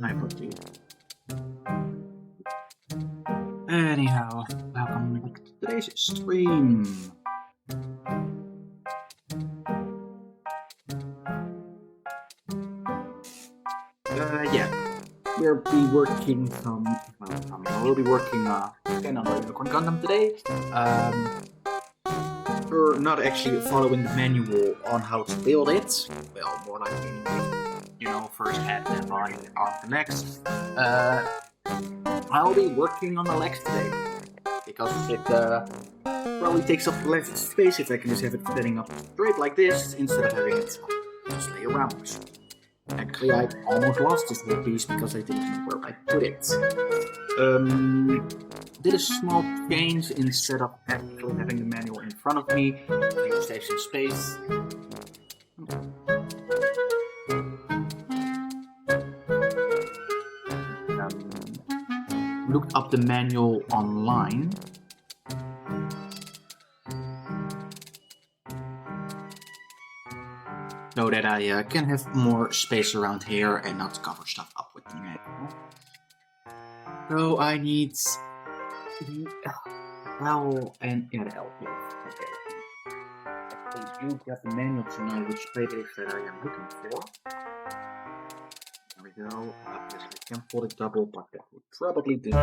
My apologies. Anyhow, welcome back to today's stream. Yeah, we'll be working we'll be working again on the Unicorn Gundam today. We're not actually following the manual on how to build it. Well, more like first head, then body, then arm, and legs. I'll be working on the legs today because it probably takes up less space if I can just have it standing up straight like this instead of having it just lay around. Actually, I almost lost this whole piece because I didn't know where I put it. Did a small change instead of actually having the manual in front of me. I save some space. Looked up the manual online. So that I can have more space around here and not cover stuff up with the manual. So I need the L and the L. Okay. I do get the manual to know which plate it is that I am looking for. There we go. Yes, I can fold it double, but that would probably do. Okay,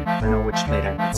I know which plate I need.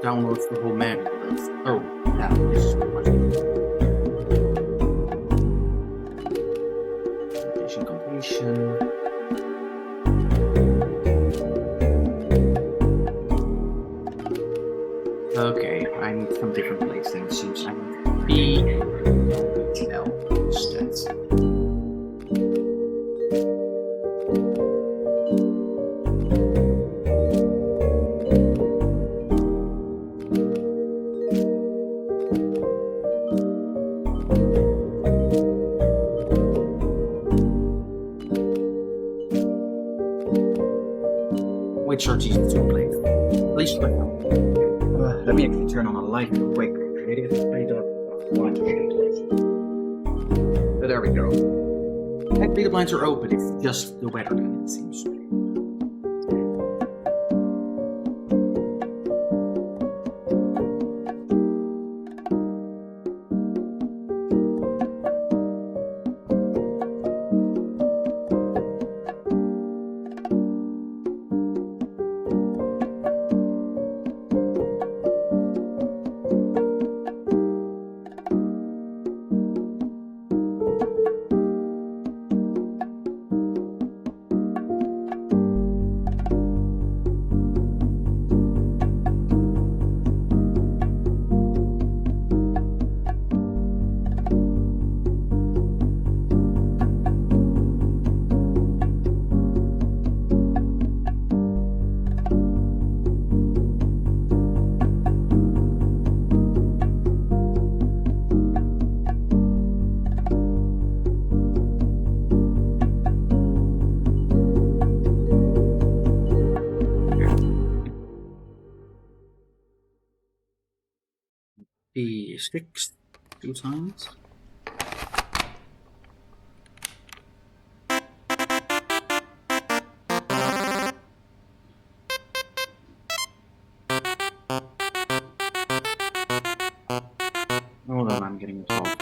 Downloads the whole manual. Oh, yeah, this is what I completion. Okay, I need some different place then. It seems I need B L instead. Which are these two plates? At least right now. Let me actually turn on a light real quick. It is straight up. So there we go. Actually, the blinds are open. It's just the weather then, it seems. The 6 2 times. Hold on, I'm getting resolved.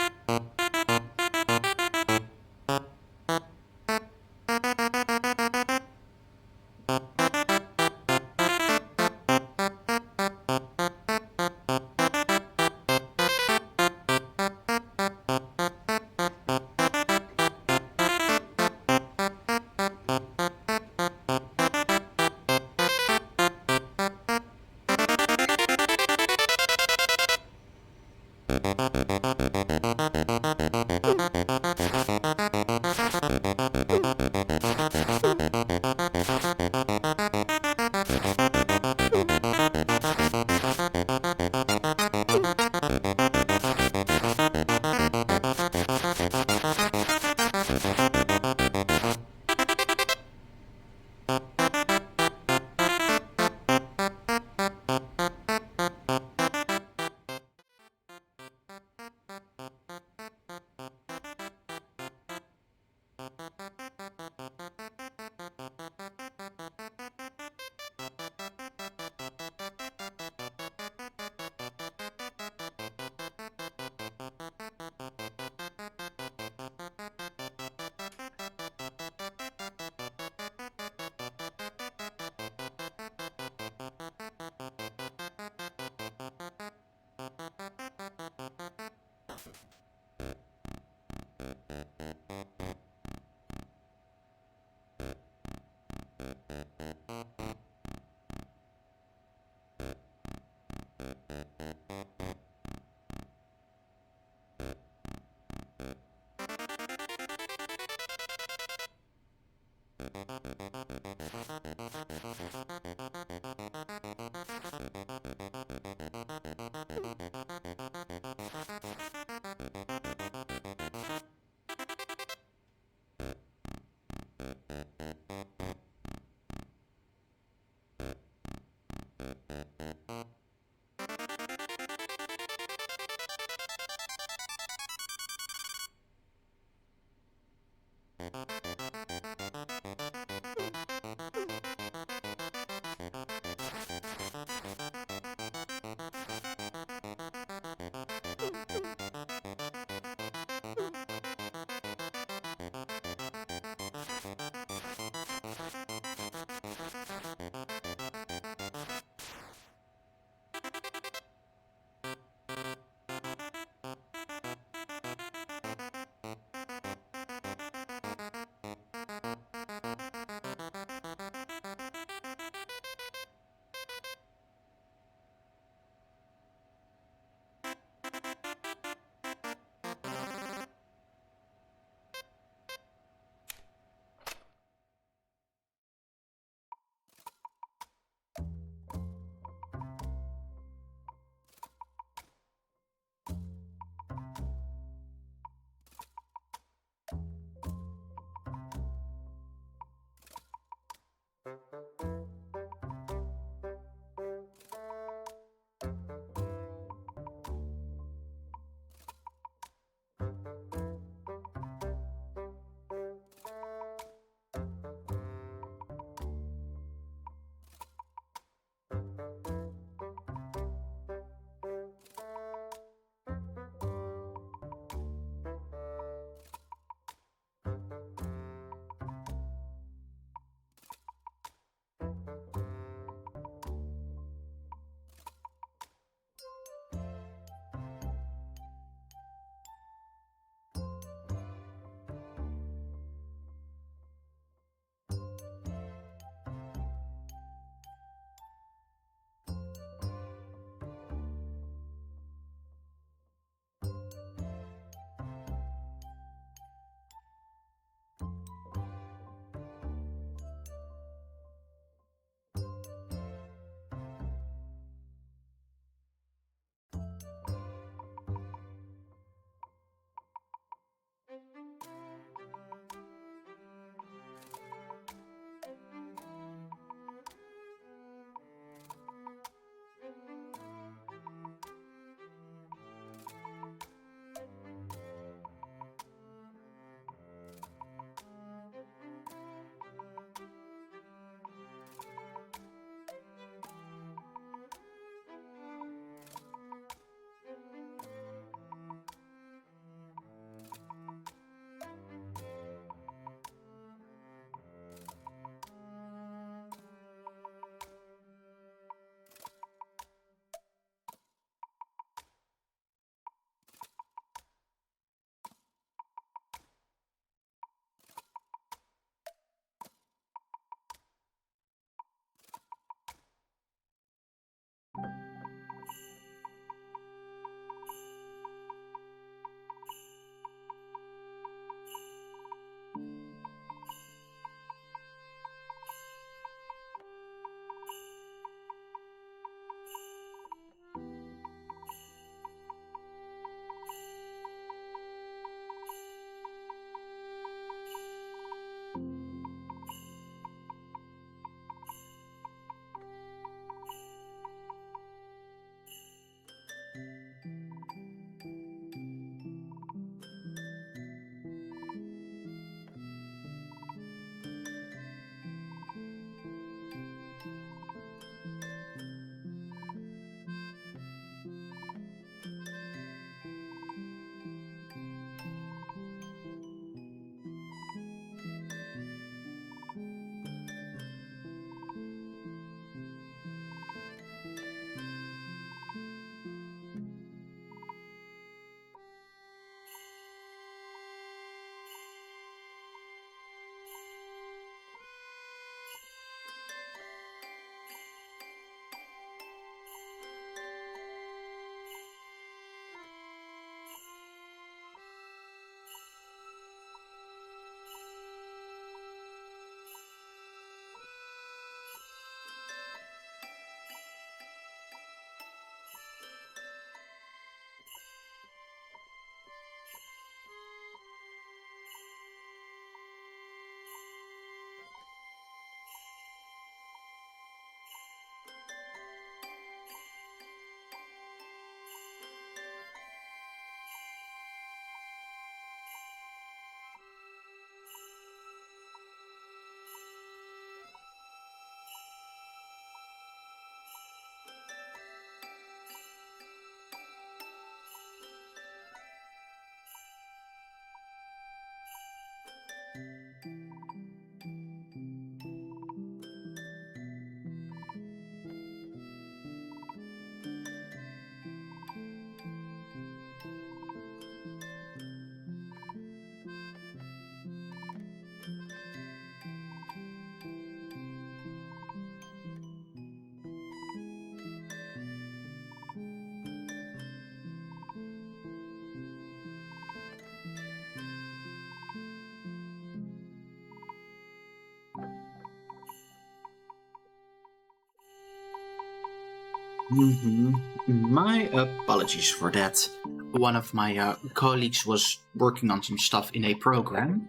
My apologies for that. One of my colleagues was working on some stuff in a program,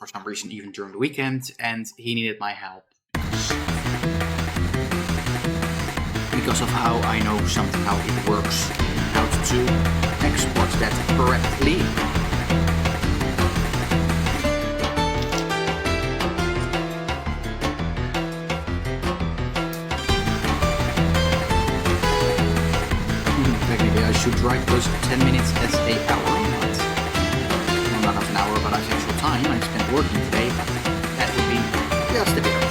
for some reason even during the weekend, and he needed my help. Because of how I know something, how it works, how to export that correctly. Technically, I should write those 10 minutes as a hour, not an hour, but as actual time I spent working today. That would be just a bit of it.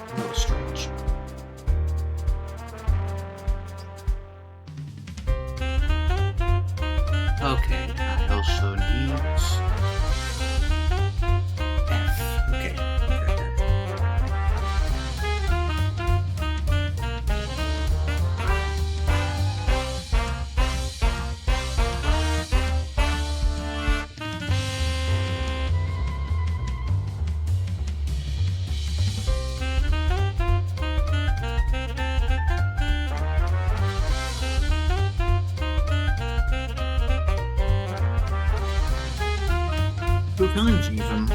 A little strange. Okay, I also need F. Okay, got that. Two times even.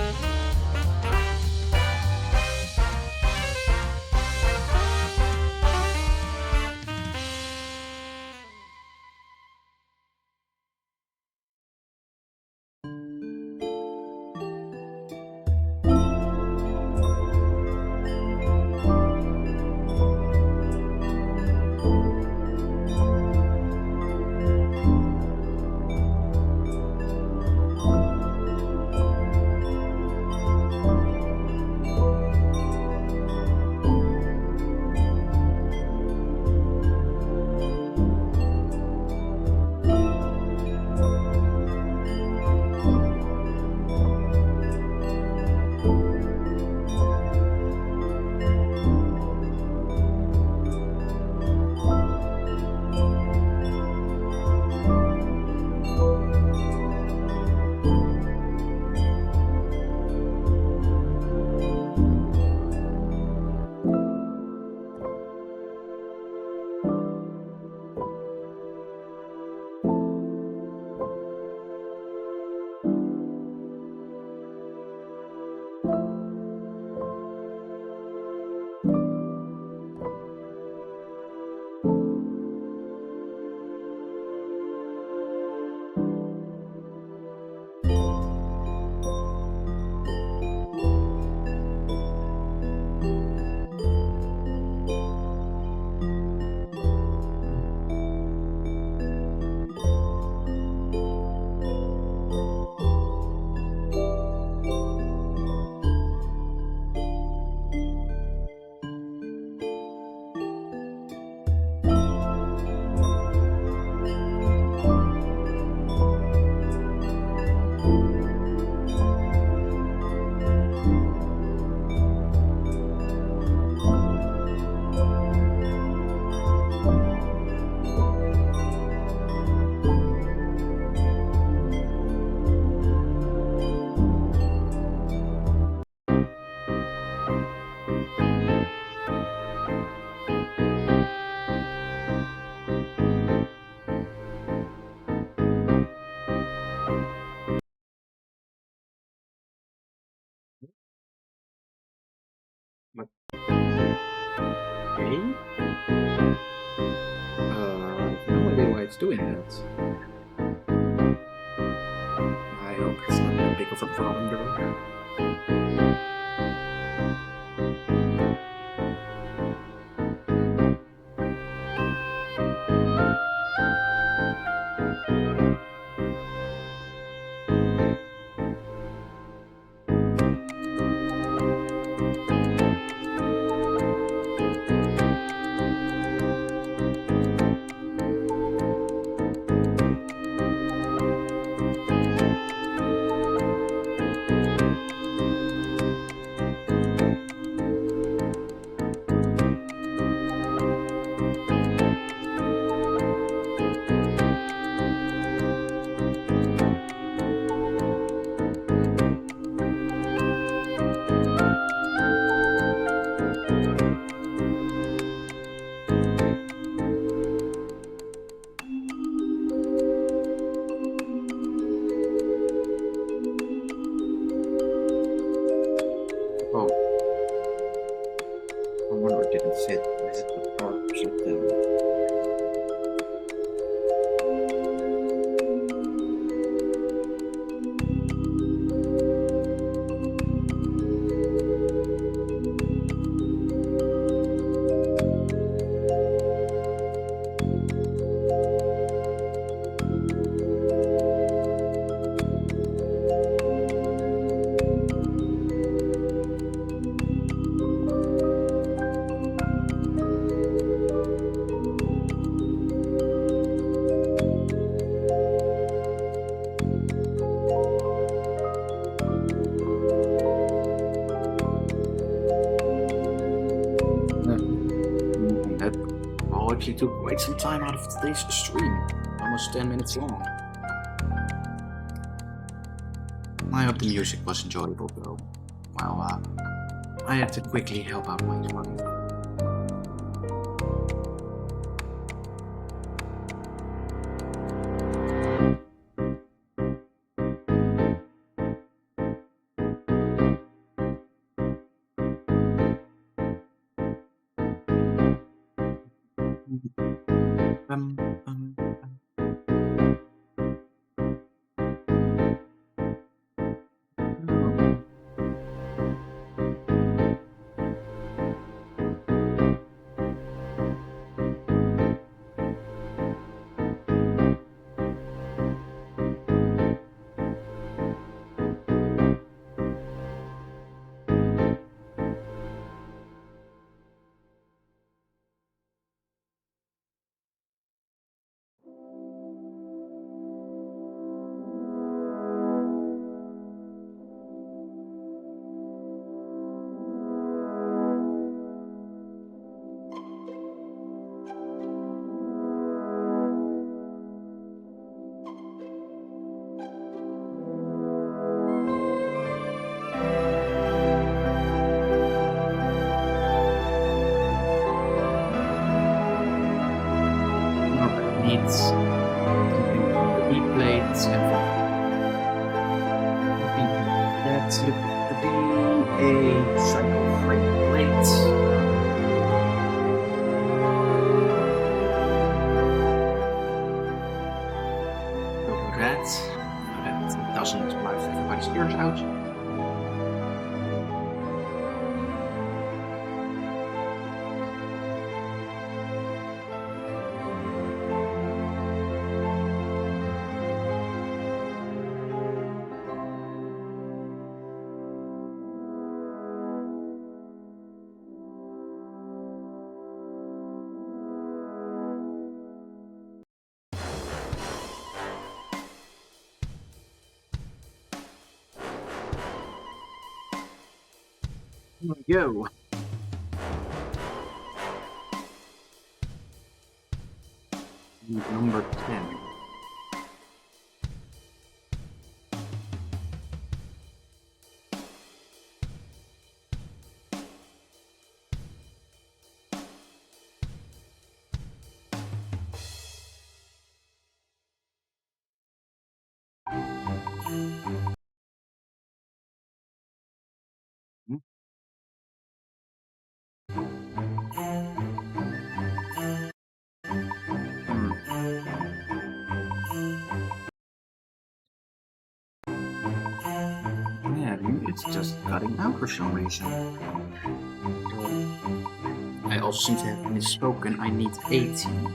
But okay. I have no idea why it's doing that. I hope it's not that big of a problem though. Oh, no wonder it didn't fit. I had to power shut down. That all actually took quite some time out of today's stream. Almost 10 minutes long. I hope the music was enjoyable though. Well, I had to quickly help out my wife. Needs something for the E-plates and I think that's to be a cycle frame plate. Go for that. So that doesn't drive everybody's ears out. Here we go. Number 10. it's just cutting out for some reason. I also seem to have misspoken. I need 18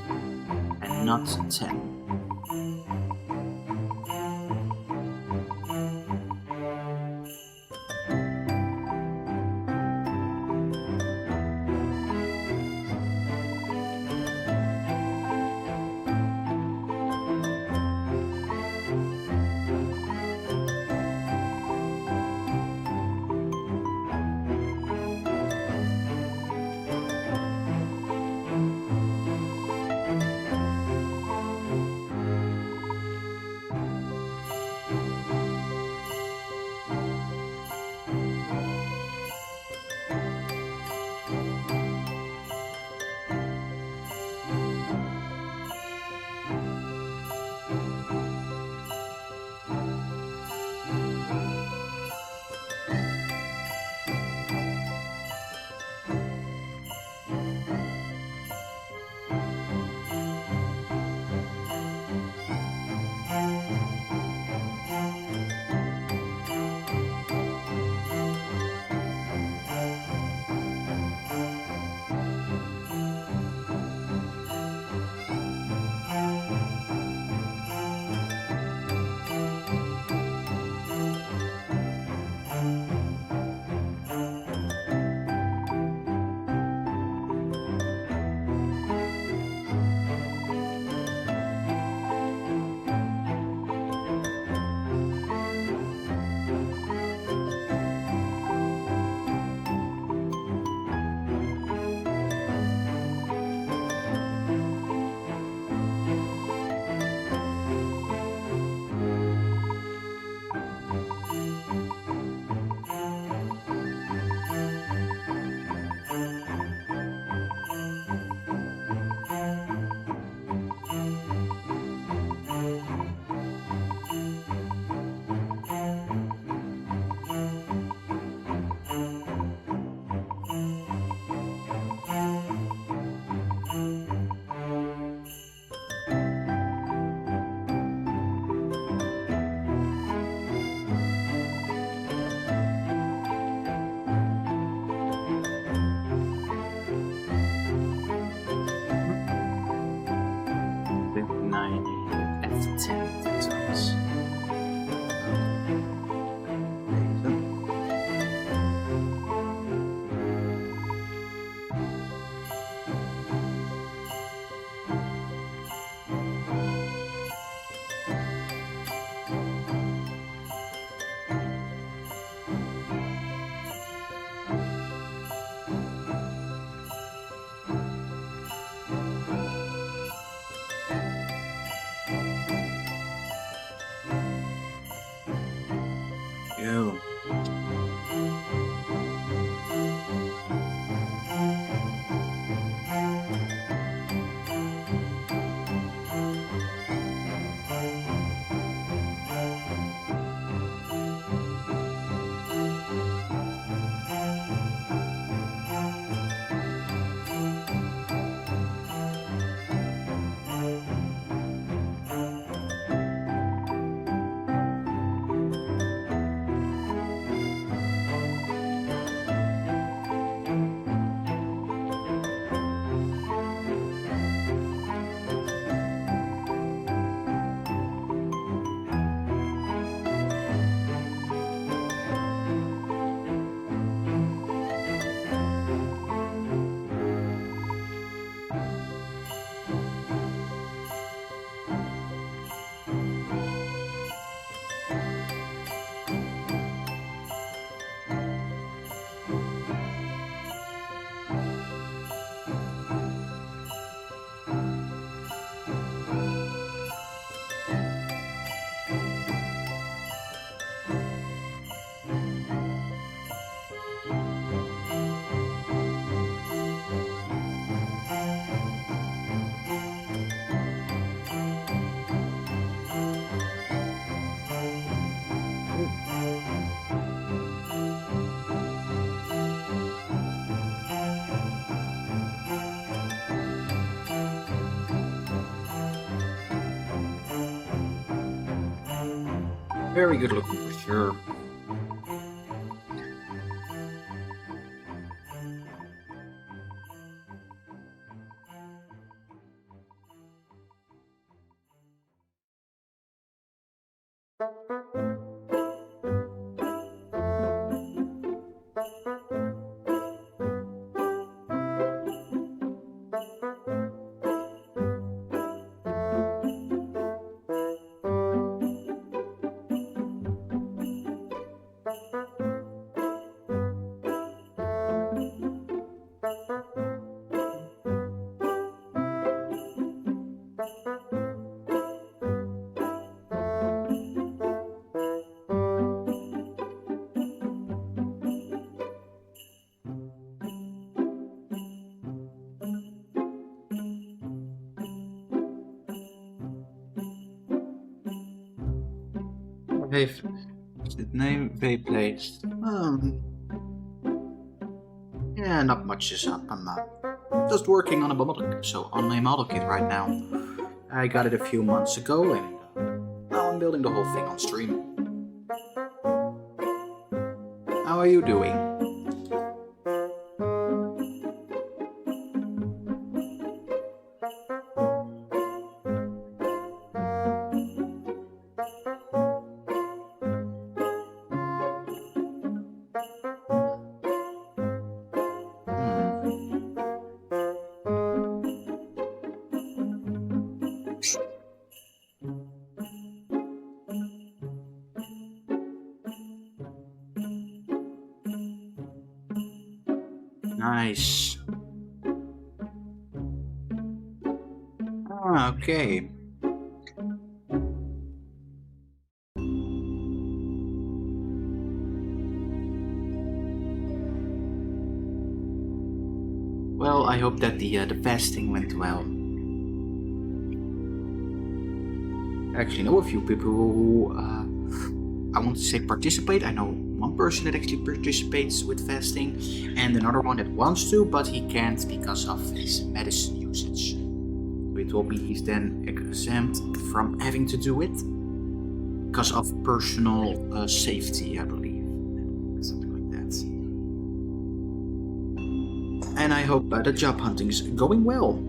and not 10. Ew. Very good looking for sure. Vape. The name vape place. Yeah, not much is up. I'm just working on a model kit right now. I got it a few months ago, and now I'm building the whole thing on stream. How are you doing? Nice. Okay. Well, I hope that the fasting went well. I actually know a few people who I want to say participate. I know one person that actually participates with fasting, and another one that wants to, but he can't because of his medicine usage. So he told me he's then exempt from having to do it because of personal safety, I believe. Something like that. And I hope the job hunting is going well.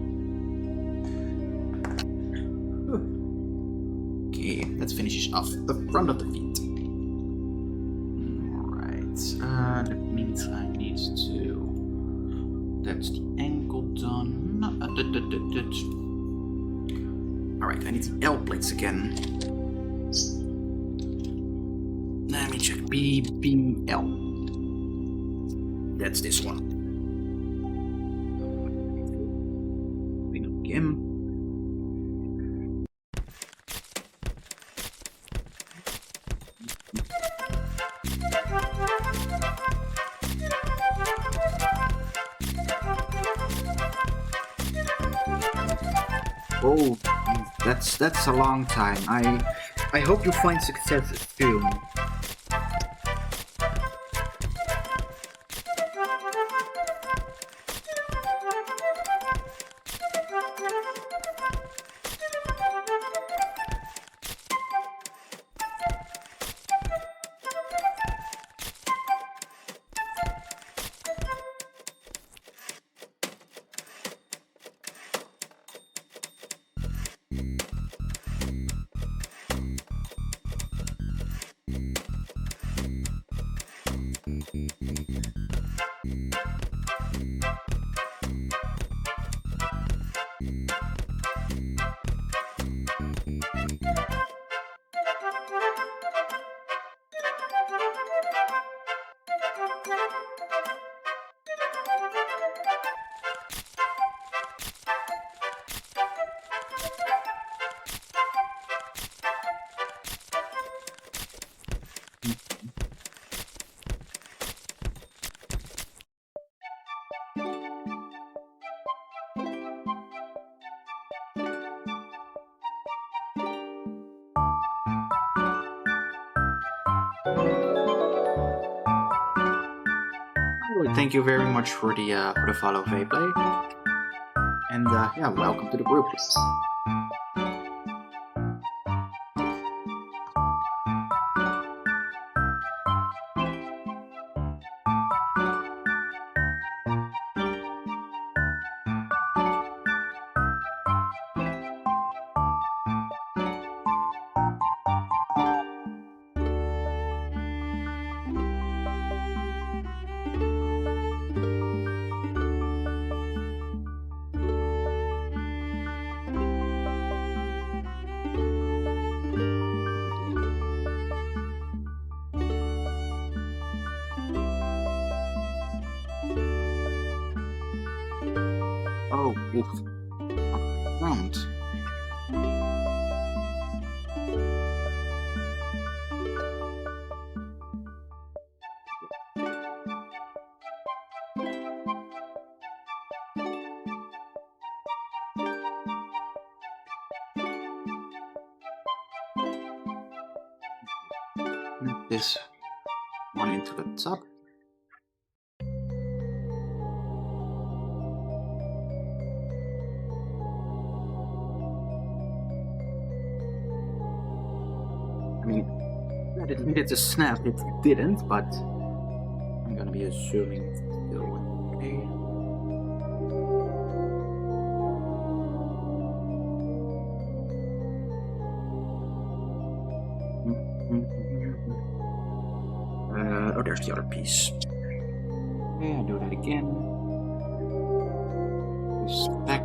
Okay, that finishes off the front of the feet. Alright, that means I need to... That's the ankle done. Alright, I need the L plates again. Let me check. B, B, L. That's this one. Clean up again. Oh, that's a long time. I hope you find success soon. Thank you very much for the follow, Vayplay. And yeah, welcome to the group. Oof. Round. Move this one into the top. I mean, that it needed to snap, it didn't, but I'm gonna be assuming it's still okay. Oh, there's the other piece. Yeah, do that again. This back.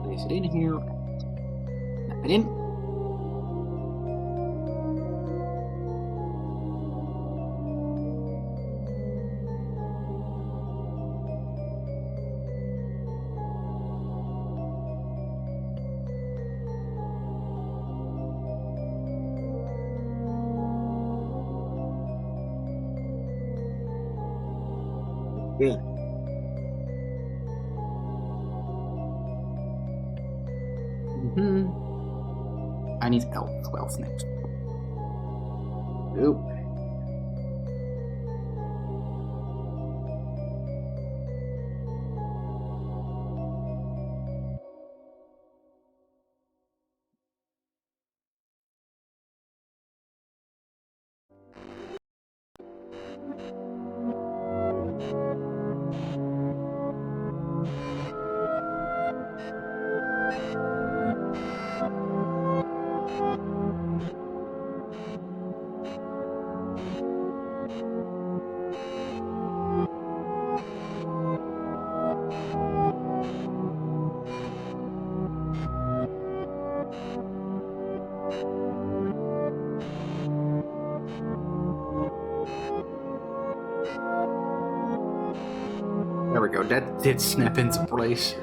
Place it in here. Snap it in. Yeah. I need L12 next. Oop. There we go, that did snap into place.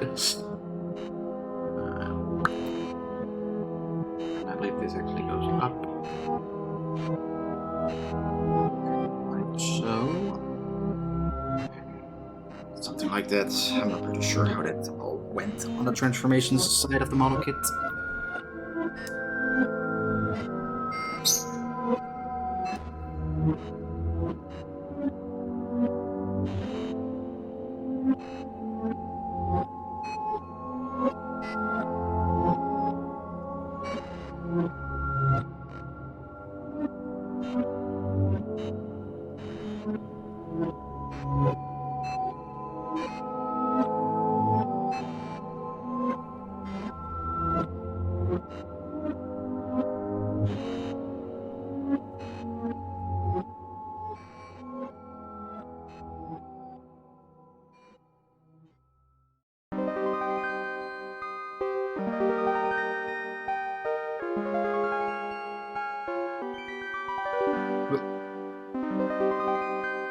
I believe this actually goes up. Like so. Something like that. I'm not pretty sure how that all went on the transformations side of the model kit.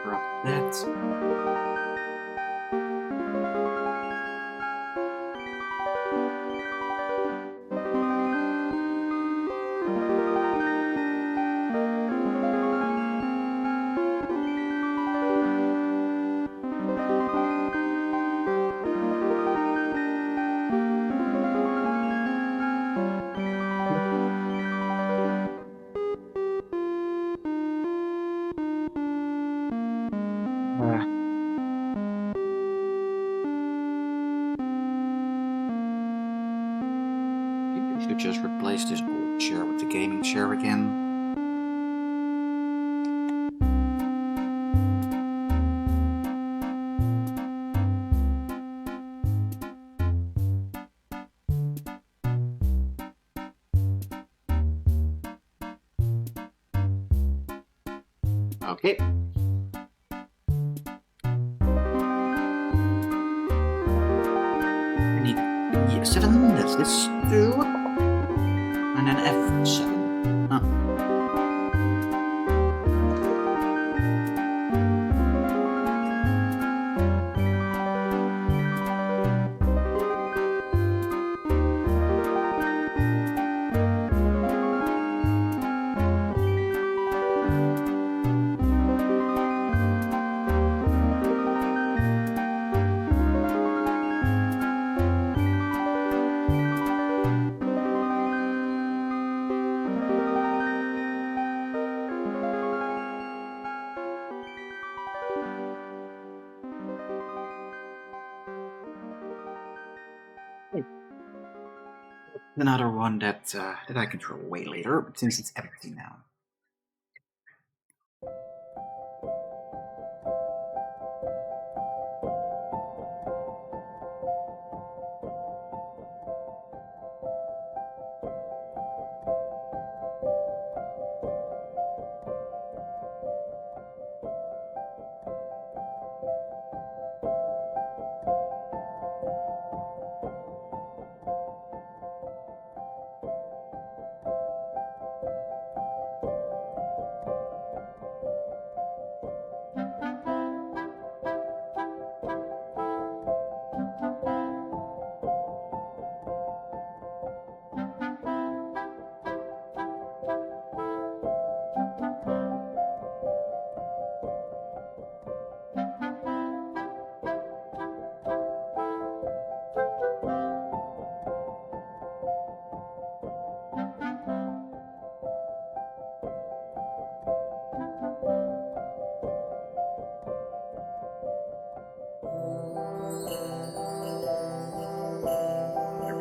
Drop that. Maybe we should just replace this old chair with the gaming chair again. Okay. I need E7, that's this too. And then F7. Huh. Another one that I can throw away later, since it's empty now.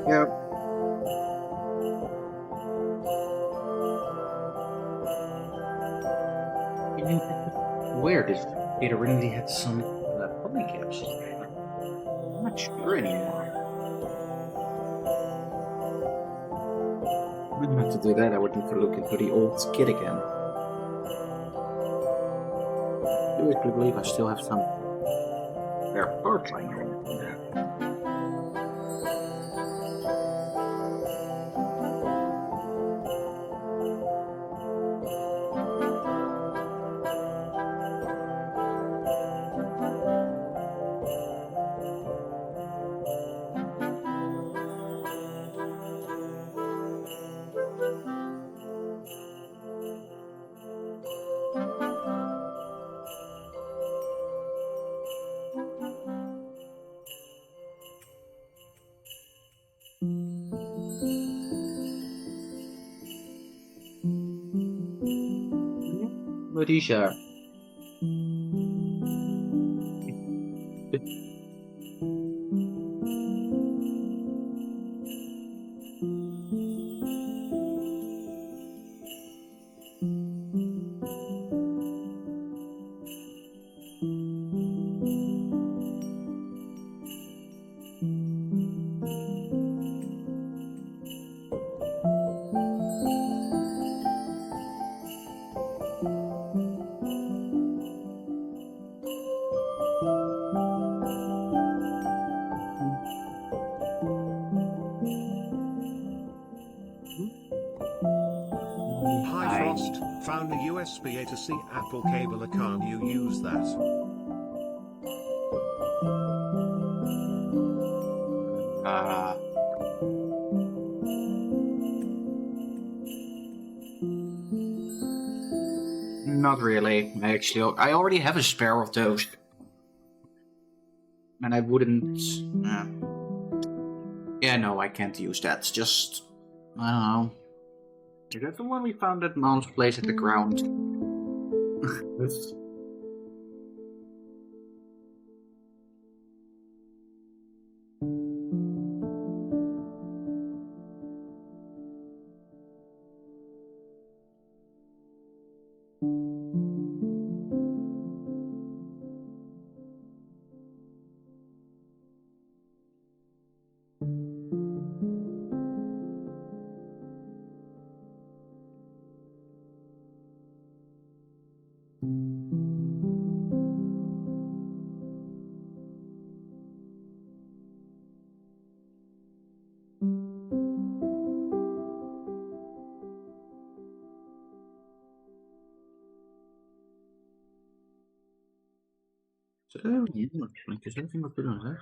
Yep. Weird if it originally had some polycaps. I'm not sure anymore. To do that, I would need to look into the old kit again. I do actually believe I still have some spare part lying around from that. Rhodesia. Hi Frost, found a USB A to C Apple cable. Can you use that? Not really. I already have a spare of those, and I wouldn't. Yeah, no, I can't use that. It's just, I don't know. Is that the one we found at Mom's place at the ground? Zo, ja, ik is even wat doen, hè?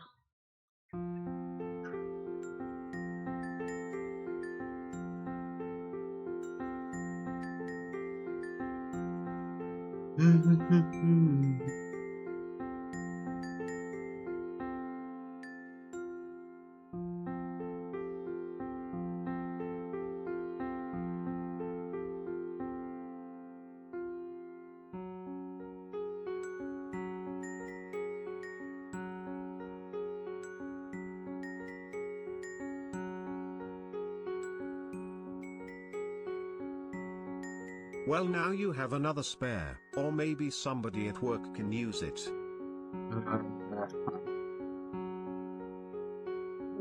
Well, now you have another spare, or maybe somebody at work can use it. Who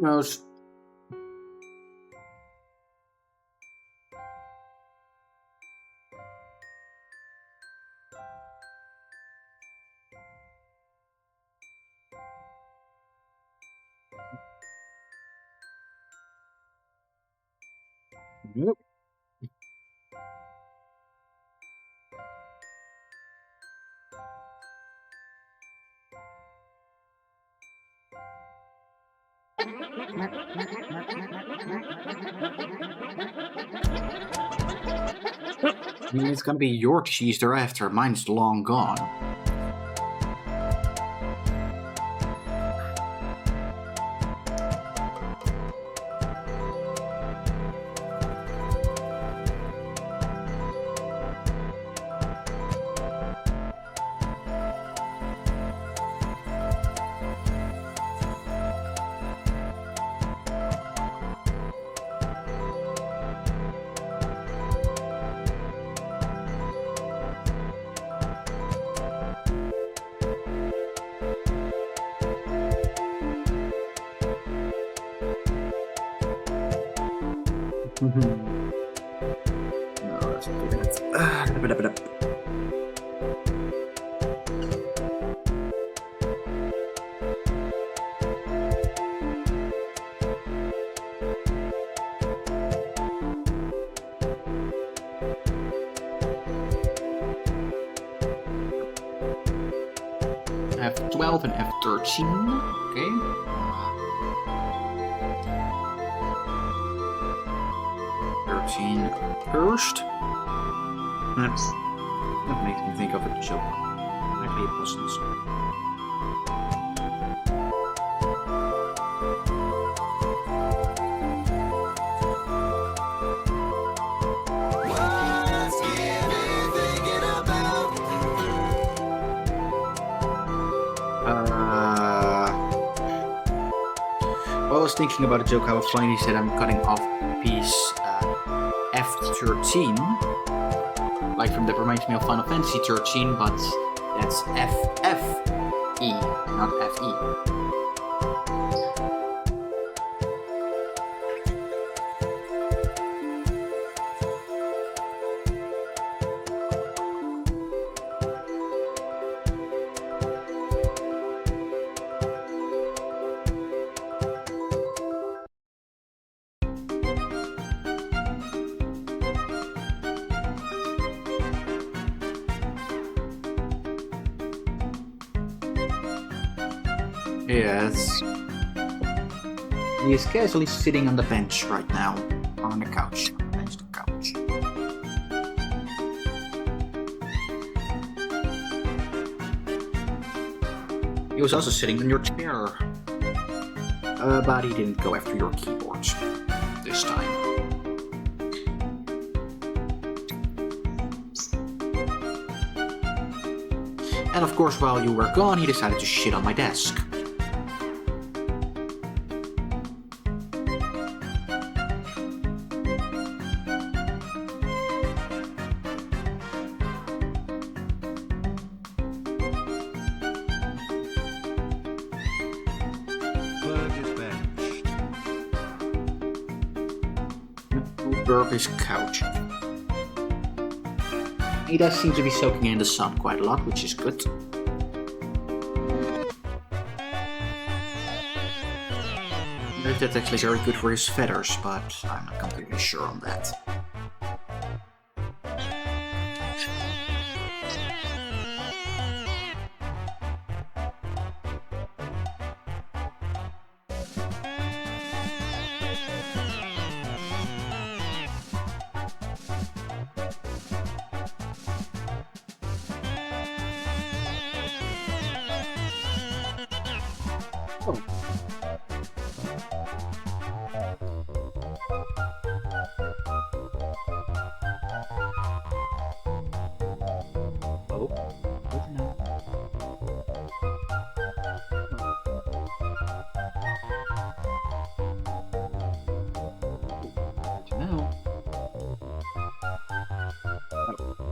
knows? Nope. I mean, it's gonna be your cheese thereafter. Mine's long gone. No, that's not good enough. F12 and F13. Okay. First. That makes me think of a joke. Actually, it doesn't. Well, I was thinking about a joke how finally said I'm cutting off piece F13. Like from that reminds me of Final Fantasy 13, but that's FFE, not FE. Yes. He is casually sitting on the bench right now. On the couch. Bench the couch. He was also sitting on your chair. But he didn't go after your keyboard this time. And of course, while you were gone, he decided to shit on my desk. His couch. He does seem to be soaking in the sun quite a lot, which is good. That's actually very good for his feathers, but I'm not completely sure on that. Oh. Oh. Good to know. Good to know. Oh.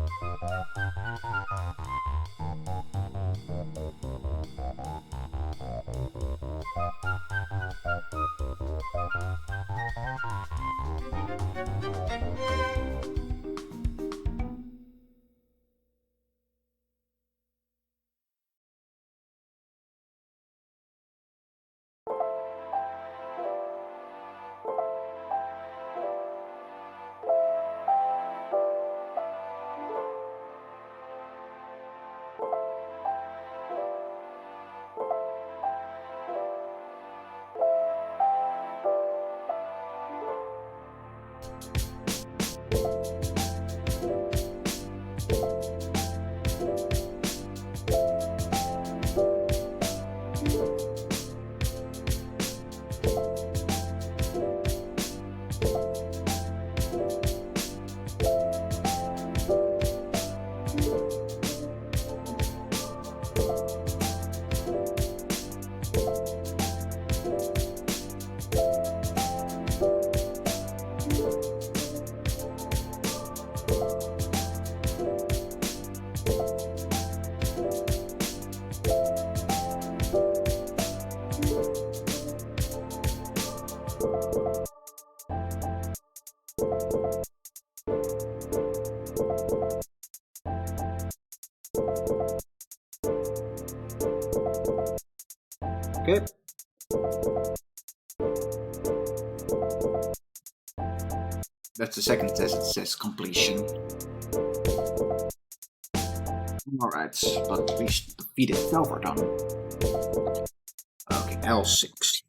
Good. That's the second test. It says completion. Alright, but we defeated Velverdon. Okay, L6.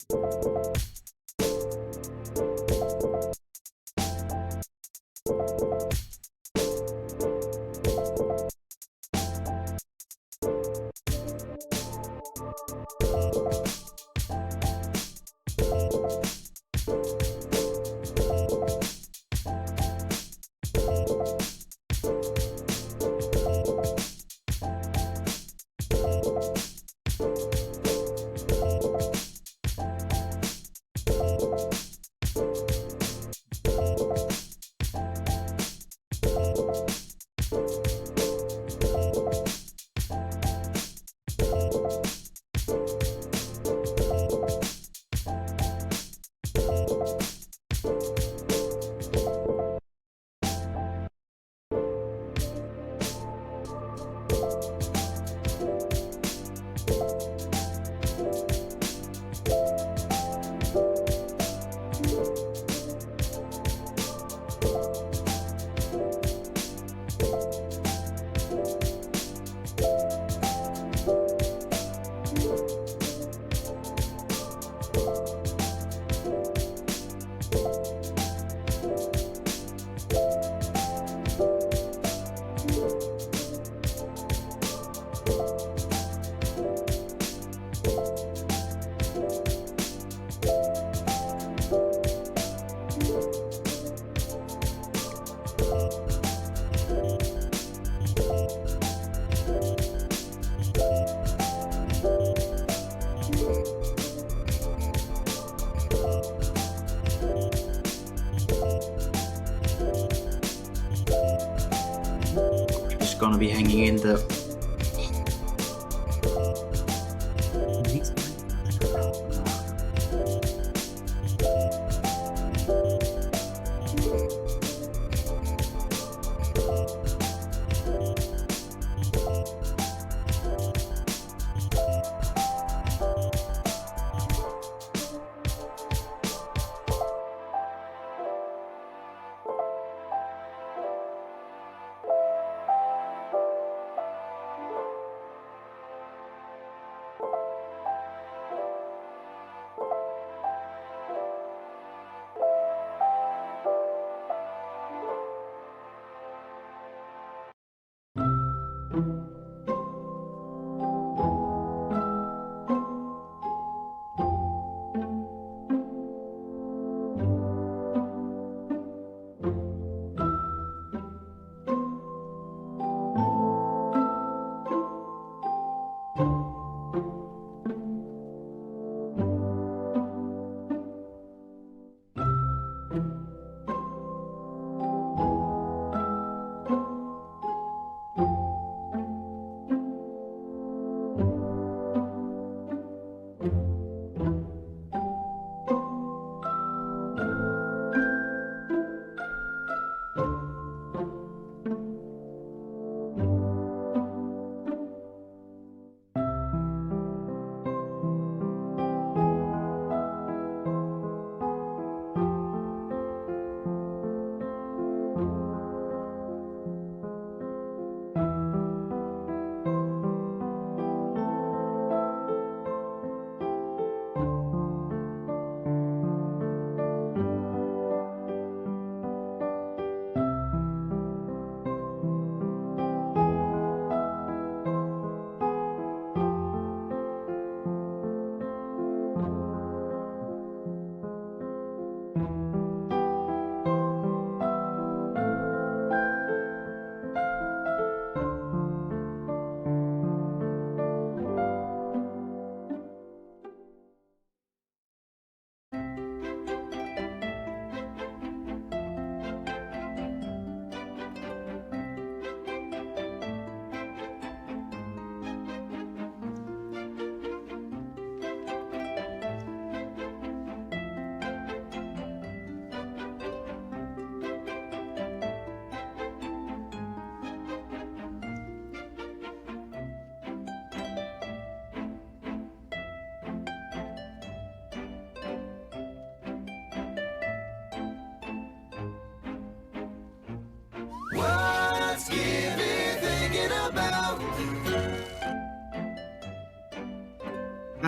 Gonna be hanging in the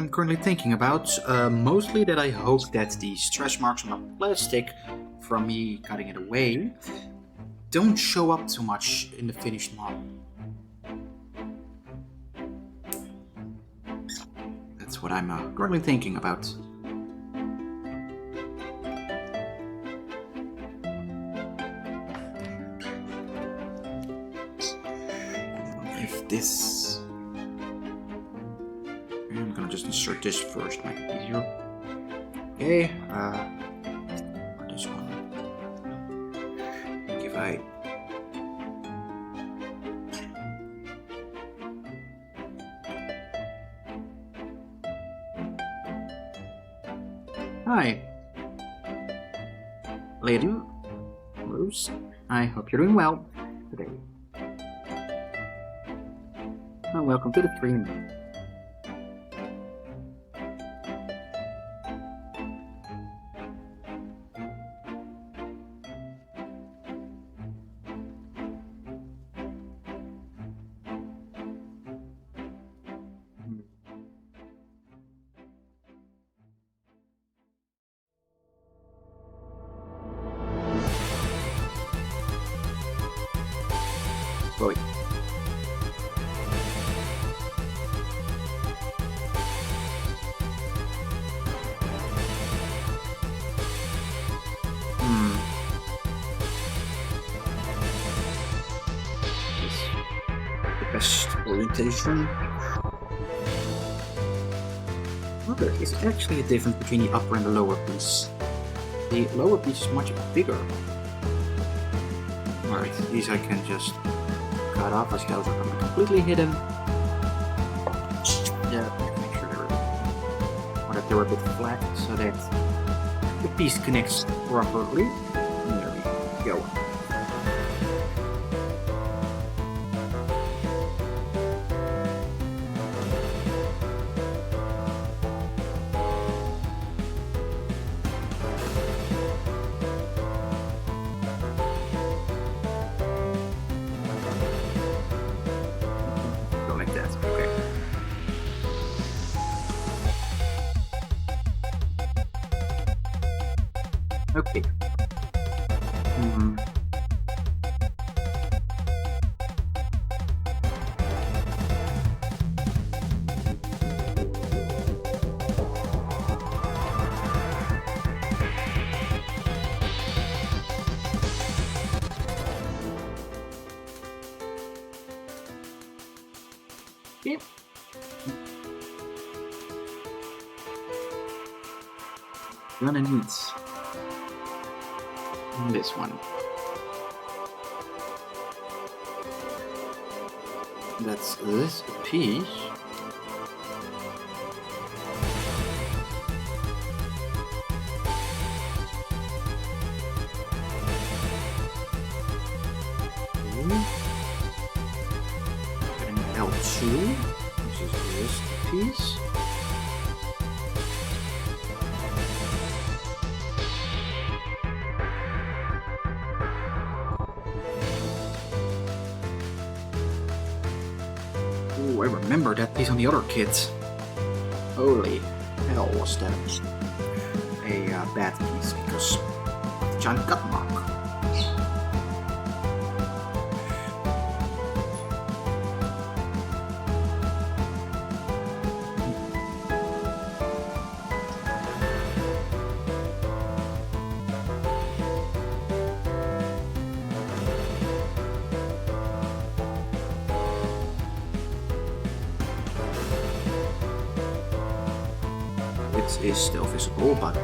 I'm currently thinking about. Mostly that I hope that the stretch marks on the plastic from me cutting it away don't show up too much in the finished model. That's what I'm currently thinking about. If this... I'm gonna just insert this first, might be easier. Okay, or this one. Like if I... Hi. Lady Rose, I hope you're doing well today. Welcome to the stream. Boy. Best orientation. Well, there is actually a difference between the upper and the lower piece. The lower piece is much bigger. Alright, these I can just cut off as those are completely hidden. Yeah, make sure they're a bit flat so that the piece connects properly. There we go. Okay. Yep. Gonna need this one. That's this piece. And L2, which is this piece. Ooh, I remember that piece on the other kit. Holy hell, was that a bad piece because of the giant cut mark. It is still visible, but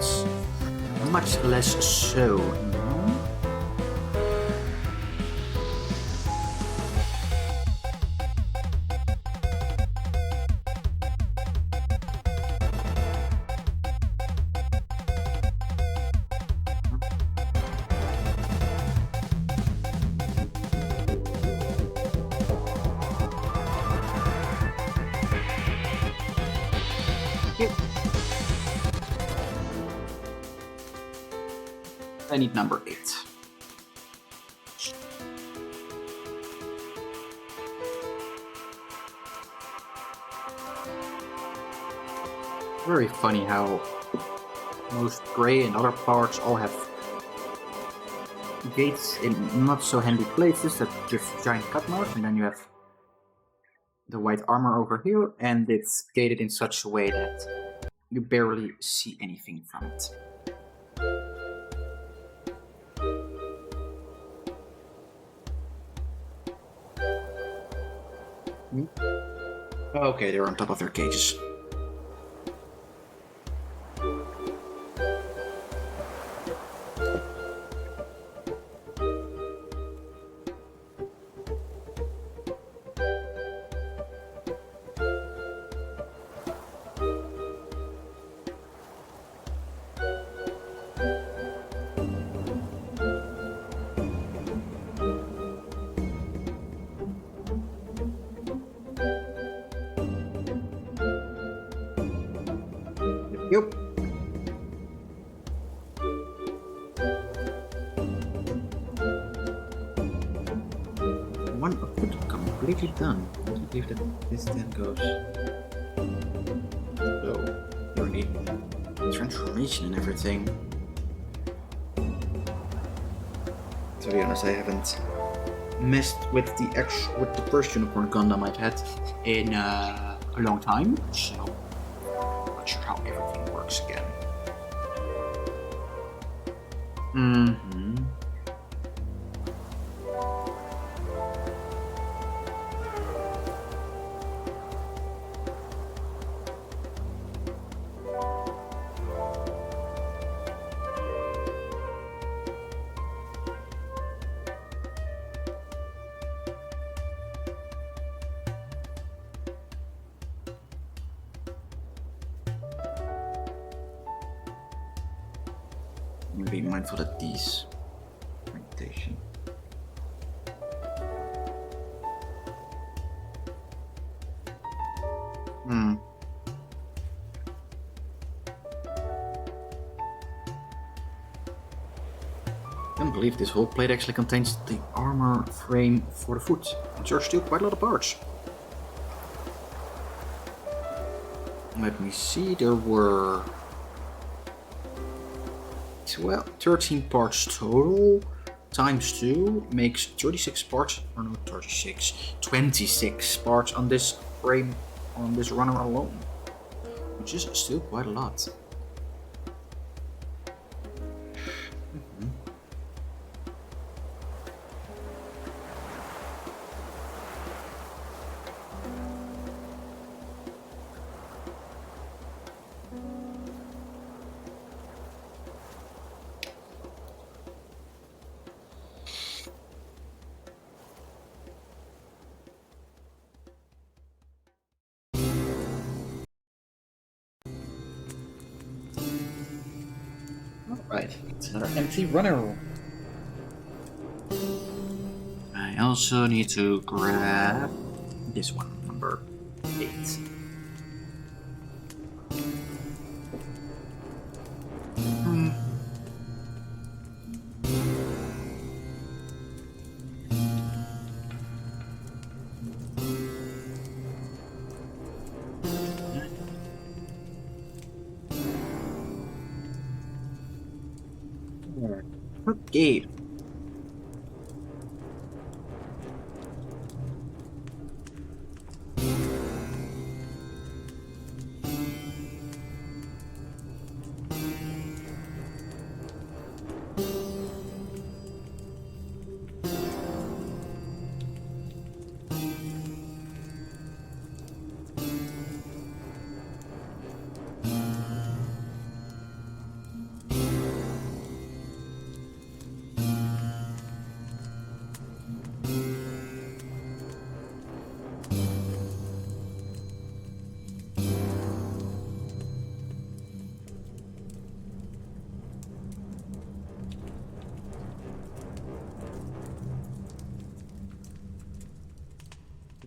much less so. I need number 8. very funny how most gray and other parts all have gates in not so handy places that give giant cut marks, and then you have the white armor over here, and it's gated in such a way that you barely see anything from it. Okay, they're on top of their cages. Yep. One of it completely done. I don't believe that this then goes. Oh, you need transformation and everything. To be honest, I haven't messed with the first unicorn Gundam I've had in a long time, so I'm not sure how everything works again. Be mindful that these orientation. I can't believe this whole plate actually contains the armor frame for the foot. And there's still quite a lot of parts. Let me see, there were 13 parts total, times 2 makes 36 parts, or no, 26 parts on this frame, on this runner alone, which is still quite a lot. Alright, it's another empty runner. I also need to grab this one, number 8. Okay.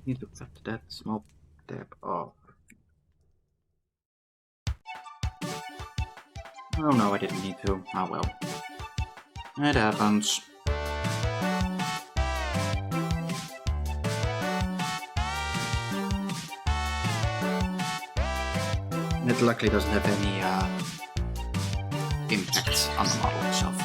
Need to cut that small tab off. Oh no, I didn't need to. Oh well. It happens. it luckily doesn't have any impact on the model itself.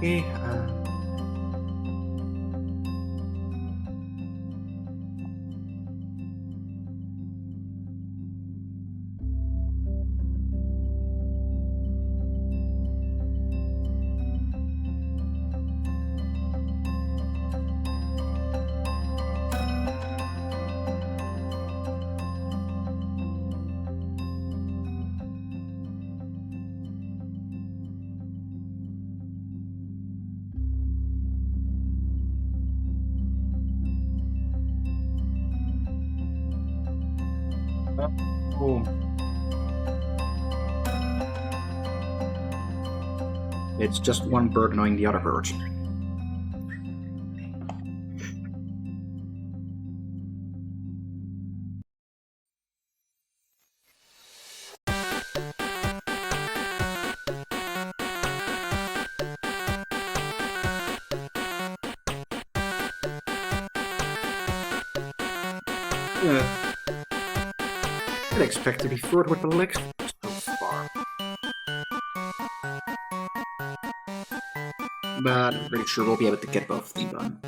Okay, oh. It's just one bird annoying the other bird. I'd expect to be third with the legs so far. But I'm pretty sure we'll be able to get both of them done.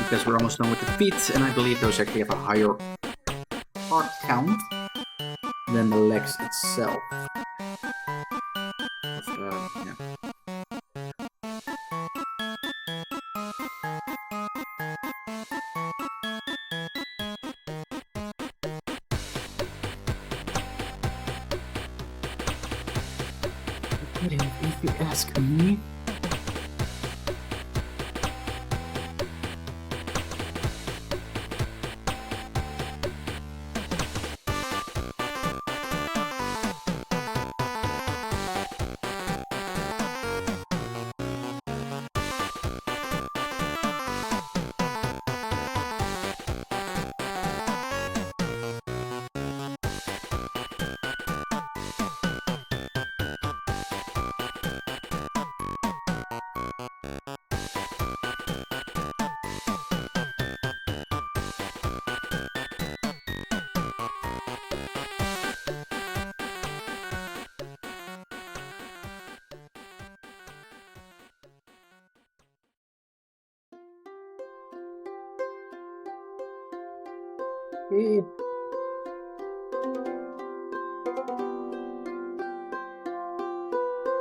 Because we're almost done with the feet, and I believe those actually have a higher part count than the legs itself. Yeah. If you ask me.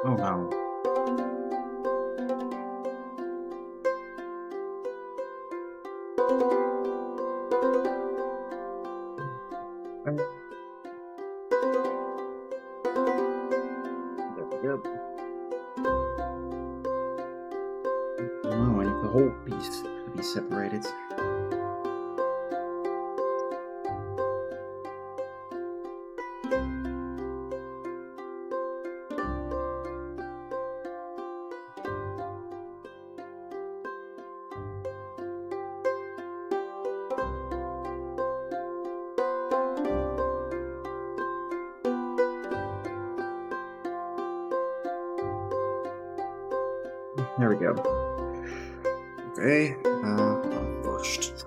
Oh no. There we go. Oh, I need the whole piece to be separated. There we go. Okay, pushed.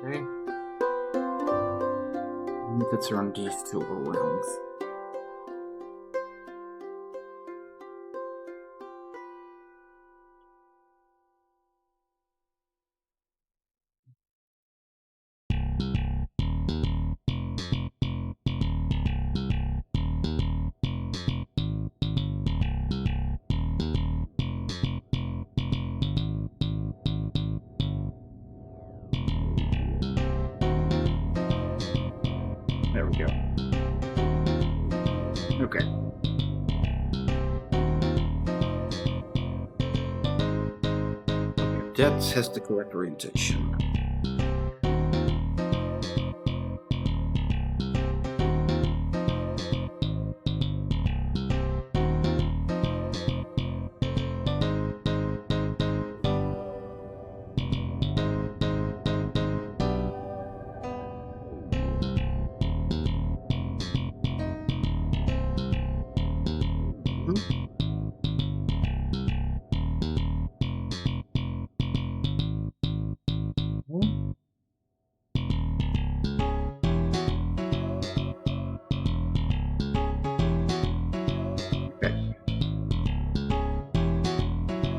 Okay. I need to turn these two around. There we go. Okay. That has the correct orientation.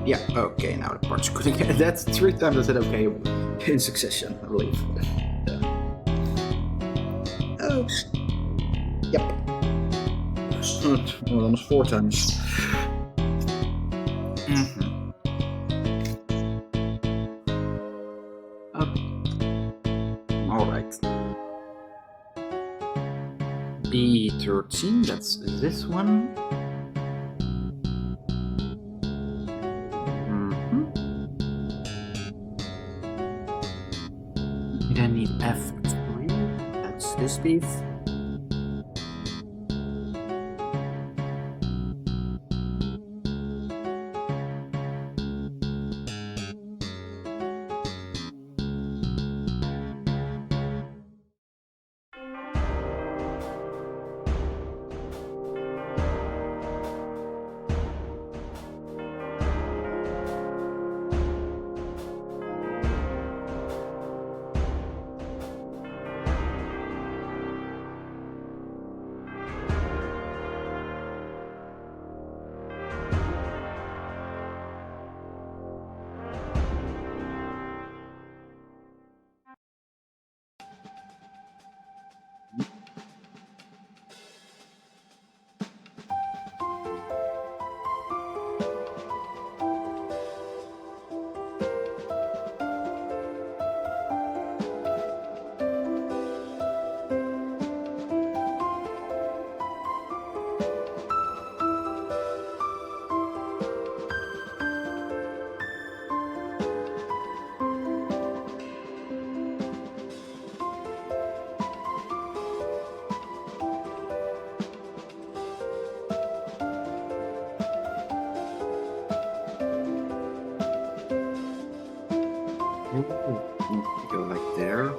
Yeah, okay, now the parts good again. That's 3 times I said okay in succession, I believe. Yeah. Oh. Yep. Well, almost 4 times. Mm-hmm. Alright. B13, that's this one. Then need F3, that's this piece. Go like there.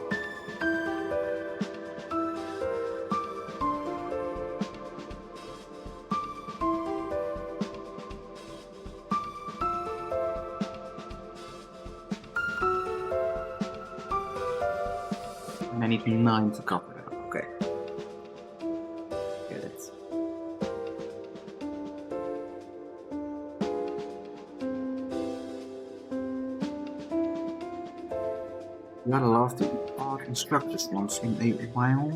And I need 9 to cover that. Okay. Get it. Gotta love the odd instructors once in a while.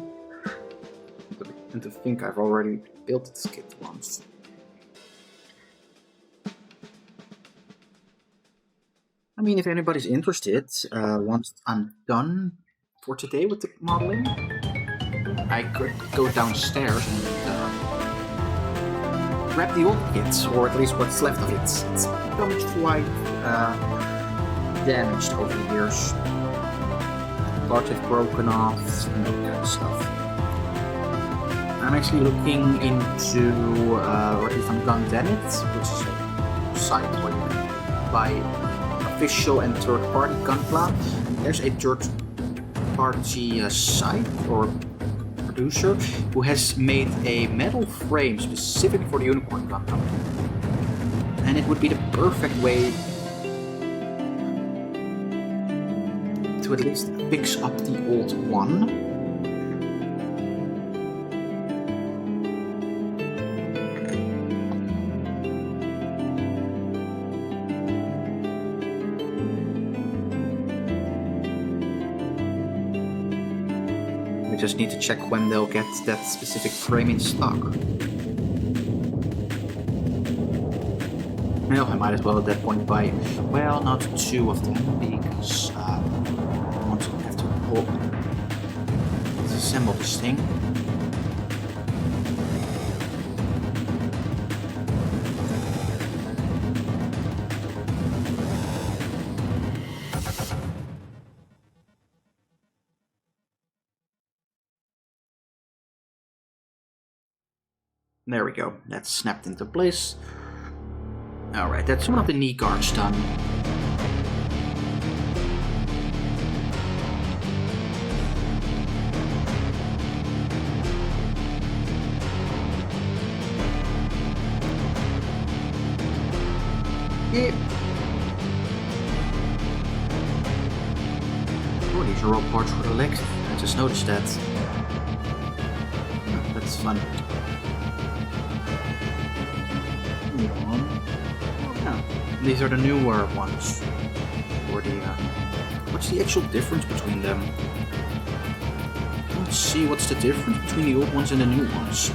And to think I've already built this kit once. I mean, if anybody's interested, once I'm done for today with the modeling, I could go downstairs and grab the old kits, or at least what's left of it. It's become quite damaged over the years. Parts have broken off and that kind of stuff. I'm actually looking into, or at least on Gundam, which is a site where you can buy official and third-party Gunpla. There's a third-party site or producer who has made a metal frame specifically for the Unicorn Gundam. And it would be the perfect way to at least fix up the old one. We just need to check when they'll get that specific frame in stock. Well, I might as well at that point buy, well, not two of them, because I want to have to disassemble this thing. There we go, that's snapped into place. Alright, that's one of the knee guards done. Yeah. Oh, these are all parts for the legs. I just noticed that. Oh, that's fun. These are the newer ones. Or the what's the actual difference between them? Let's see what's the difference between the old ones and the new ones.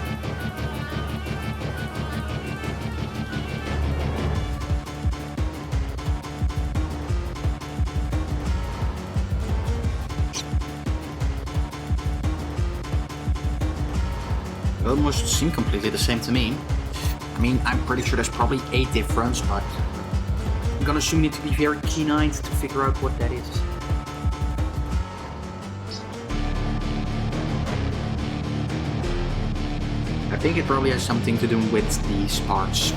They almost seem completely the same to me. I mean, I'm pretty sure there's probably a difference, but I'm gonna assume you need to be very keen-eyed to figure out what that is. I think it probably has something to do with these parts.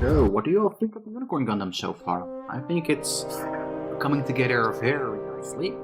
So, what do you all think of the Unicorn Gundam so far? I think it's coming together very nicely.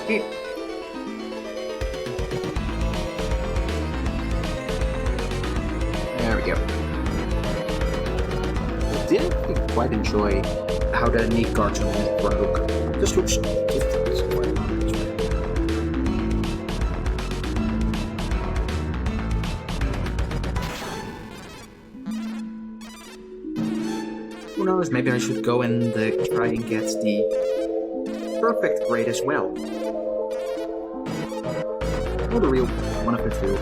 Here. There we go. I did actually quite enjoy how the neat cartoon look. This looks different. Quite honest. Who knows, maybe I should go and try and get the perfect grade as well. Or the real one of the two.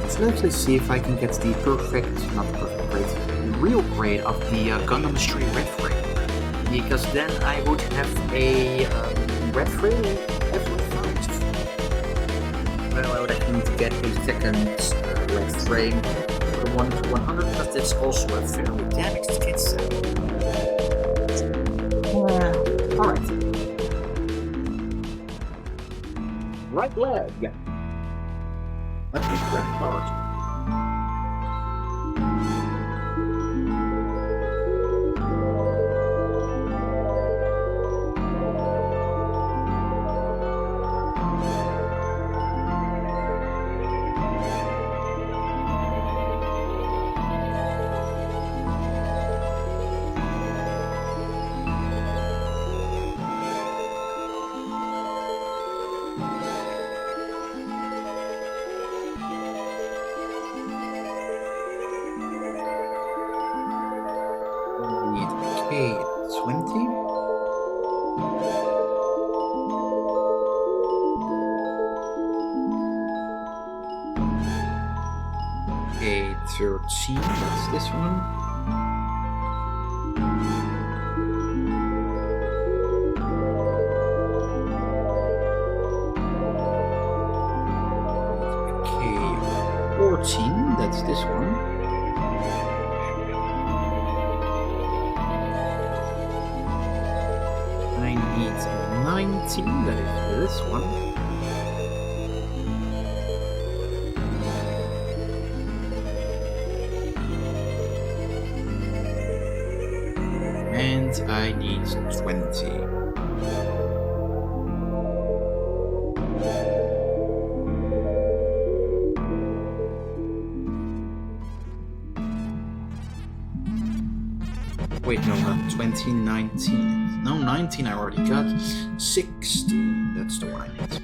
Let's actually see if I can get the perfect, not the perfect grade, the real grade of the Gundam Street Red Frame. Because then I would have a Red Frame every first. Well, I would actually need to get a second Red Frame for the 1 to 100, because that's also a fairly damaged kit set. Alright. Right leg. Let me grab hard. K20. K13, that's this one. K14, that's this one. I need 19, that is this one. And I need 20. Wait, no, not 20, 19. No, 19 I already got. 16, that's the one I need.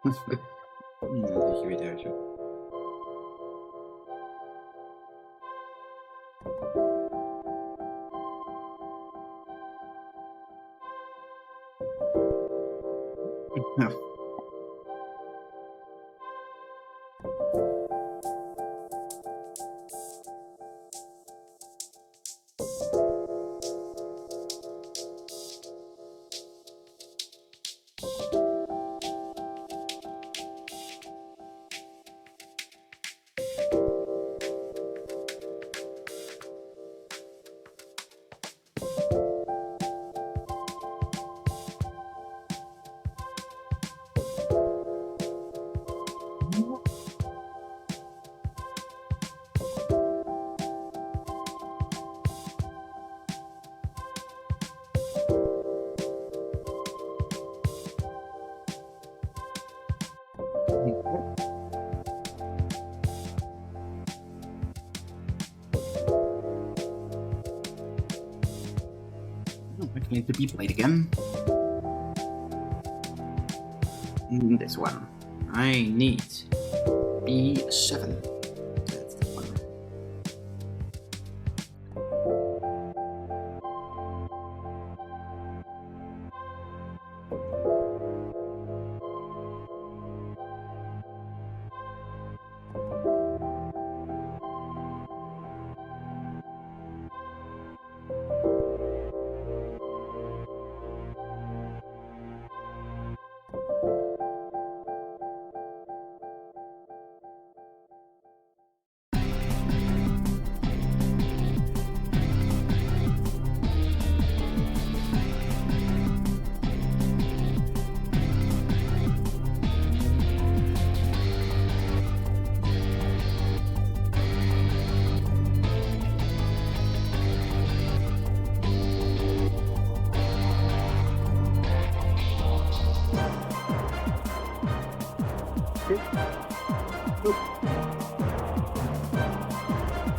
Dat je weet uit, joh. Ja. I need to be played again. This one. I need B7. That's the one.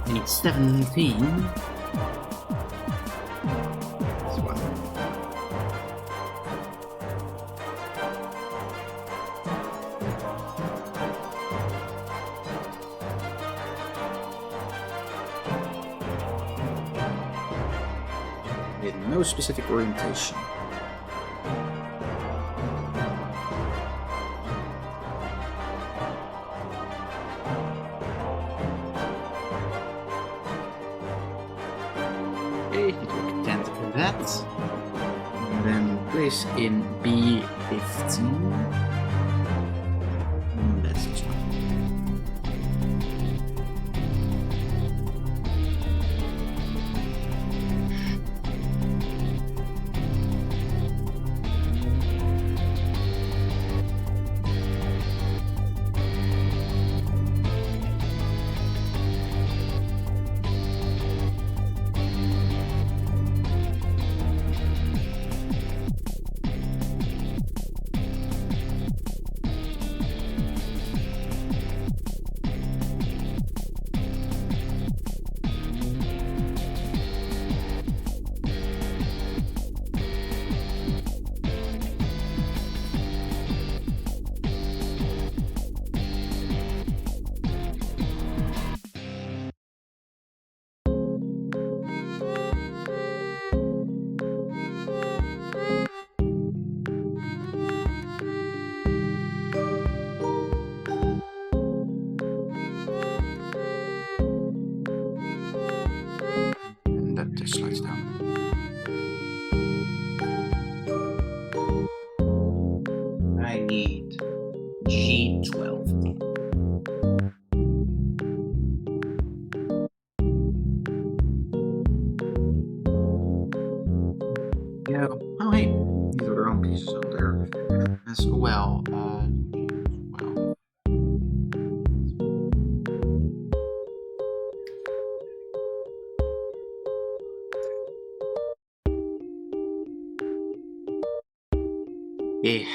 I need 17. This one. With no specific orientation. Okay, it will tend to that. And then place in B15. That's this one. And that just slides down. I need G12. Yeah. Oh, hey. These are their own pieces over there as well. Well. Yeah.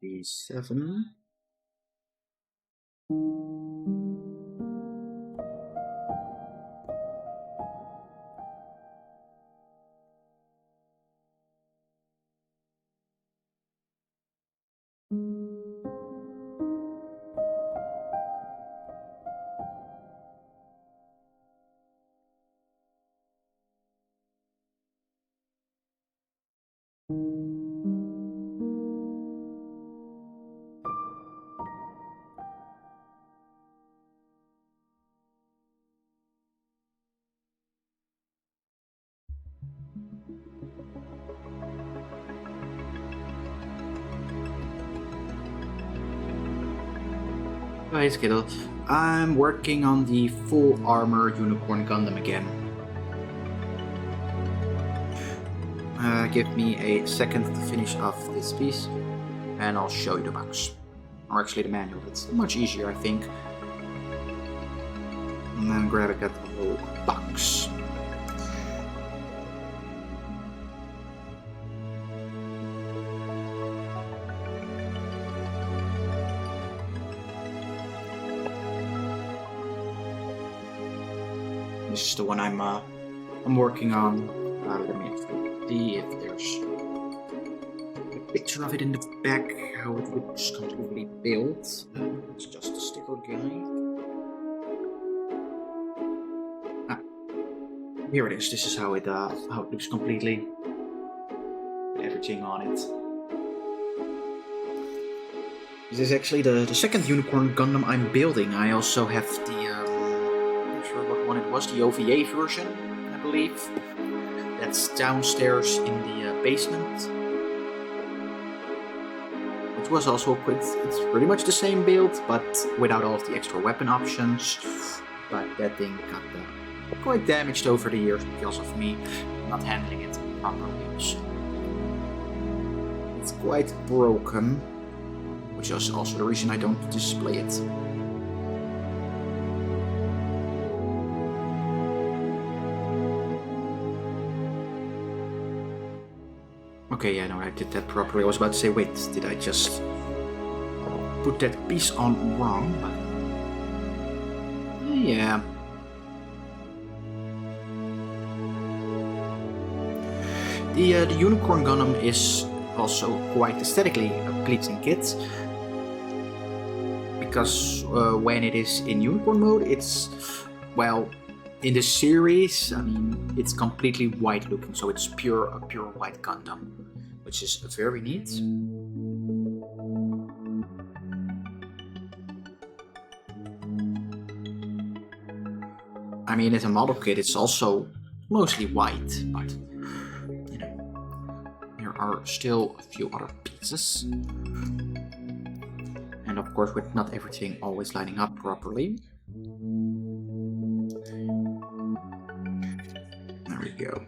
G7. Hi, Skittle. I'm working on the full armor unicorn Gundam again. Give me a second to finish off this piece, and I'll show you the box. Or actually the manual. It's much easier, I think. And then grab it, get the whole box. This is the one I'm working on. Let me see if there's a picture of it in the back, how it looks completely built. It's just a sticker guide. Here it is. This is how it looks completely. With everything on it. This is actually the second unicorn Gundam I'm building. I also have the not sure what one it was, the OVA version, I believe. That's downstairs in the basement. Which was also it's pretty much the same build, but without all of the extra weapon options. But that thing got quite damaged over the years because of me not handling it properly. So it's quite broken, which is also the reason I don't display it. Okay, yeah, no, I did that properly. I was about to say, wait, did I just put that piece on wrong? But yeah. The Unicorn Gundam is also quite aesthetically a pleasing kit. Because when it is in Unicorn mode, it's, well, in the series, I mean, it's completely white looking, so it's a pure white Gundam, which is very neat. I mean, as a model kit, it's also mostly white, but you know, there are still a few other pieces. And of course, with not everything always lining up properly. There we go.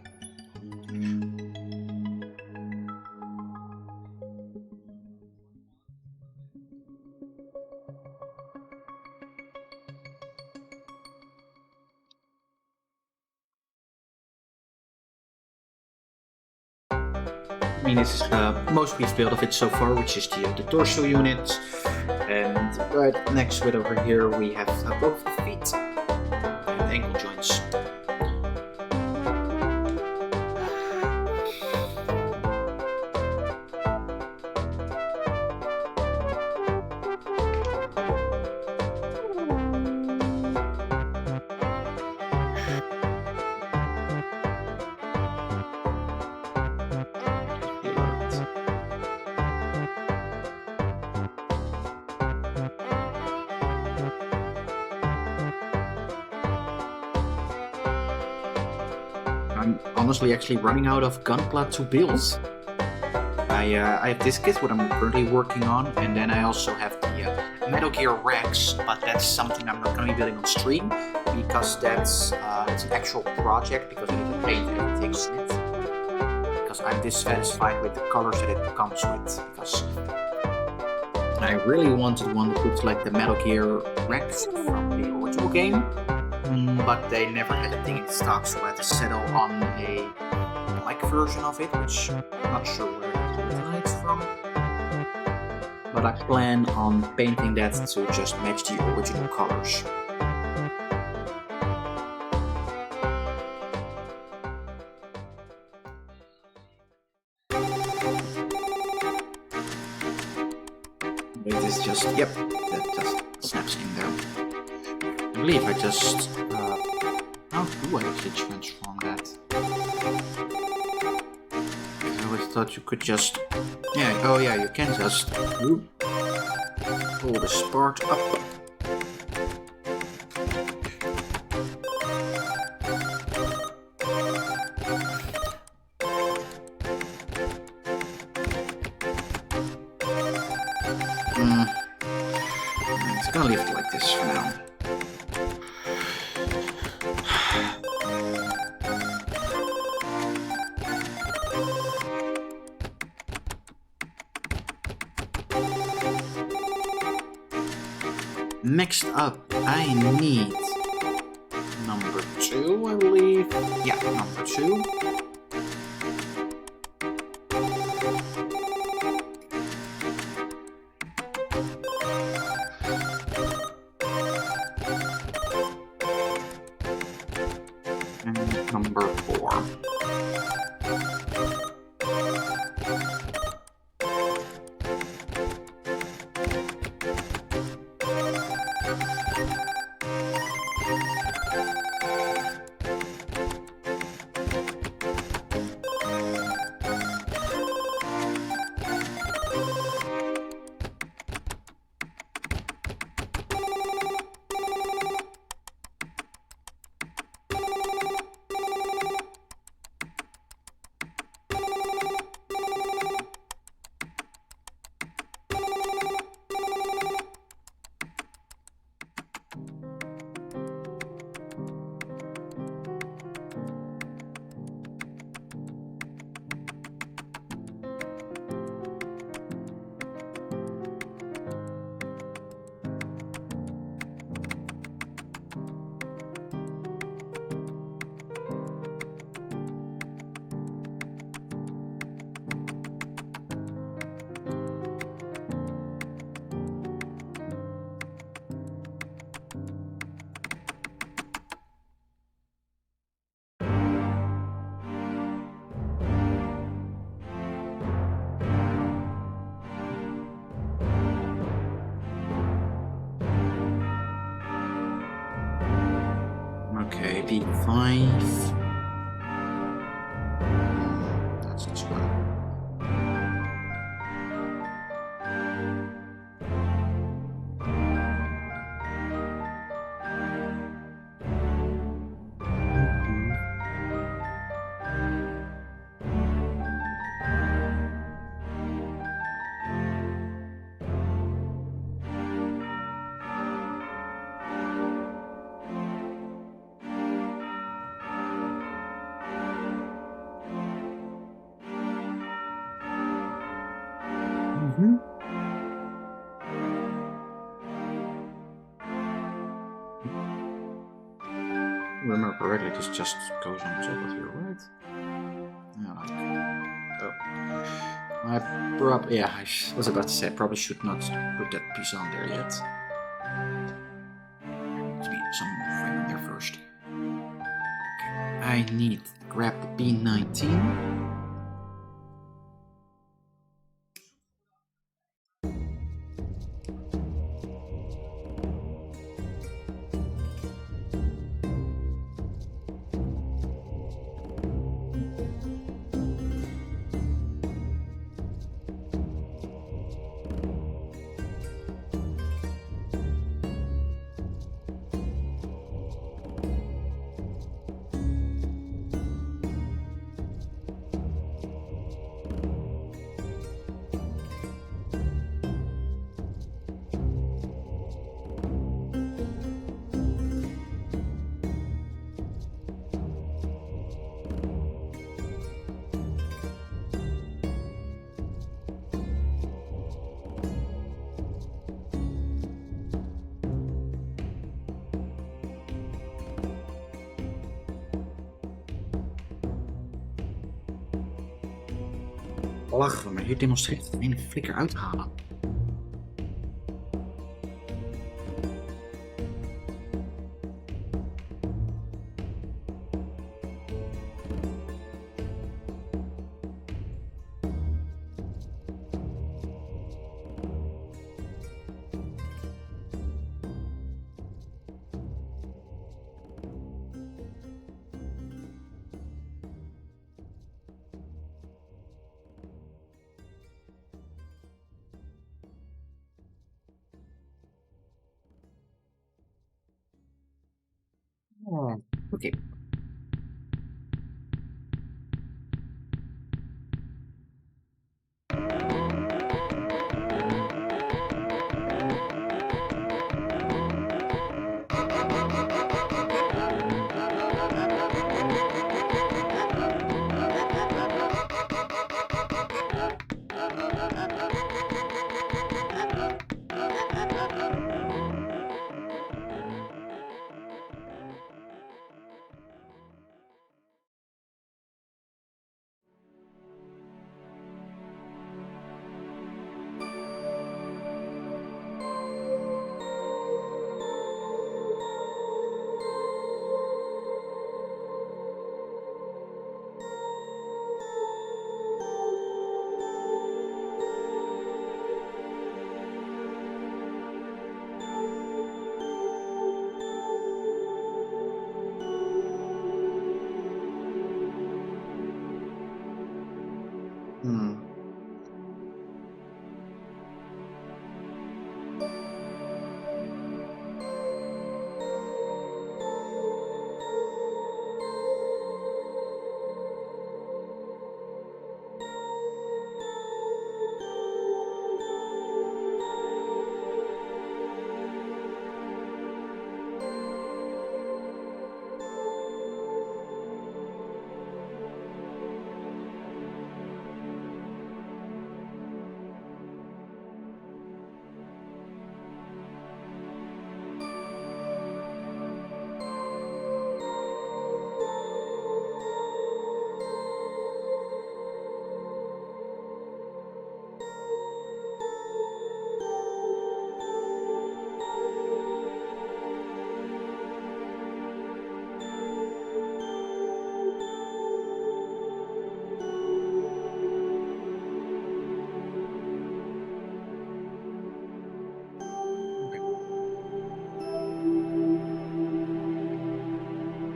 I mean, this is most we've built of it so far, which is the torso unit. And right next to it over here, we have both the feet and ankle joints. I'm honestly actually running out of gunpla to build. I have this kit, what I'm currently working on, and then I also have the Metal Gear Rex, but that's something I'm not going to be building on stream, because that's it's an actual project, because I need to paint everything in it. Because I'm dissatisfied with the colors that it comes with, because I really wanted one that looks like the Metal Gear Rex from the original game. But they never had a thing in stock, so I had to settle on a black version of it, which I'm not sure where it originates from. But I plan on painting that to just match the original colors. It is just, yep, that just snaps in there. I believe I just... how do I actually transform that? I always thought you could just... yeah, oh yeah, you can just... pull the spark up. It's gonna leave it like this for now. Next up, I need number 2, I believe. Yeah, number 2. And number 4. Okay, D5. That's this one. Remember correctly, this just goes on top of here, right? Yeah, like Oh. Yeah, I was about to say I probably should not put that piece on there yet. Must be some frame on there first. I need to grab the P19. Lachen, maar hier demonstreert het een flikker uithalen. Oh, okay. Hmm.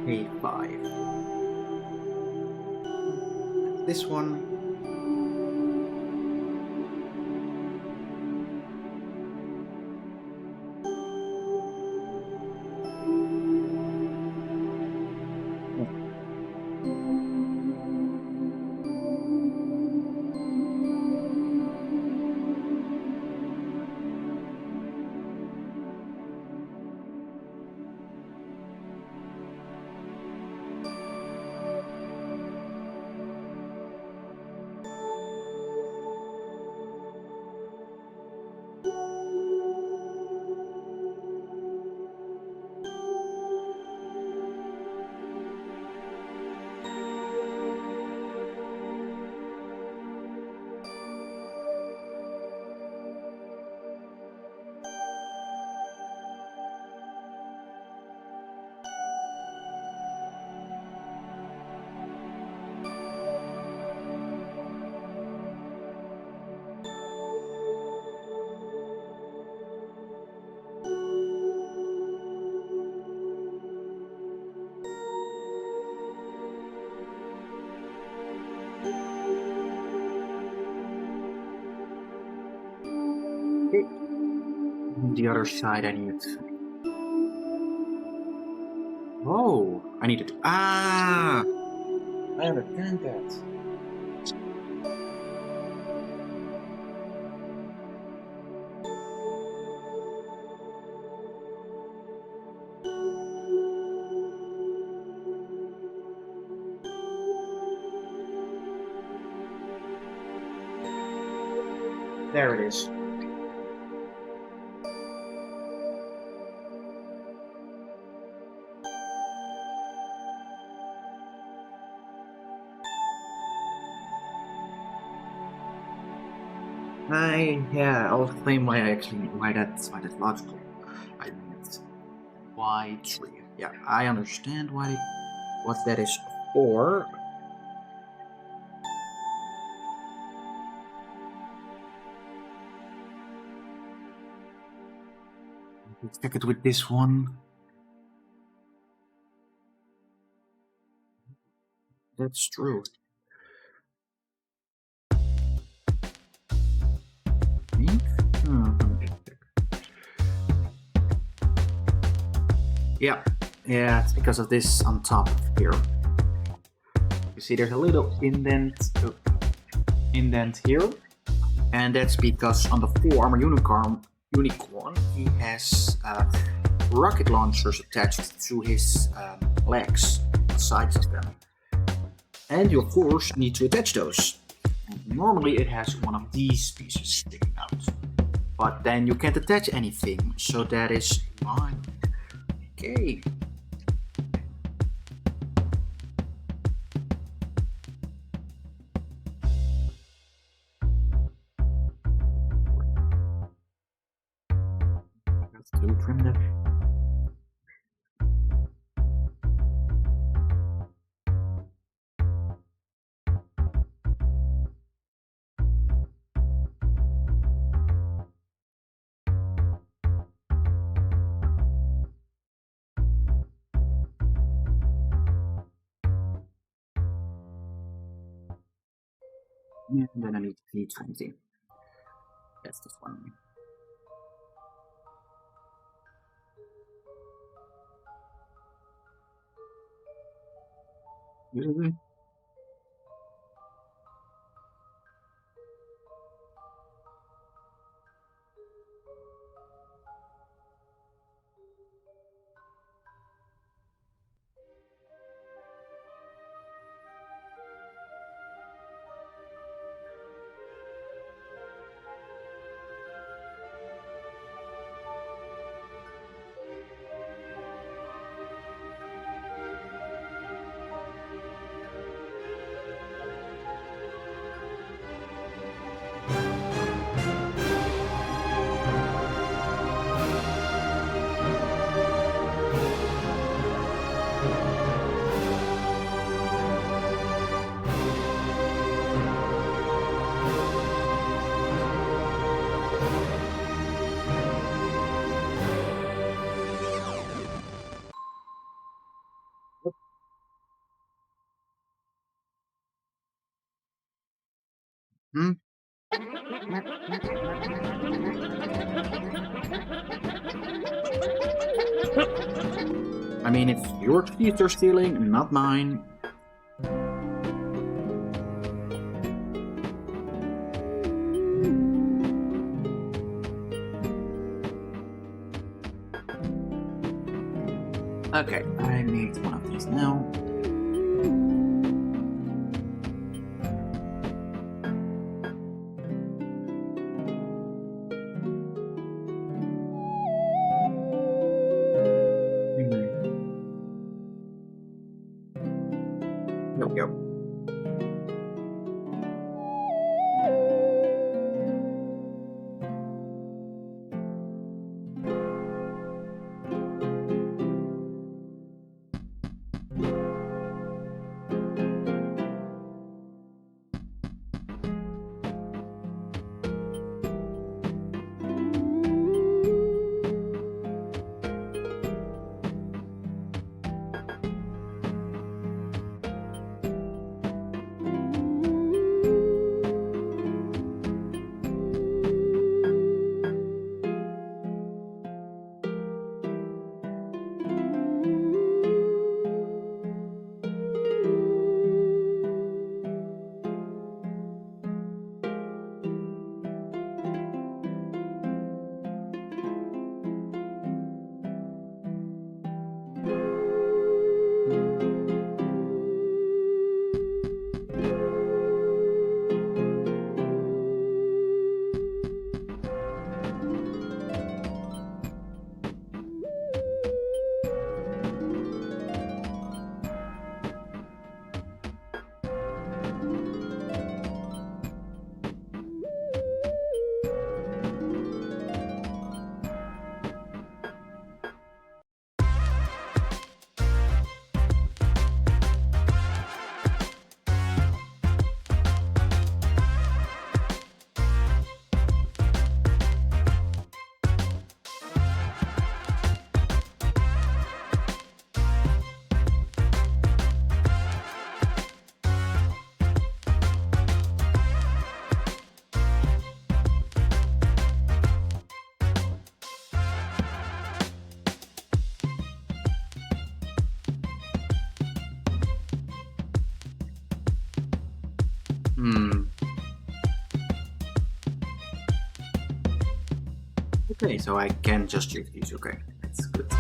A5. This one. the other side I need. Oh, I need it. Ah! I understand that. There it is. I'll explain why that's logical. I mean it's why tree. Yeah, I understand what that is for. Let's check it with this one. That's true. Pink? Yeah, it's because of this on top here. You see, there's a little indent here, and that's because on the full armor unicorn, he has rocket launchers attached to his legs, the sides of them, and you of course need to attach those. And normally it has one of these pieces sticking out, but then you can't attach anything, so that is why. Okay. Let's trim that. And then I need P20. That's this one. Mm-hmm. Hmm? I mean, it's your teeth are stealing, not mine. Okay, I need one of these now. There we go. Hmm. Okay, so I can just use these. Okay, that's good.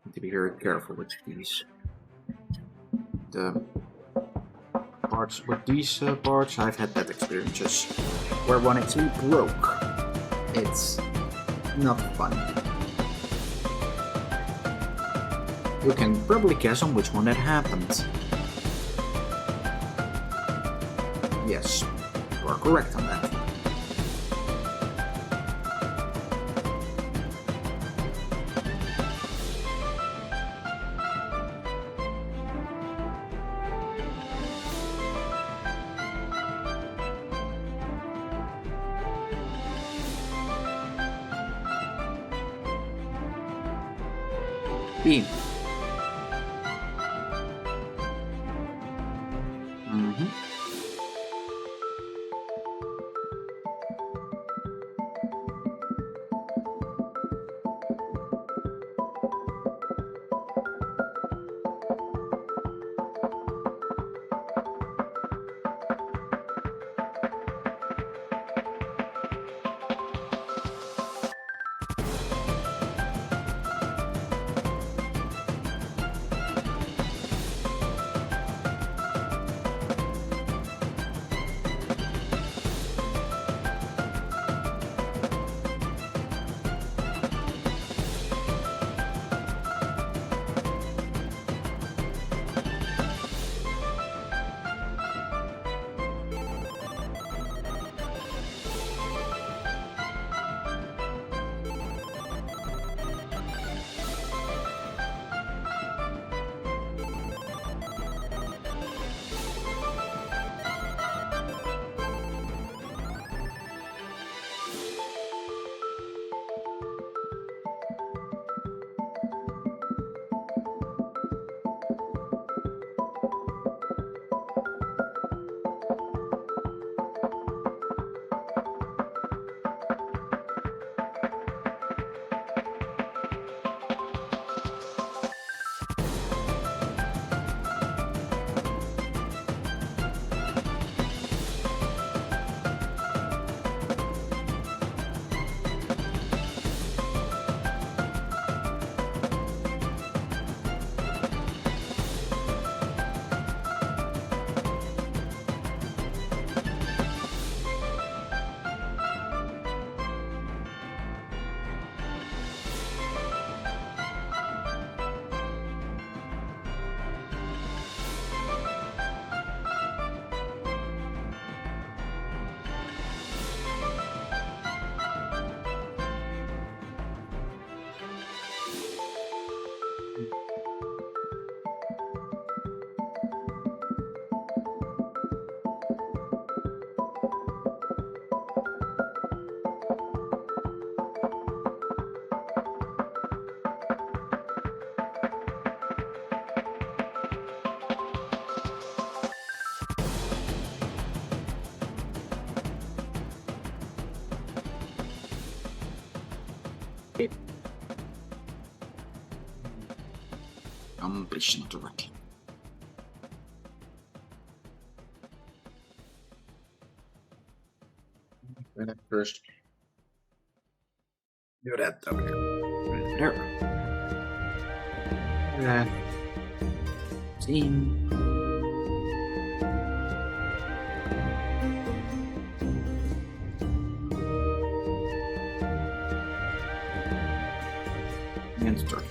Need to be very careful with these. The parts with these parts, I've had bad experiences where when it's broke, it's not fun. You can probably guess on which one that happened. Yes, you are correct on that. Beam. Mm-hmm. Completion of the work. First, do that over there. There. Steam. And start.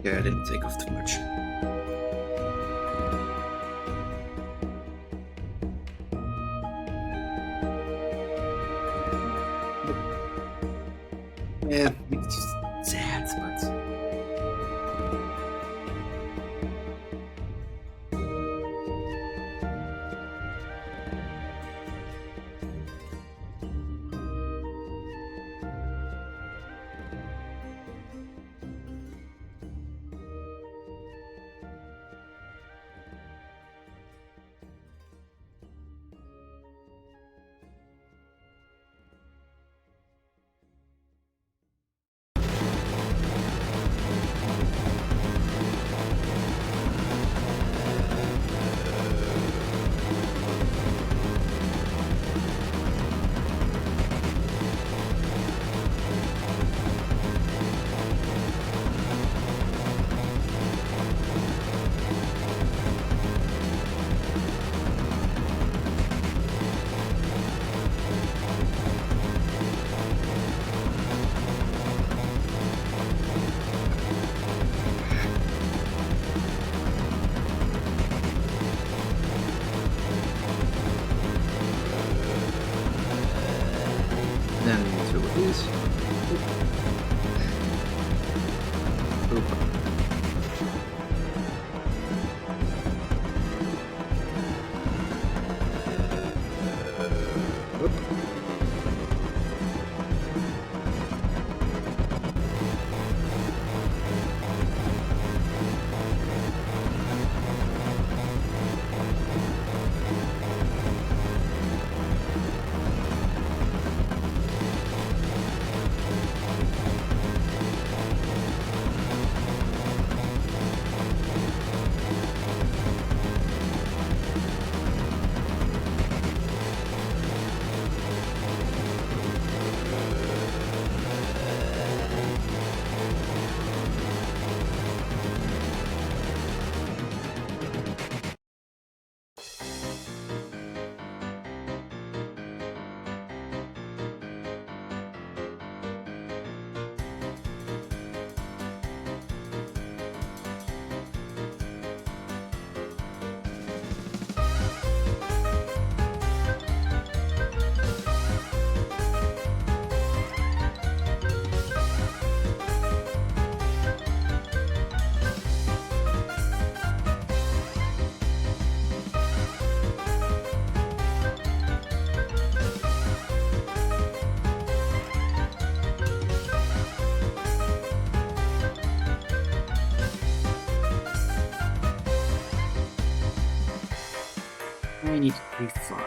Yeah, I didn't take off too much. Yeah, it's just sad, but... Then two of these. Oop. I need 3-5.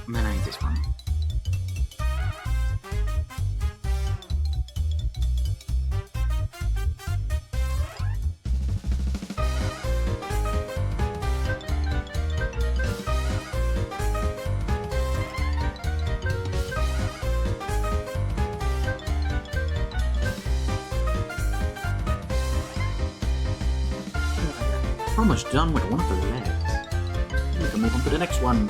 Man, I need this one. Almost done with one of the legs. We can move on to the next one.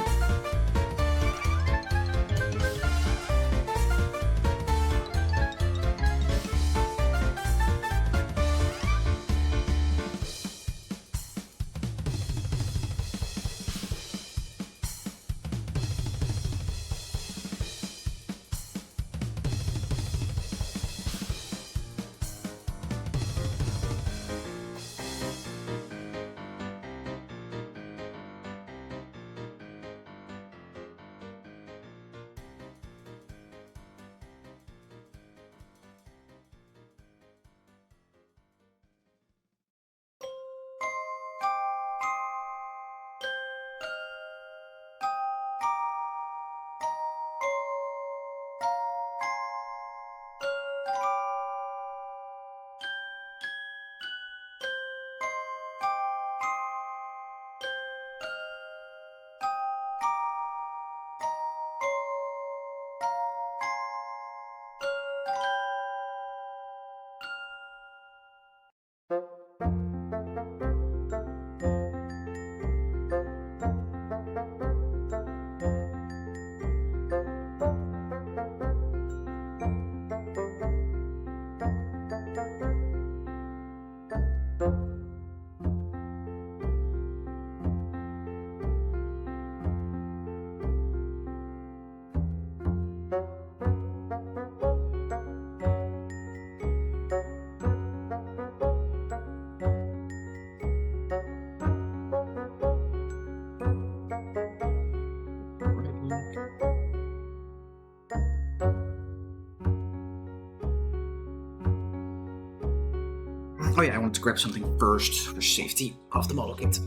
Oh yeah, I want to grab something first for safety of the model kit.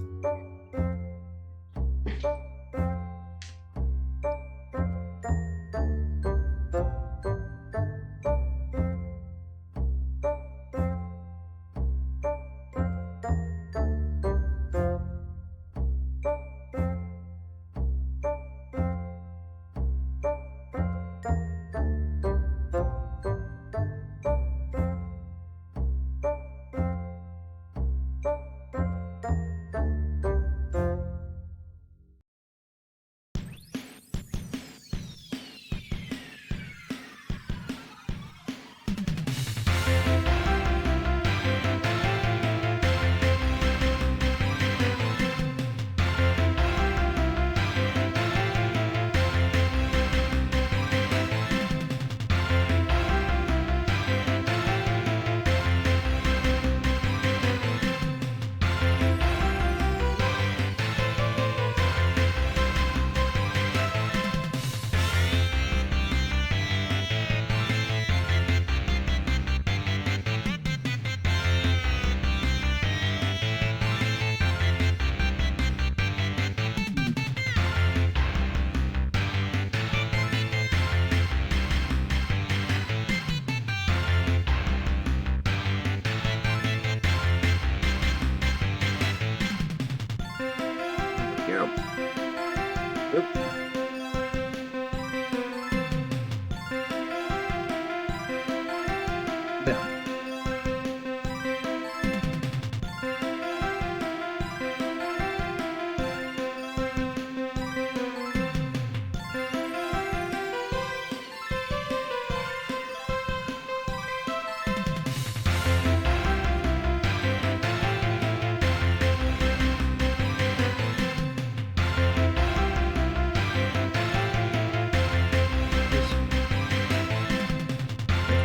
Here. Oop. Down.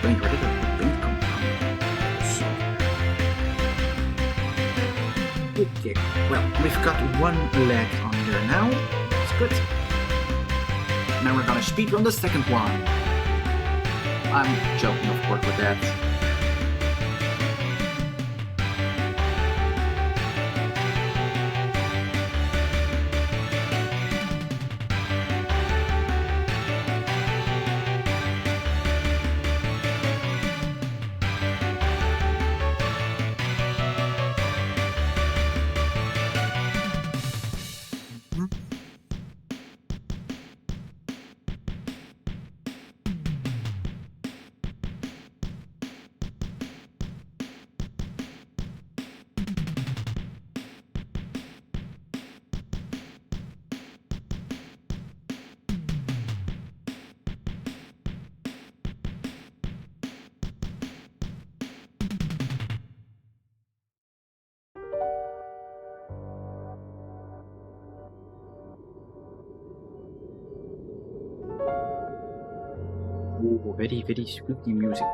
Paint, where did the paint come from? So, okay, well, we've got one leg on there now. That's good. Now we're gonna speedrun the second one. I'm joking, of course, with that. Oh, very, very spooky music.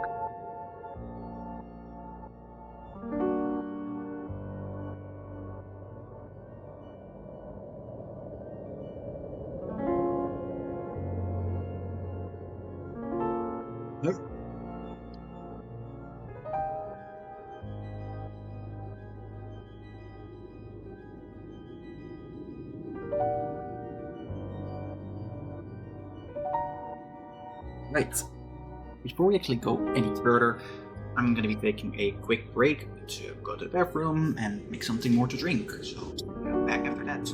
Nope. Right. Before we actually go any further, I'm gonna be taking a quick break to go to the bathroom and make something more to drink. So, back after that.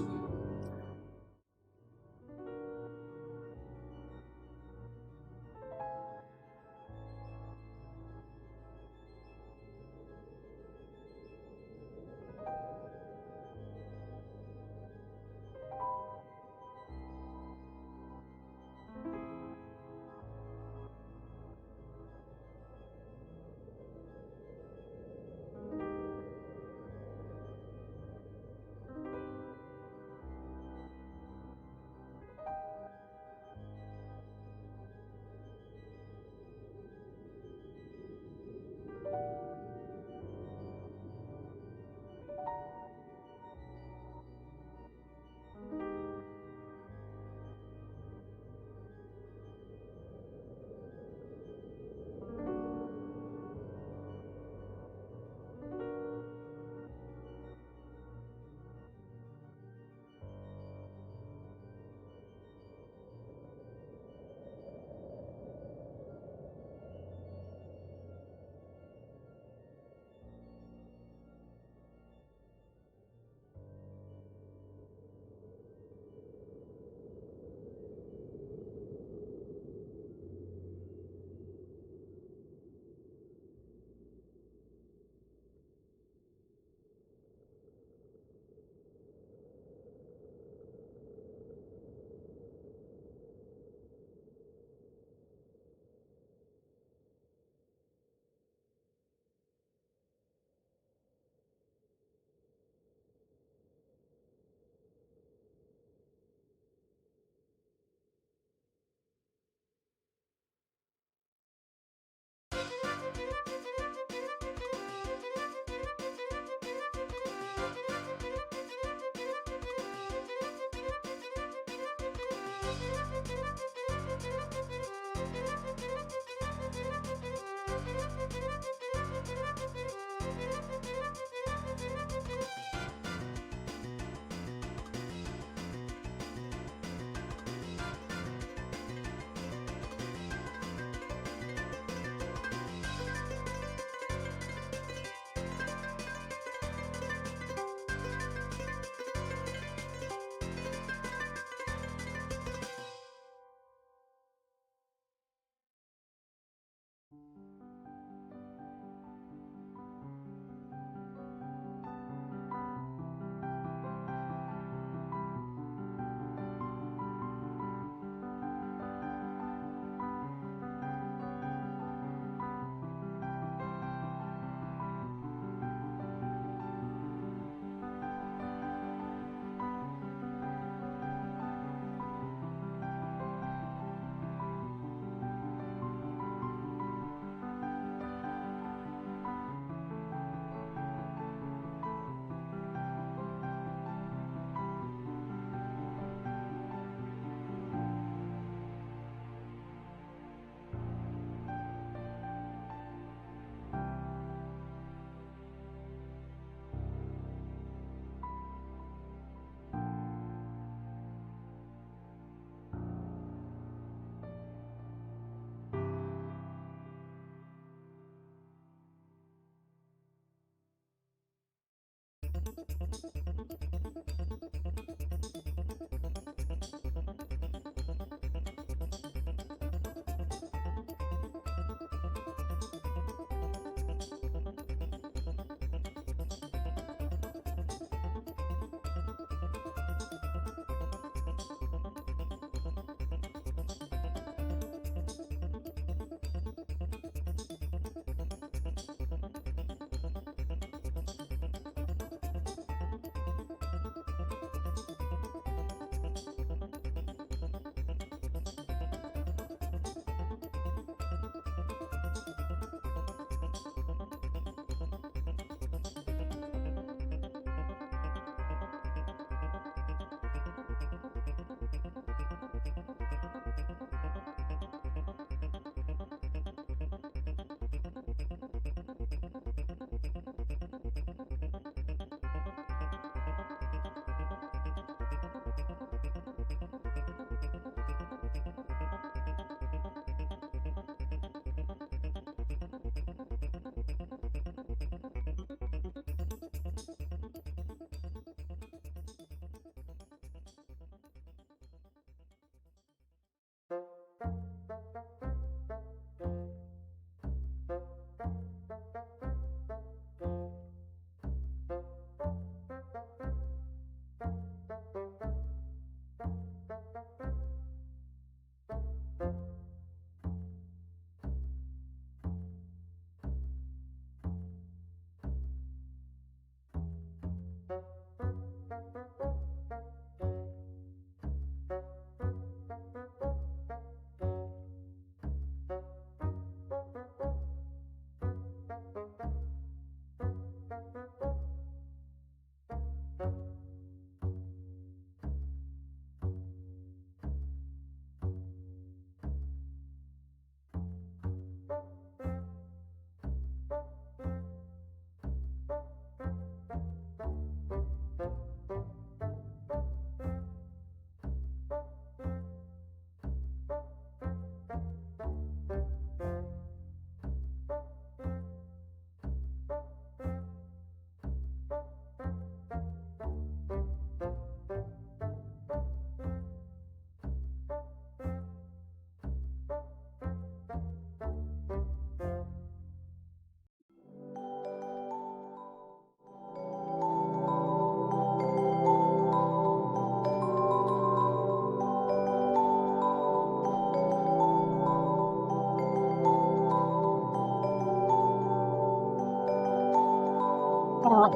Alright.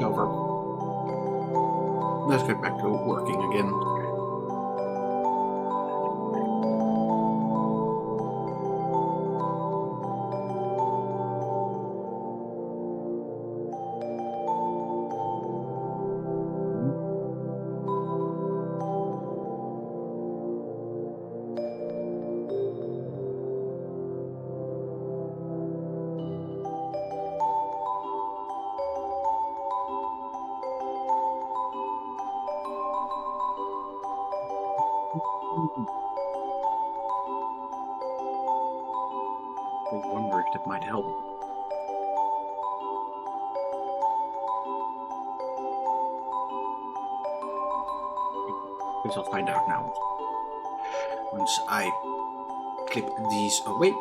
Over. Let's get back to working again. I wonder if that might help. Guess I'll find out now. Once I clip these away.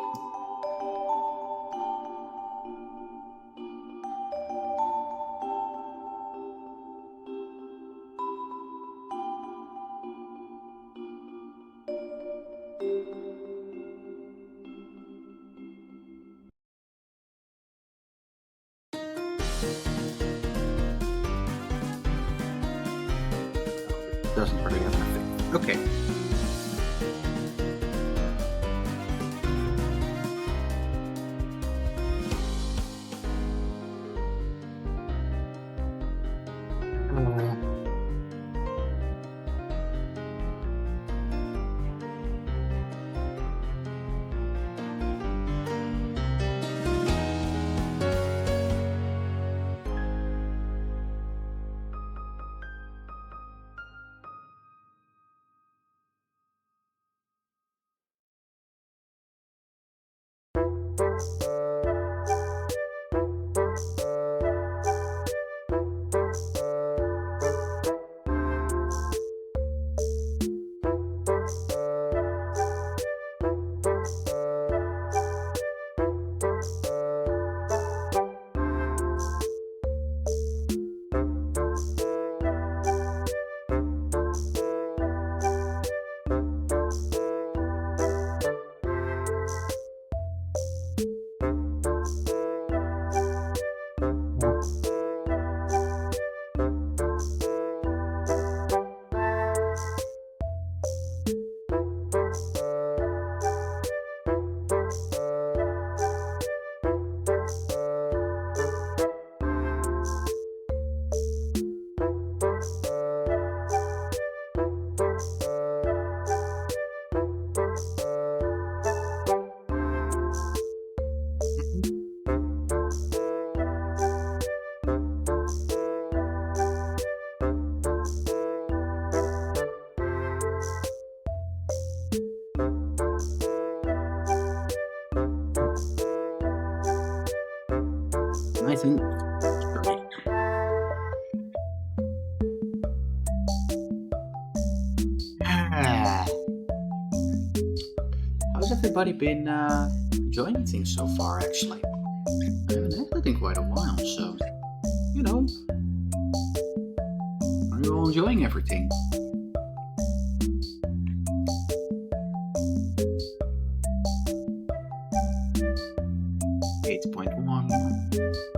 Doesn't really have anything. Okay. nice and sturdy. How's everybody been enjoying things so far, actually? I haven't had that in quite a while, so, you know, are you all enjoying everything? .1,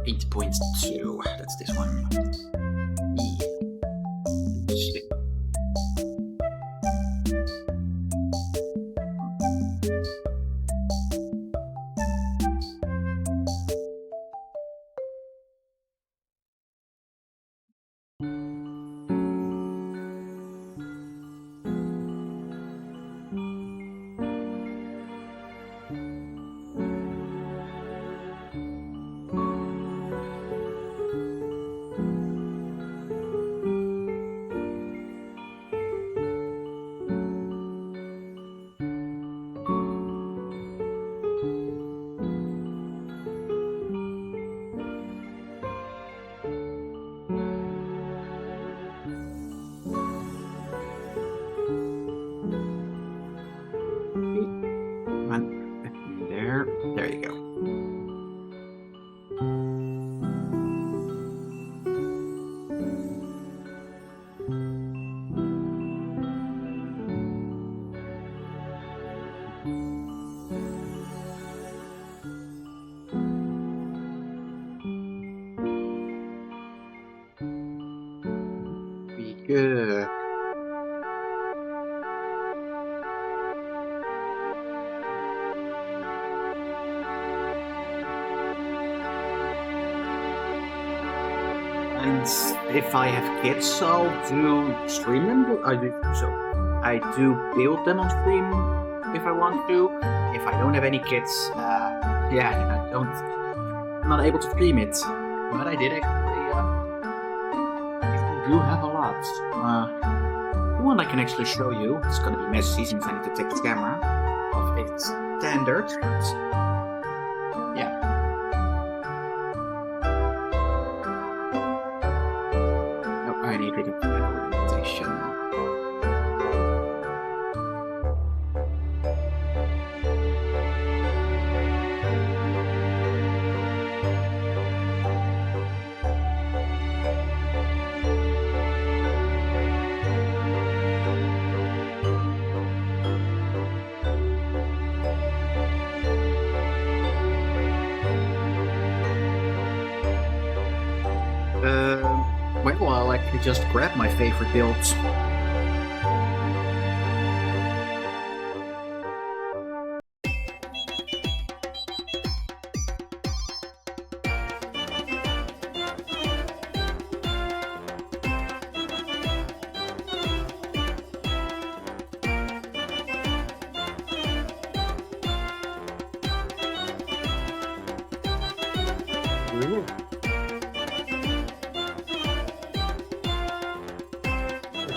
8.2, that's this one. E. There you go. Be good. And if I have kids, I'll do stream them. I do build them on stream if I want to. If I don't have any kids, yeah, I'm not able to stream it. But I did actually. I do have a lot. The one I can actually show you. It's gonna be messy since I need to take the camera of its standard. Yeah. I need a bit of orientation. Well, I'll actually just grab my favorite builds.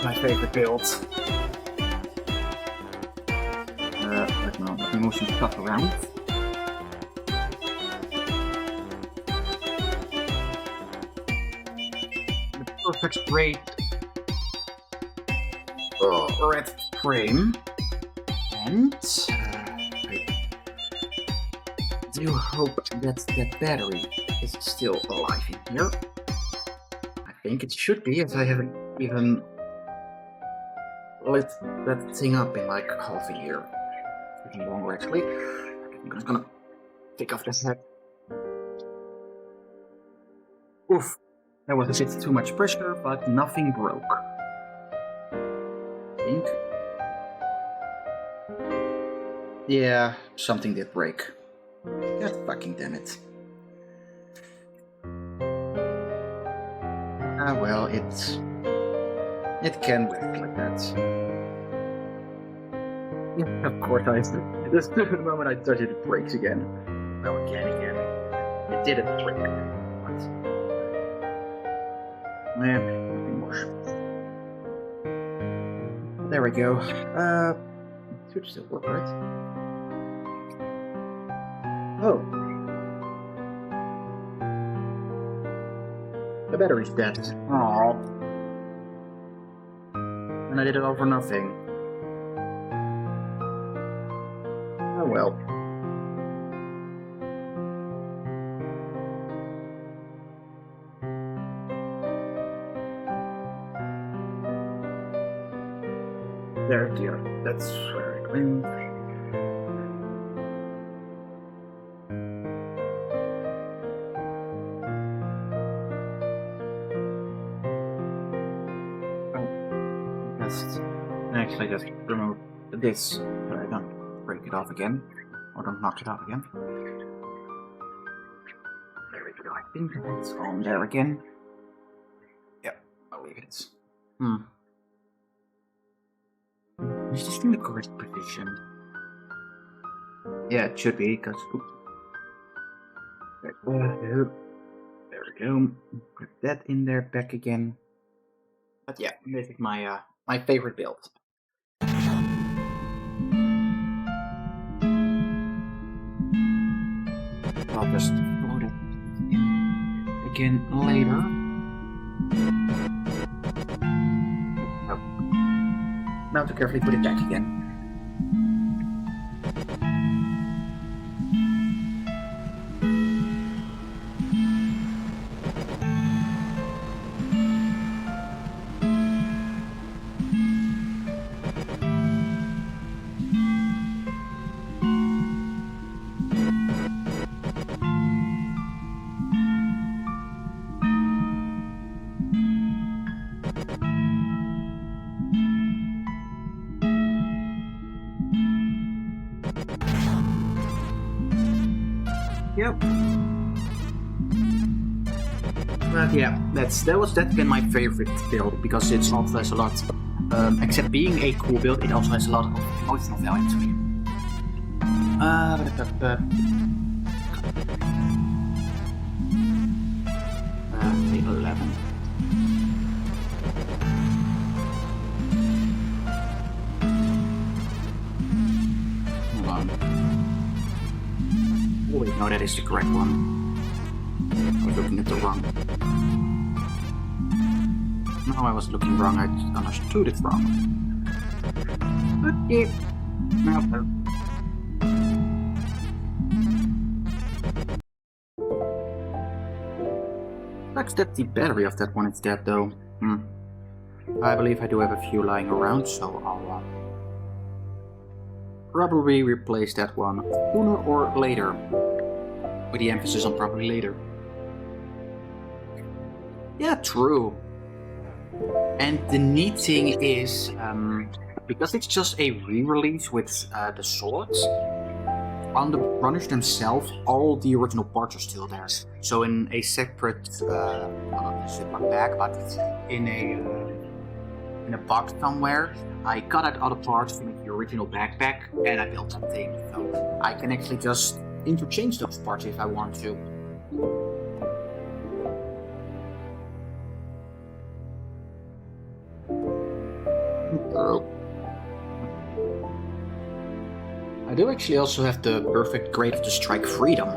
My favorite builds. Let me move some stuff around. The perfect straight red frame, and I do hope that battery is still alive in here. I think it should be, as I haven't even lit that thing up in like half a year. Even longer, actually. I'm just gonna take off this head. Oof, that was a bit too much pressure, but nothing broke. I think. Yeah, something did break. God fucking damn it. Ah, well, it can work like that. Of course, just the moment I touch it, it breaks again. No, again. It didn't break. But nothing more. There we go. It should still work, right? Oh. The battery's dead. Aww. And I did it all for nothing. Oh well. There, dear. That's where I went. Actually just remove this so I don't break it off again. Or don't knock it off again. There we go. I think it's on there again. Yep, I'll leave it. Is this in the correct position? Yeah, it should be, because... There we go. Put that in there back again. But yeah, this is my my favorite build. I'll just load it in again later. Oh. Now to carefully put it back again. Yep. But yeah, that's been my favorite build because it also has a lot. Except being a cool build, it also has a lot of emotional value to me. The 11. Hold on. Oh wait, no, that is the correct one. I was looking at the wrong. No, I was looking wrong. I understood it wrong. Okay. No. Sucks that the battery of that one is dead, though. I believe I do have a few lying around, so I'll probably replace that one sooner or later. With the emphasis on probably later. Yeah, true. And the neat thing is, because it's just a re-release with the swords, on the runners themselves, all the original parts are still there. So in a separate, not a Ziploc bag, but in a box somewhere, I cut out other parts to make the original backpack, and I built something. So I can actually just interchange those parts if I want to. I do actually also have the perfect grade of the Strike Freedom.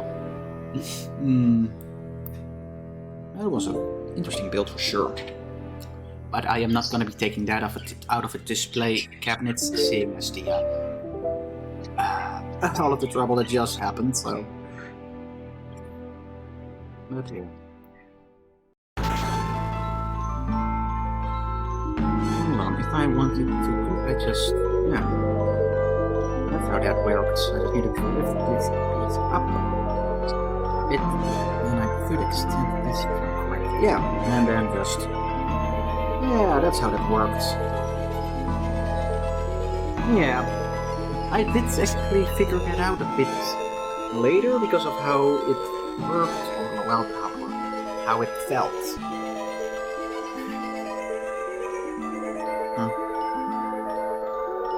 That was an interesting build for sure. But I am not going to be taking that out of a display cabinet, seeing as the all of the trouble that just happened, so... But yeah. Hold on, if I wanted to, I just... yeah. That's how that works. I just need to lift this piece up a bit, and I could extend this correctly. Yeah, and then just... yeah, that's how that works. Yeah. I did actually figure that out a bit later because of how it worked, or well, how it felt.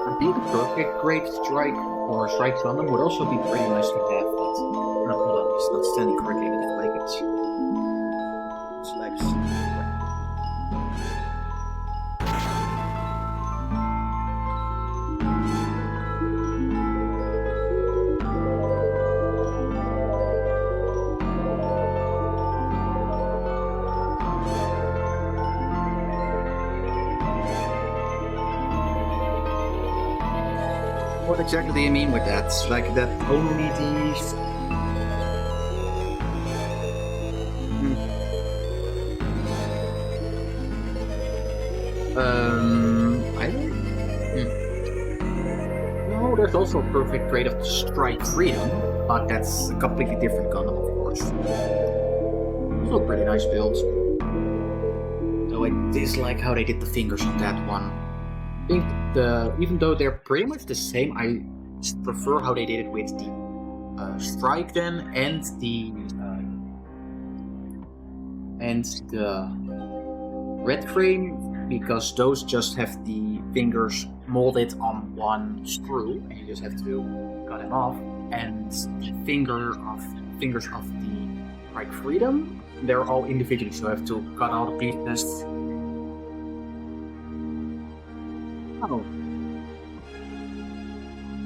I think the perfect great strike or strike gundam would also be pretty nice to have, but no, hold on, it's not standing correctly with its legs. Its legs. What exactly do you mean with that? Like that only these... I don't... No, there's also a perfect trade of Strike Freedom, but that's a completely different Gundam, of course. Also a pretty nice build. Though I dislike how they did the fingers on that one. I think even though they're pretty much the same, I prefer how they did it with the Strike then and the Red Frame, because those just have the fingers molded on one screw, and you just have to cut them off. And the fingers of the Strike Freedom, they're all individually, so I have to cut all the pieces. Oh.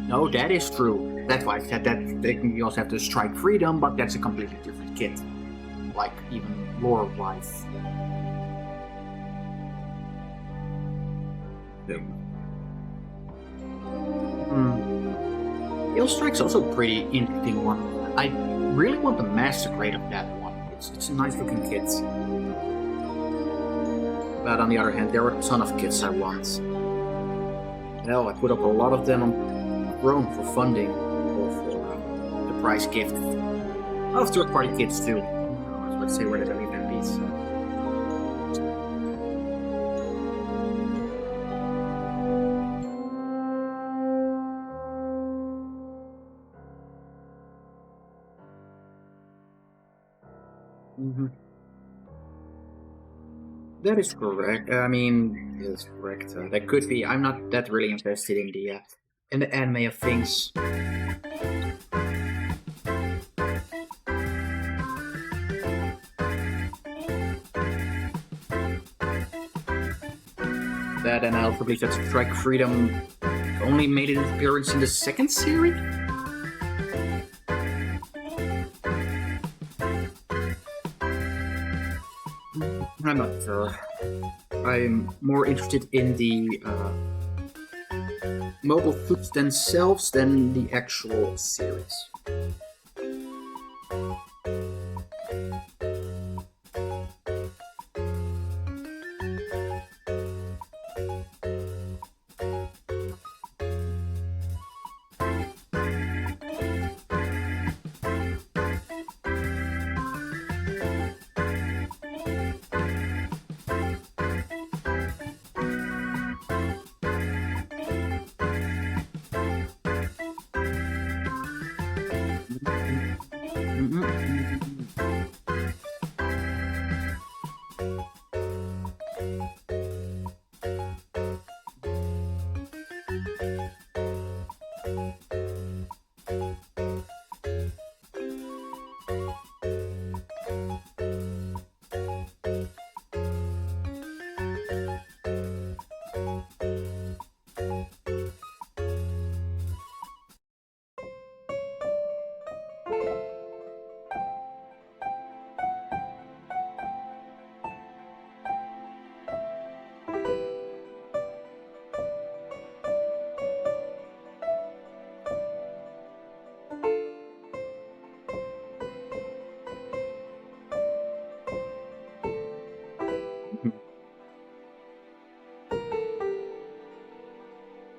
No, that is true. That's why I said that you also have to Strike Freedom, but that's a completely different kit. Like, even lore-wise. Ill Strike's also a pretty interesting one. I really want the master grade of that one. It's a nice looking kit. But on the other hand, there are a ton of kits I want. Hell, I put up a lot of them on Chrome for funding, or for the prize gift. A lot of third-party kits too. Let's say, where did I leave that piece? That is correct. I mean, that's correct. That could be. I'm not that really interested in the anime of things. That, and I also believe that Strike Freedom only made an appearance in the second series. I'm not sure. I'm more interested in the mobile suits themselves than the actual series.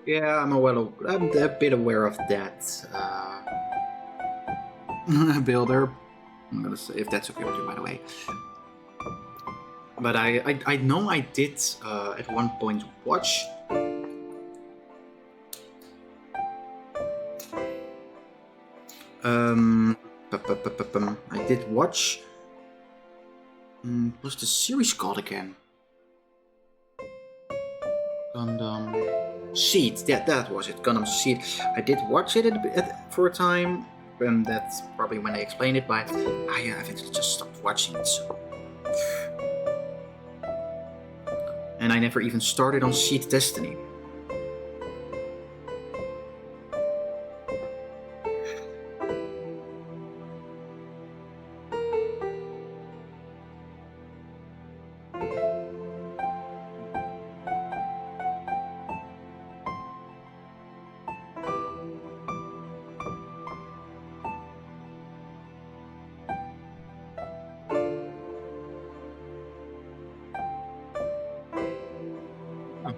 Yeah, I'm a bit aware of that builder. I'm gonna say, if that's okay with you, by the way. But I know I did at one point watch. I did watch. What's the series called again? Gundam Seed. Yeah, that was it. Gundam Seed. I did watch it for a time, and that's probably when they explained it. But I eventually just stopped watching it. So. And I never even started on Seed Destiny.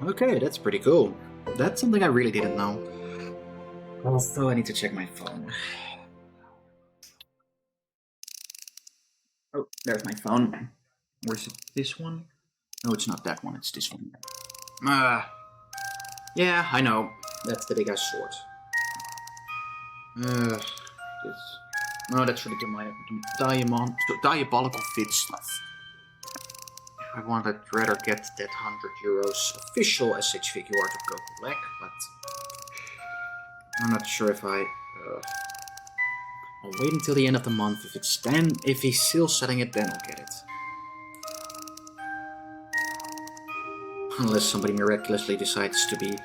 Okay, that's pretty cool. That's something I really didn't know. Also, I need to check my phone. Oh, there's my phone. Where's it? This one? No, it's not that one, it's this one. Yeah, I know. That's the big ass sword. This. No, that's for the diabolical fit stuff. I would rather get that €100 official SH figure art of Goku Black, but I'm not sure if I'll wait until the end of the month. If he's still selling it, then I'll get it. Unless somebody miraculously decides to be,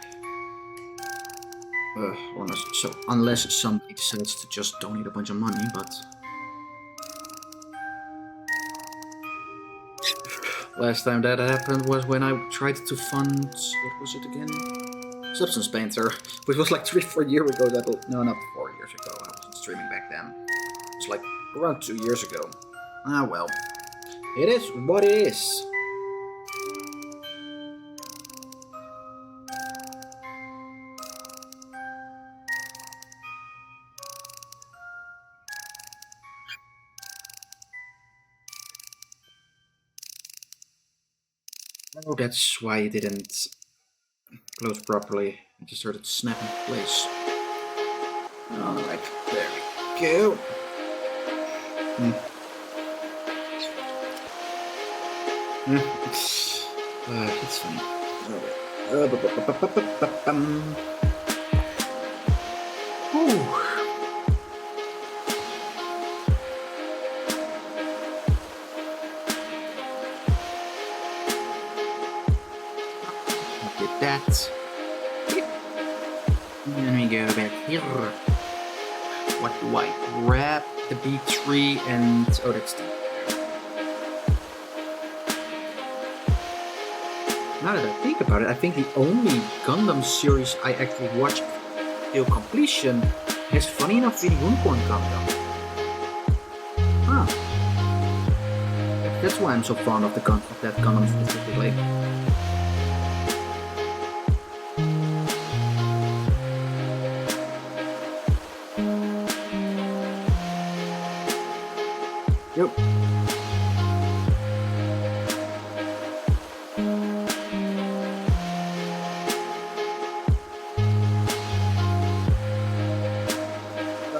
unless somebody decides to just donate a bunch of money, but last time that happened was when I tried to fund, what was it again? Substance Painter, which was like 3-4 years ago. No, not 4 years ago. I wasn't streaming back then. It was like around 2 years ago. Ah well, it is what it is. Oh, that's why it didn't close properly. It just started to snap into place. Alright, there we go. It's funny. Did that. And then we go back here. What do I grab? The B3 and... oh, that's the... Now that I think about it, I think the only Gundam series I actually watched till completion is, funny enough, the Unicorn Gundam. Huh. That's why I'm so fond of that Gundam specifically. Yep.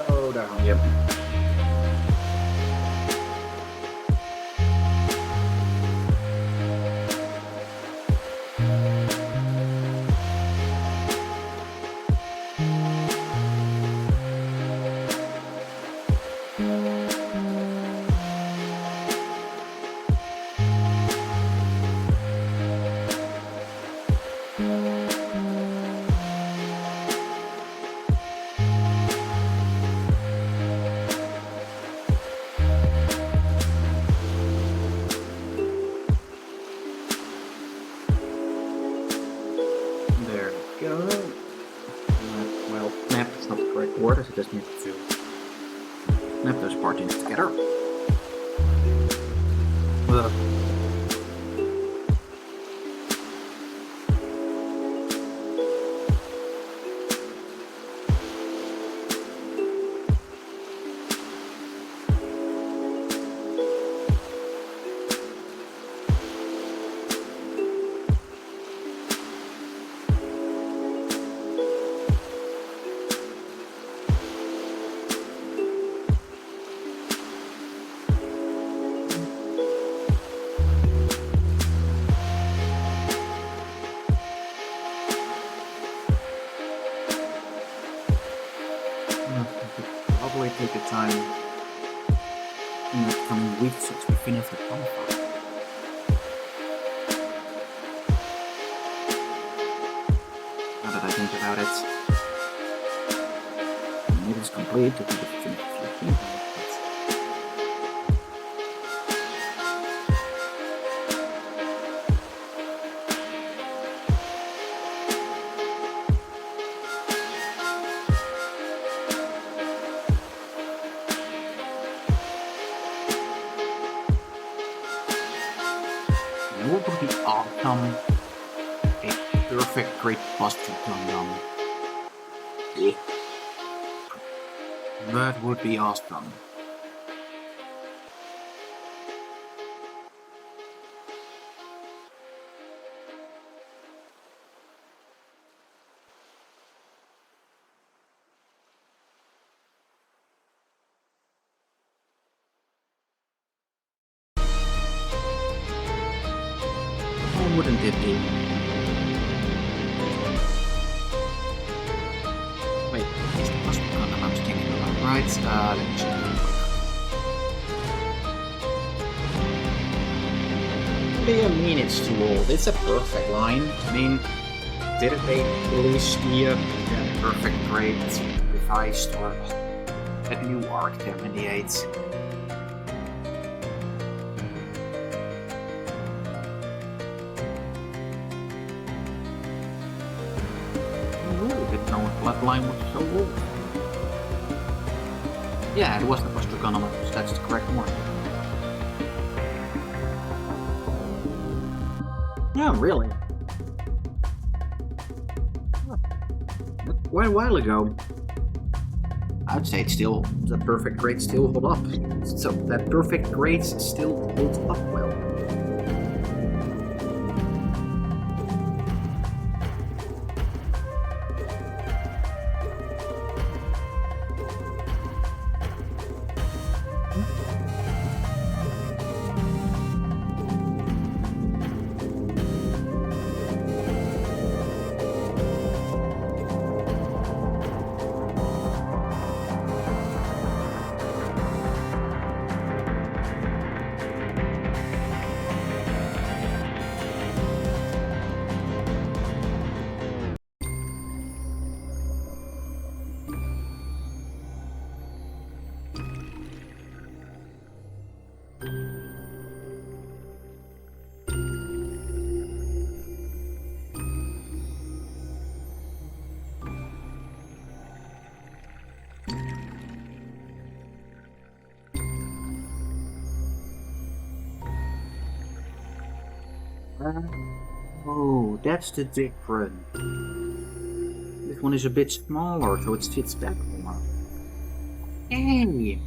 Oh, down, yep. Well, snap is not the correct word, as it just needs to snap those parts together. Probably take the time in the coming weeks since we finish the qualifier. Now that I think about it, it is complete to finish the 15th. What would be awesome if perfect great Buster Gundam. Yeah. That would be awesome. Or wouldn't it be? Wait, is the Buster Gundam I'm thinking about right? Let me check real quick. What do you mean it's too old? It's a perfect line. I mean, didn't they release the perfect grade revised or that new arc there in the 8th? Didn't know Bloodline was so old. Yeah, it was the Buster Gundam, so that's the correct one. Yeah, really? Quite a while ago. I'd say it's still, the perfect grades still hold up. So that perfect grades still holds up well. Oh, that's the difference. This one is a bit smaller, so it fits back more. Hey!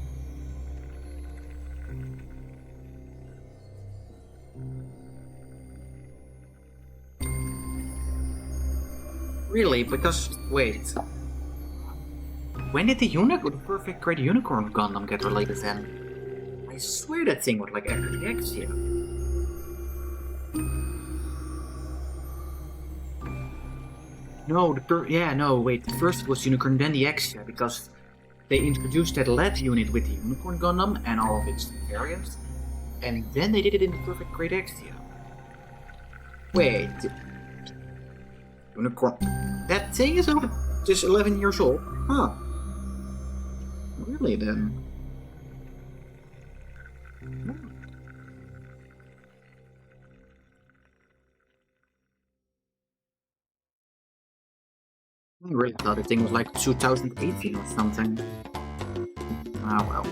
Really? Because, wait. When did the perfect great unicorn Gundam get related then? I swear that thing was like after the Exia. No, wait. First it was Unicorn, then the Exia, because they introduced that LED unit with the Unicorn Gundam and all of its variants, and then they did it in the Perfect Great Exia. Wait. Unicorn. That thing is just 11 years old? Huh. Really then? I really thought the thing was like 2018 or something. Ah well.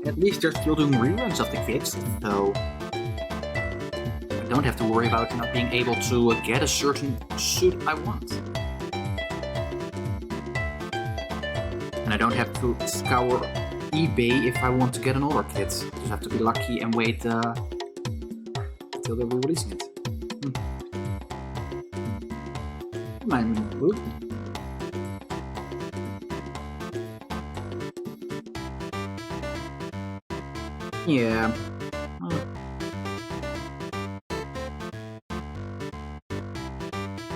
At least they're still doing reruns of the kits, so I don't have to worry about not being able to get a certain suit I want. And I don't have to scour eBay if I want to get an older kit. I just have to be lucky and wait until they're releasing it. Good. Yeah.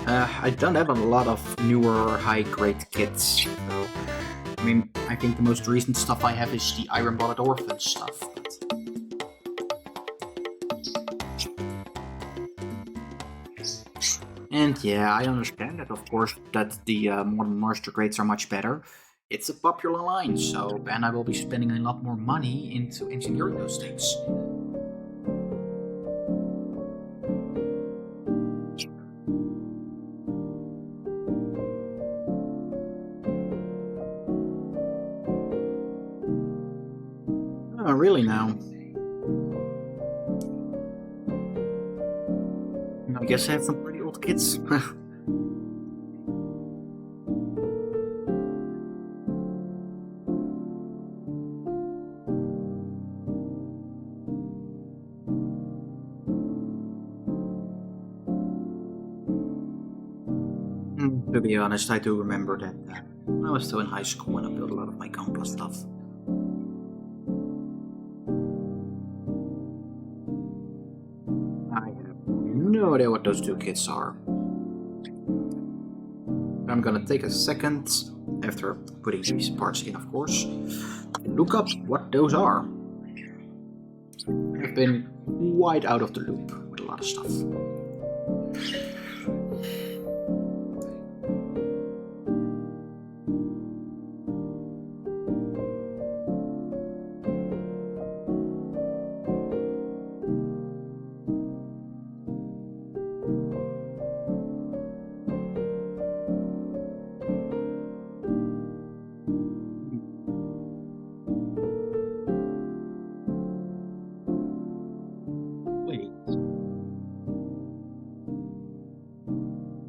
I don't have a lot of newer high-grade kits, so I mean, I think the most recent stuff I have is the Iron-Blooded Orphan stuff. And yeah, I understand that, of course, that the modern master grades are much better. It's a popular line, so and I will be spending a lot more money into engineering those things. Oh, really now? I guess I have some pretty old kids. To be honest, I do remember that I was still in high school when I built a lot of my Gunpla stuff. I have no idea what those two kids are. I'm gonna take a second, after putting these parts in, of course, look up what those are. I've been quite out of the loop with a lot of stuff.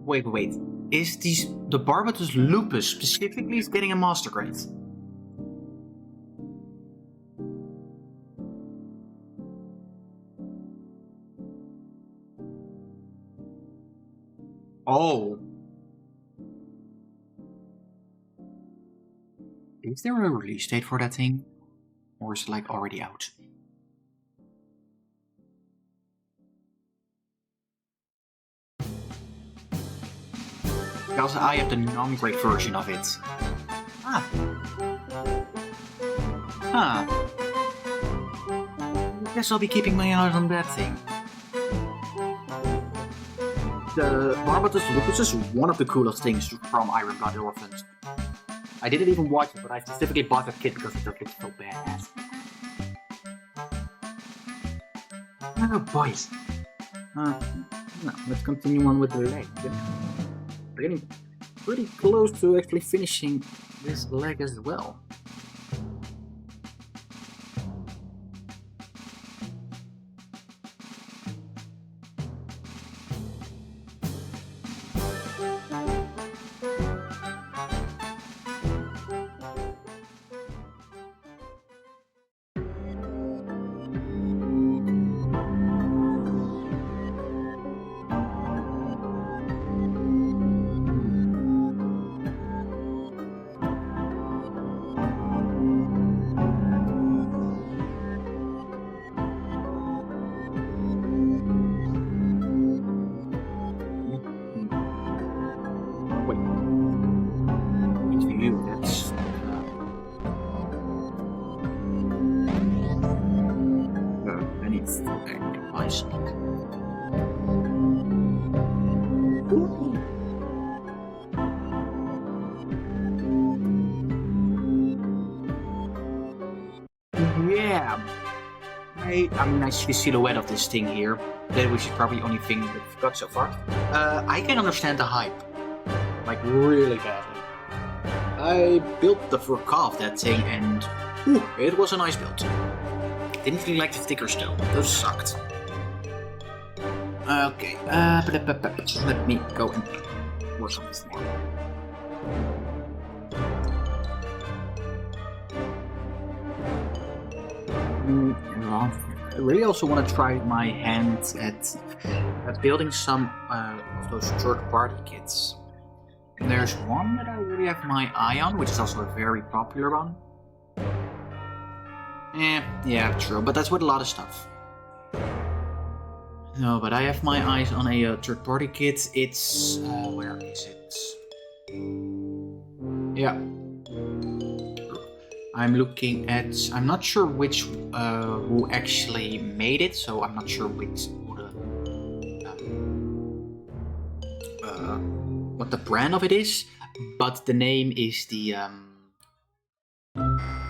Wait. Is the Barbatus Lupus specifically is getting a master grade? Oh. Is there a release date for that thing? Or is it like already out? Because I have the non-grade version of it. Ah. Huh. Guess I'll be keeping my eye on that thing. The Barbatus Lupus is one of the coolest things from Iron Blood Orphans. I didn't even watch it, but I specifically bought that kit because it looks so badass. Oh, boys. No, let's continue on with the leg. We're getting pretty close to actually finishing this leg as well. Yeah, I mean, I see the silhouette of this thing here, which is probably the only thing that we've got so far. I can understand the hype, like really badly. I built the Furka of that thing, and it was a nice build. Didn't really like the stickers though; those sucked. Okay, let me go and work on this more. I really also want to try my hand at building some of those third-party kits. And there's one that I really have my eye on, which is also a very popular one. Yeah, true, but that's with a lot of stuff. No, but I have my eyes on a third-party kit. It's where is it? Yeah. I'm looking at. I'm not sure which who actually made it, so I'm not sure which what the brand of it is. But the name is the.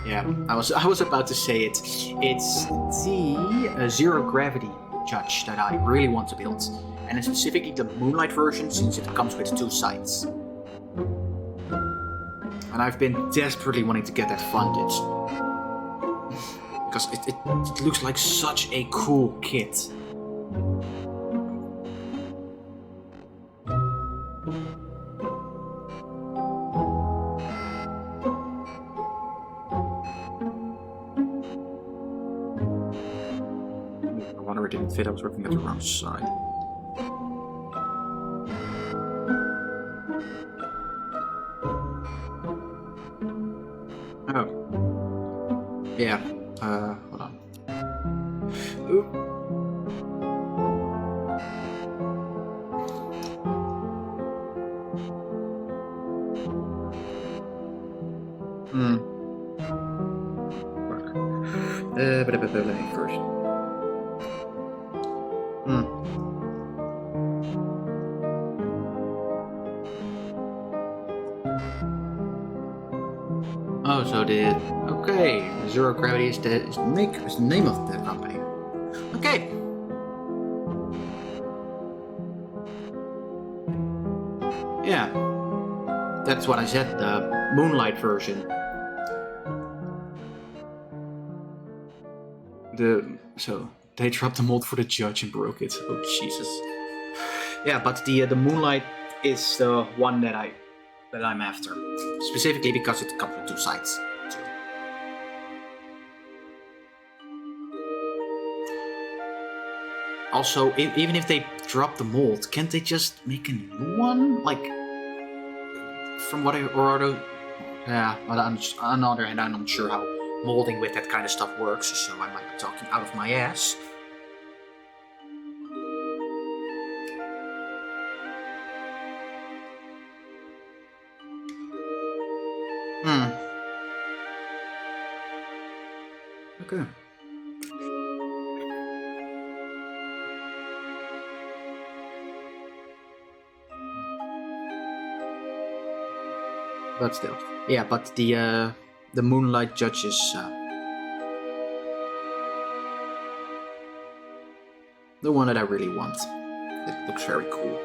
Yeah, I was about to say it. It's the Zero Gravity Judge that I really want to build, and it's specifically the Moonlight version since it comes with 2 sides. And I've been desperately wanting to get that funded. Because it looks like such a cool kit. outfit. I was looking at the wrong side. Oh. Yeah. Hold on. Ooh. Let me first. Oh, so okay, Zero Gravity is the name of the company. Okay. Yeah, that's what I said. The Moonlight version. So they dropped the mold for the judge and broke it. Oh Jesus. Yeah, but the Moonlight is the one that I'm after, specifically because it comes with two sides. Too. Also, even if they drop the mold, can't they just make a new one? Like, from what yeah. But on the other hand, I'm not sure how molding with that kind of stuff works, so I might be talking out of my ass. Okay. But still, yeah. But the Moonlight Judge is the one that I really want. It looks very cool.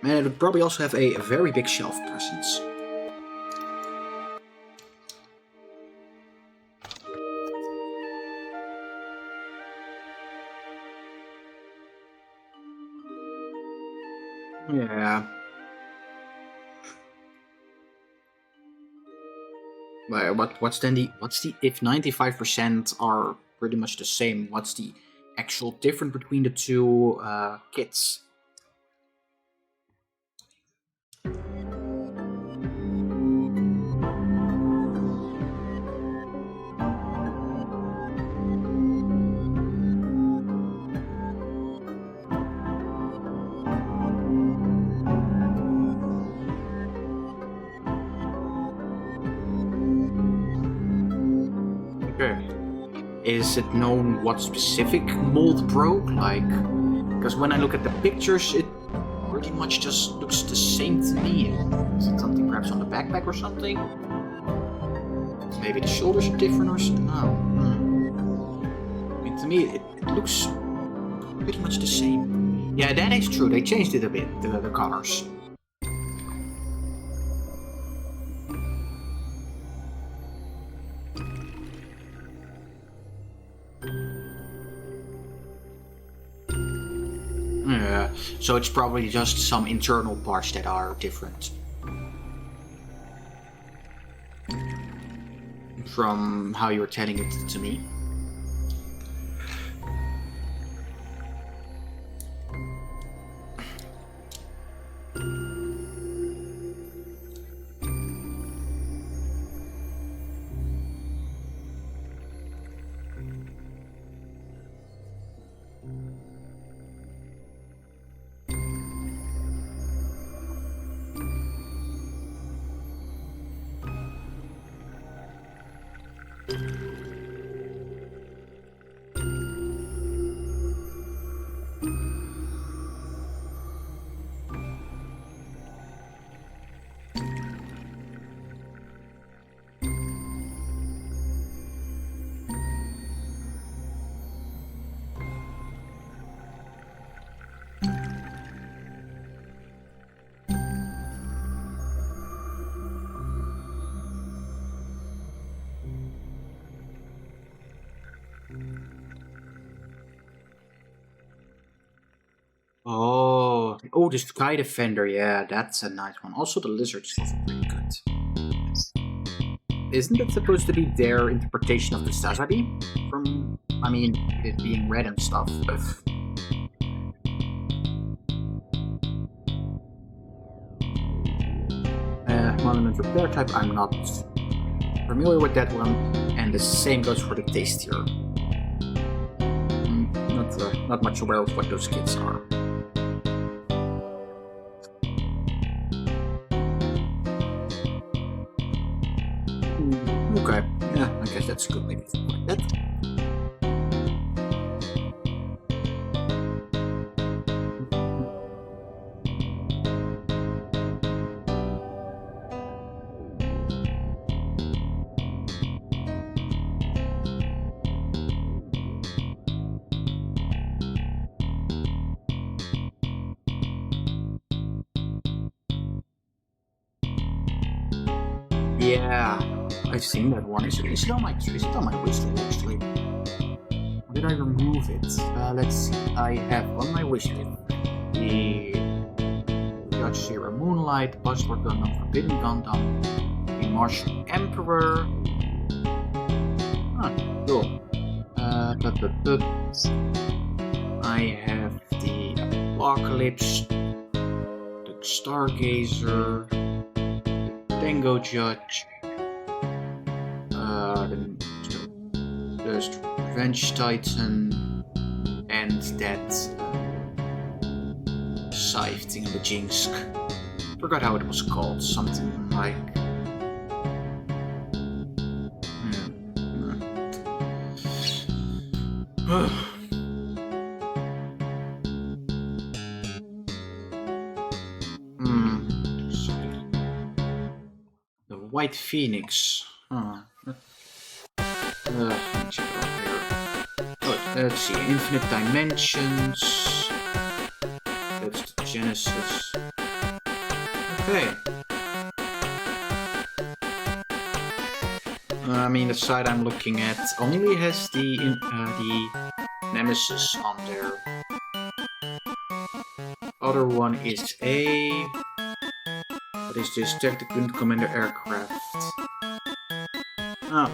And it would probably also have a very big shelf presence. Yeah. What's the if 95% are pretty much the same, what's the actual difference between the two kits? Is it known what specific mold broke? Like, because when I look at the pictures, it pretty much just looks the same to me. Is it something perhaps on the backpack or something? Maybe the shoulders are different or something? No. I mean, to me, it looks pretty much the same. Yeah, that is true. They changed it a bit, the colors. Yeah, so it's probably just some internal parts that are different from how you were telling it to me. Oh, the Sky Defender, yeah, that's a nice one. Also, the Lizards is pretty good. Isn't it supposed to be their interpretation of the Sazadi from I mean, it being red and stuff. Monument repair type, I'm not familiar with that one, and the same goes for the tastier. Not much aware of what those kits are. Okay, yeah, I guess that's good. Maybe like that. Yeah, I've seen that one. Is it on my wish list actually? Or did I remove it? Let's see. I have on my wish list the Yashira Moonlight, Buzzword Gundam, Forbidden Gundam, the Martial Emperor. Ah, cool. I have the Apocalypse, the Stargazer, Tango Judge, the Revenge Titan, and that scythe thing in the Jinsk. Forgot how it was called. Something like. The White Phoenix. Let me check it out here. Oh, let's see. Infinite Dimensions. That's the Genesis. Okay. I mean, the side I'm looking at only has the Nemesis on there. Other one is a. What is this? Tactical Commander Aircraft. Oh.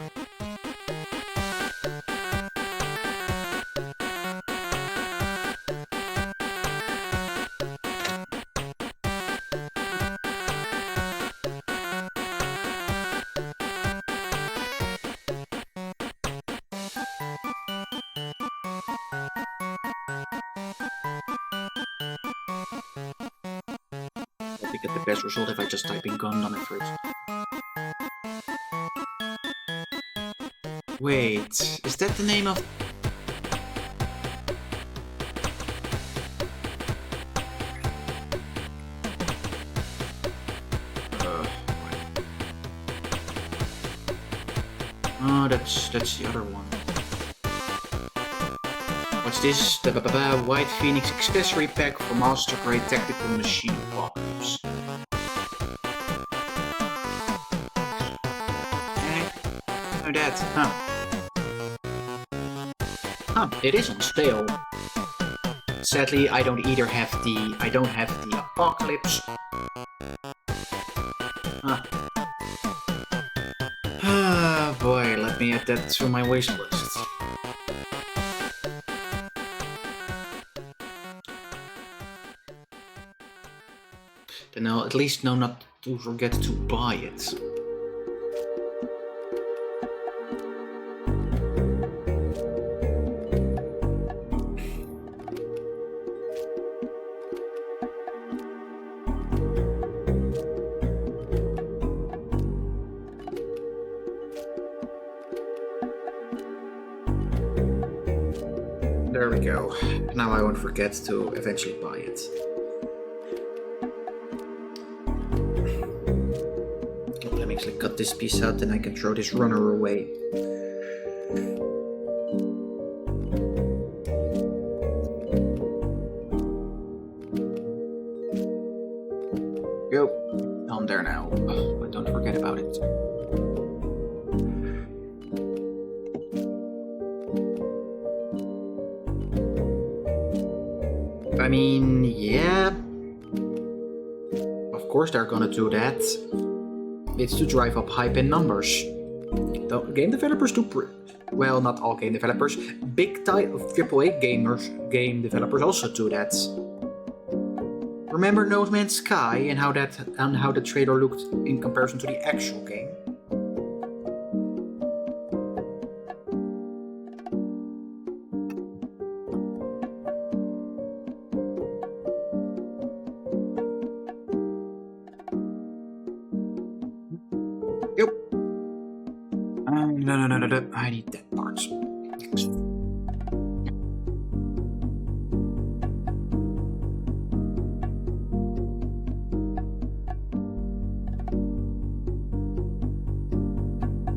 Get the best result if I just type in Gundam at first. Wait, is that the name of... Oh, that's the other one. What's this? The White Phoenix accessory pack for Master Grade Tactical Machine Apocalypse. That, it is on sale. Sadly, I don't have the Apocalypse. Ah, boy, let me add that to my wish list. Then I'll at least know not to forget to buy it. There we go. Now I won't forget to eventually buy it. Let me actually cut this piece out, then I can throw this runner away. Go. I'm there now. But don't forget about it. I mean, yeah. Of course they're gonna do that. It's to drive up hype in numbers. The game developers do well, not all game developers. Big AAA game developers also do that. Remember No Man's Sky and how the trailer looked in comparison to the actual game? Yep. No. I need that part.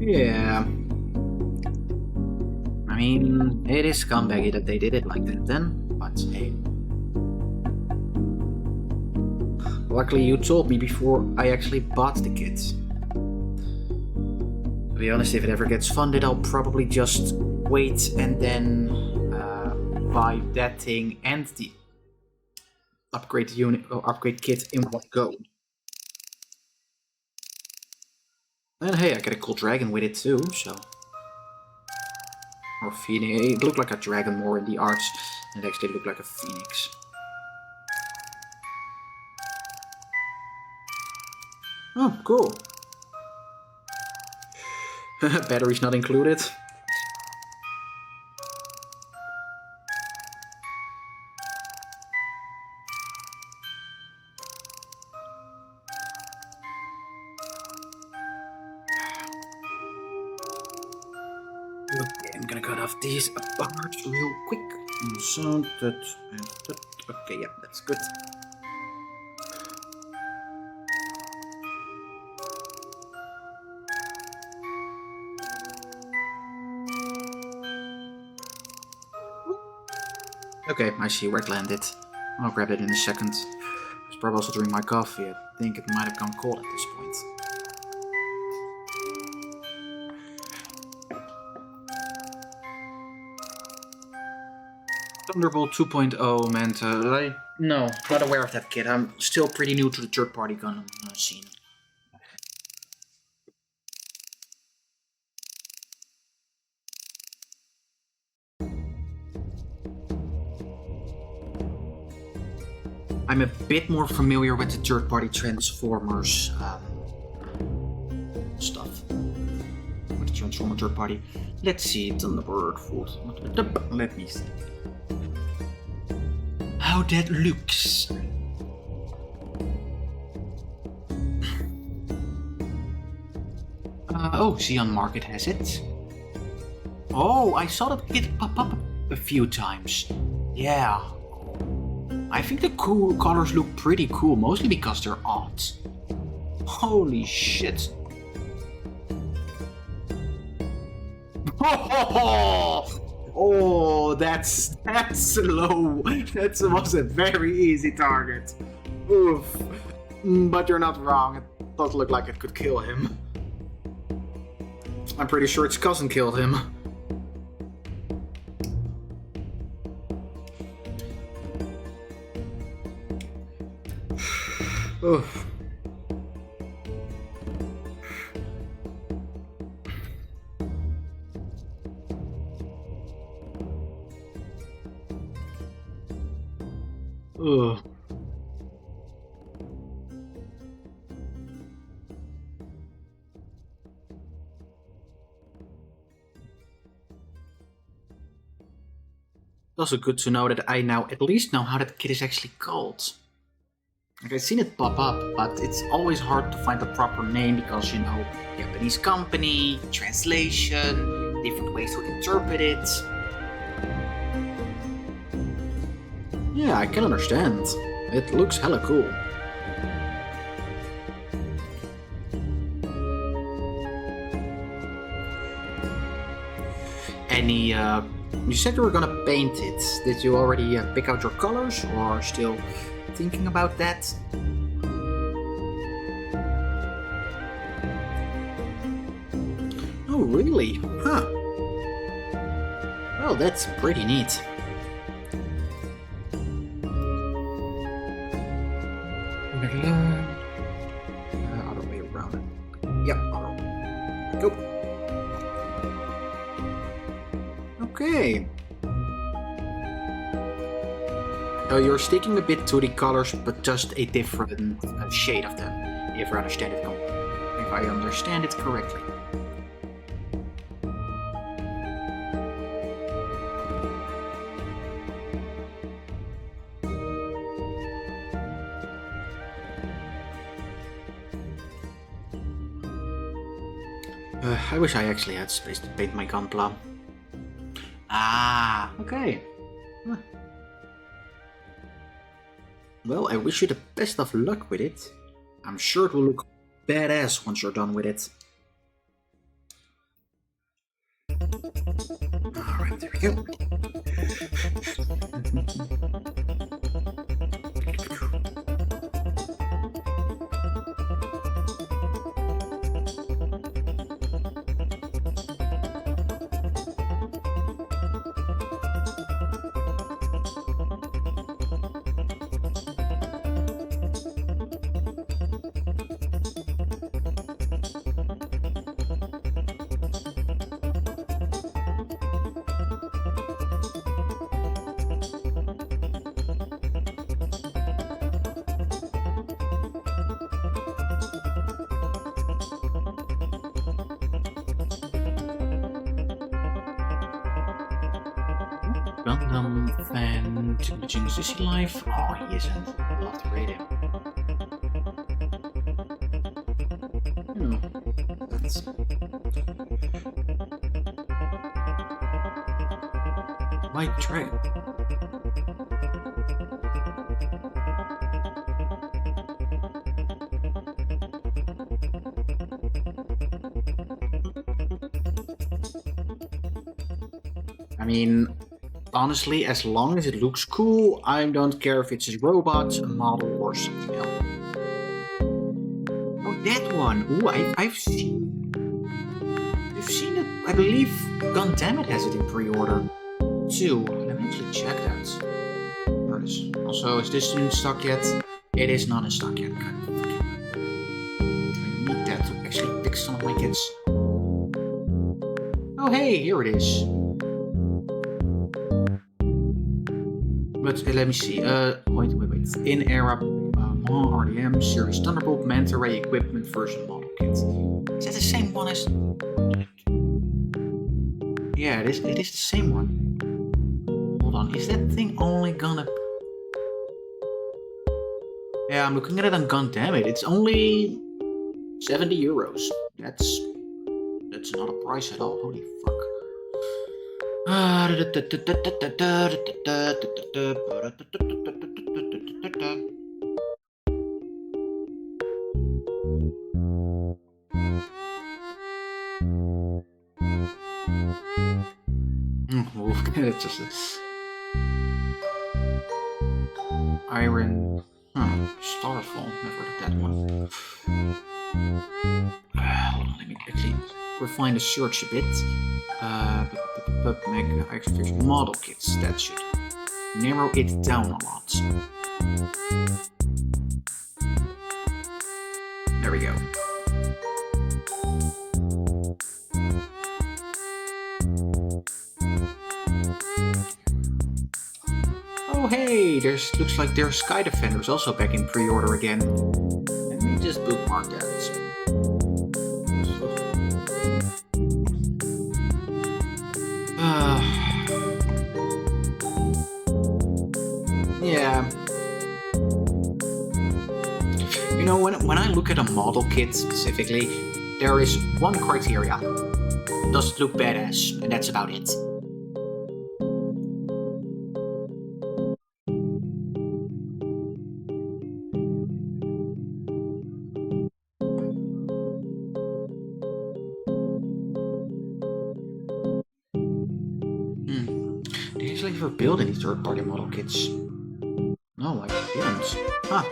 Yeah. I mean, it is scumbaggy that they did it like that then, but hey. Luckily you told me before I actually bought the kit. To be honest, if it ever gets funded, I'll probably just wait and then buy that thing and the upgrade kit in one go. And hey, I get a cool dragon with it too, so... Or phoenix. It looked like a dragon more in the arts, and it actually looked like a phoenix. Oh, cool. Batteries not included. Okay, I'm gonna cut off these parts real quick. So that and that. Okay, yeah, that's good. Okay, I see where it landed. I'll grab it in a second. I was probably also drinking my coffee. I think it might have gone cold at this point. Thunderbolt 2.0 meant, no, not aware of that kit. I'm still pretty new to the third-party Gundam scene. I'm a bit more familiar with the third-party Transformers stuff. With the Transformer third-party. Let's see, Thunderbird food. Let me see. How that looks. Oh, Xeon Market has it. Oh, I saw that kit pop up a few times. Yeah. I think the cool colors look pretty cool, mostly because they're odd. Holy shit. Oh, that's low. That was a very easy target. Oof. But you're not wrong. It does look like it could kill him. I'm pretty sure its cousin killed him. Oof. Ugh. Also good to know that I now at least know how that kit is actually called. Like, I've seen it pop up, but it's always hard to find the proper name because, you know, Japanese company, translation, different ways to interpret it. Yeah, I can understand. It looks hella cool. Any, you said you were gonna paint it. Did you already pick out your colors, or still thinking about that? Oh, really? Huh. Well, that's pretty neat. Other way around. Yep, go. Hey! You're sticking a bit to the colors, but just a different shade of them, if I understand it correctly. I wish I actually had space to paint my gunpla. Ah, okay. Huh. Well, I wish you the best of luck with it. I'm sure it will look badass once you're done with it. Alright, there we go. Gundam fan Jinx, is he live? Oh, he isn't. I'll have to rate him. That's... White tray. I mean, honestly, as long as it looks cool, I don't care if it's a robot, a model, or something else. Oh, that one! Ooh, I've seen it. I believe Gundam has it in pre-order too. Let me actually check that. There it is. Also, is this in stock yet? It is not in stock yet. I need that to actually pick some of my kits. Oh, hey, here it is. But let me see. Wait. In era RDM series Thunderbolt Manta Ray equipment version model kit. Is that the same one as? Yeah, it is the same one. Hold on, is that thing only gonna? Yeah, I'm looking at it on Gundam. It's only 70 euros. That's not a price at all. Holy fuck. It's just iron. Starfall. Never heard of that one. Hold on, let me quickly refine the search a bit. Mega X-Fish model kits. That should narrow it down a lot. There we go. Oh hey, looks like there's Sky Defenders also back in pre-order again. Let me just bookmark that. Yeah. You know, when I look at a model kit specifically, there is one criteria. Does it look badass? And that's about it. Did you actually ever build any third-party model kits? No, I didn't. Huh.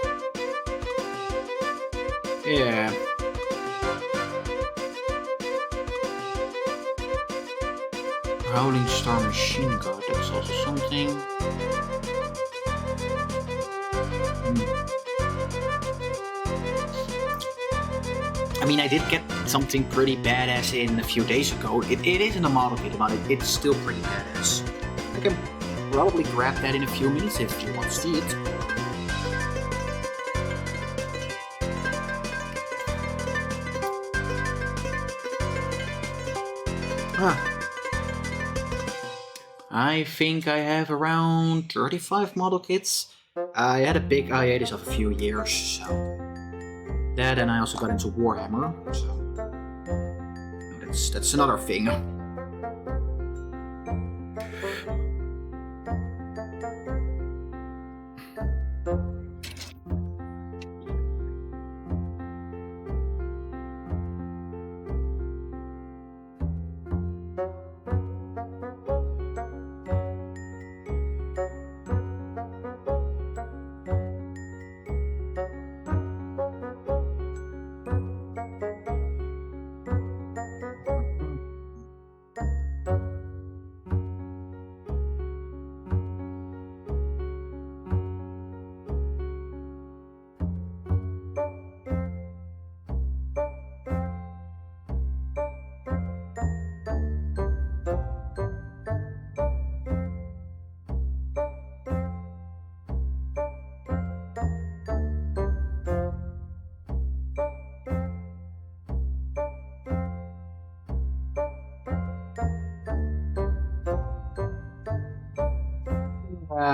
Yeah. Howling Star Machine Guard, that's also something. I mean, I did get something pretty badass in a few days ago. It isn't a model kit, but it's still pretty badass. I can probably grab that in a few minutes if you want to see it. I think I have around 35 model kits. I had a big hiatus of a few years, so that, and I also got into Warhammer, so that's another thing.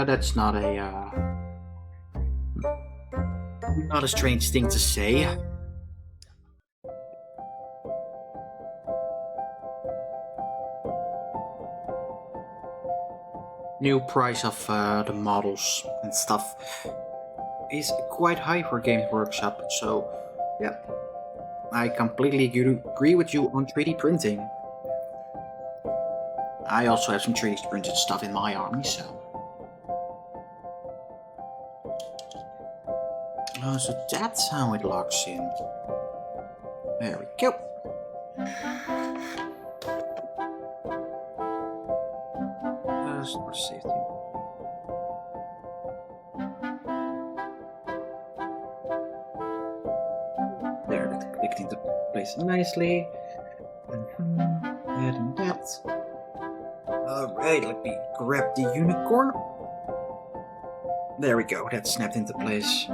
That's not a strange thing to say. New price of the models and stuff is quite high for Games Workshop, so yeah, I completely agree with you on 3D printing. I also have some 3D printed stuff in my army, so. Oh, so that's how it locks in. There we go. Just for safety. There, that clicked into place nicely. And that. Alright, let me grab the unicorn. There we go, that snapped into place.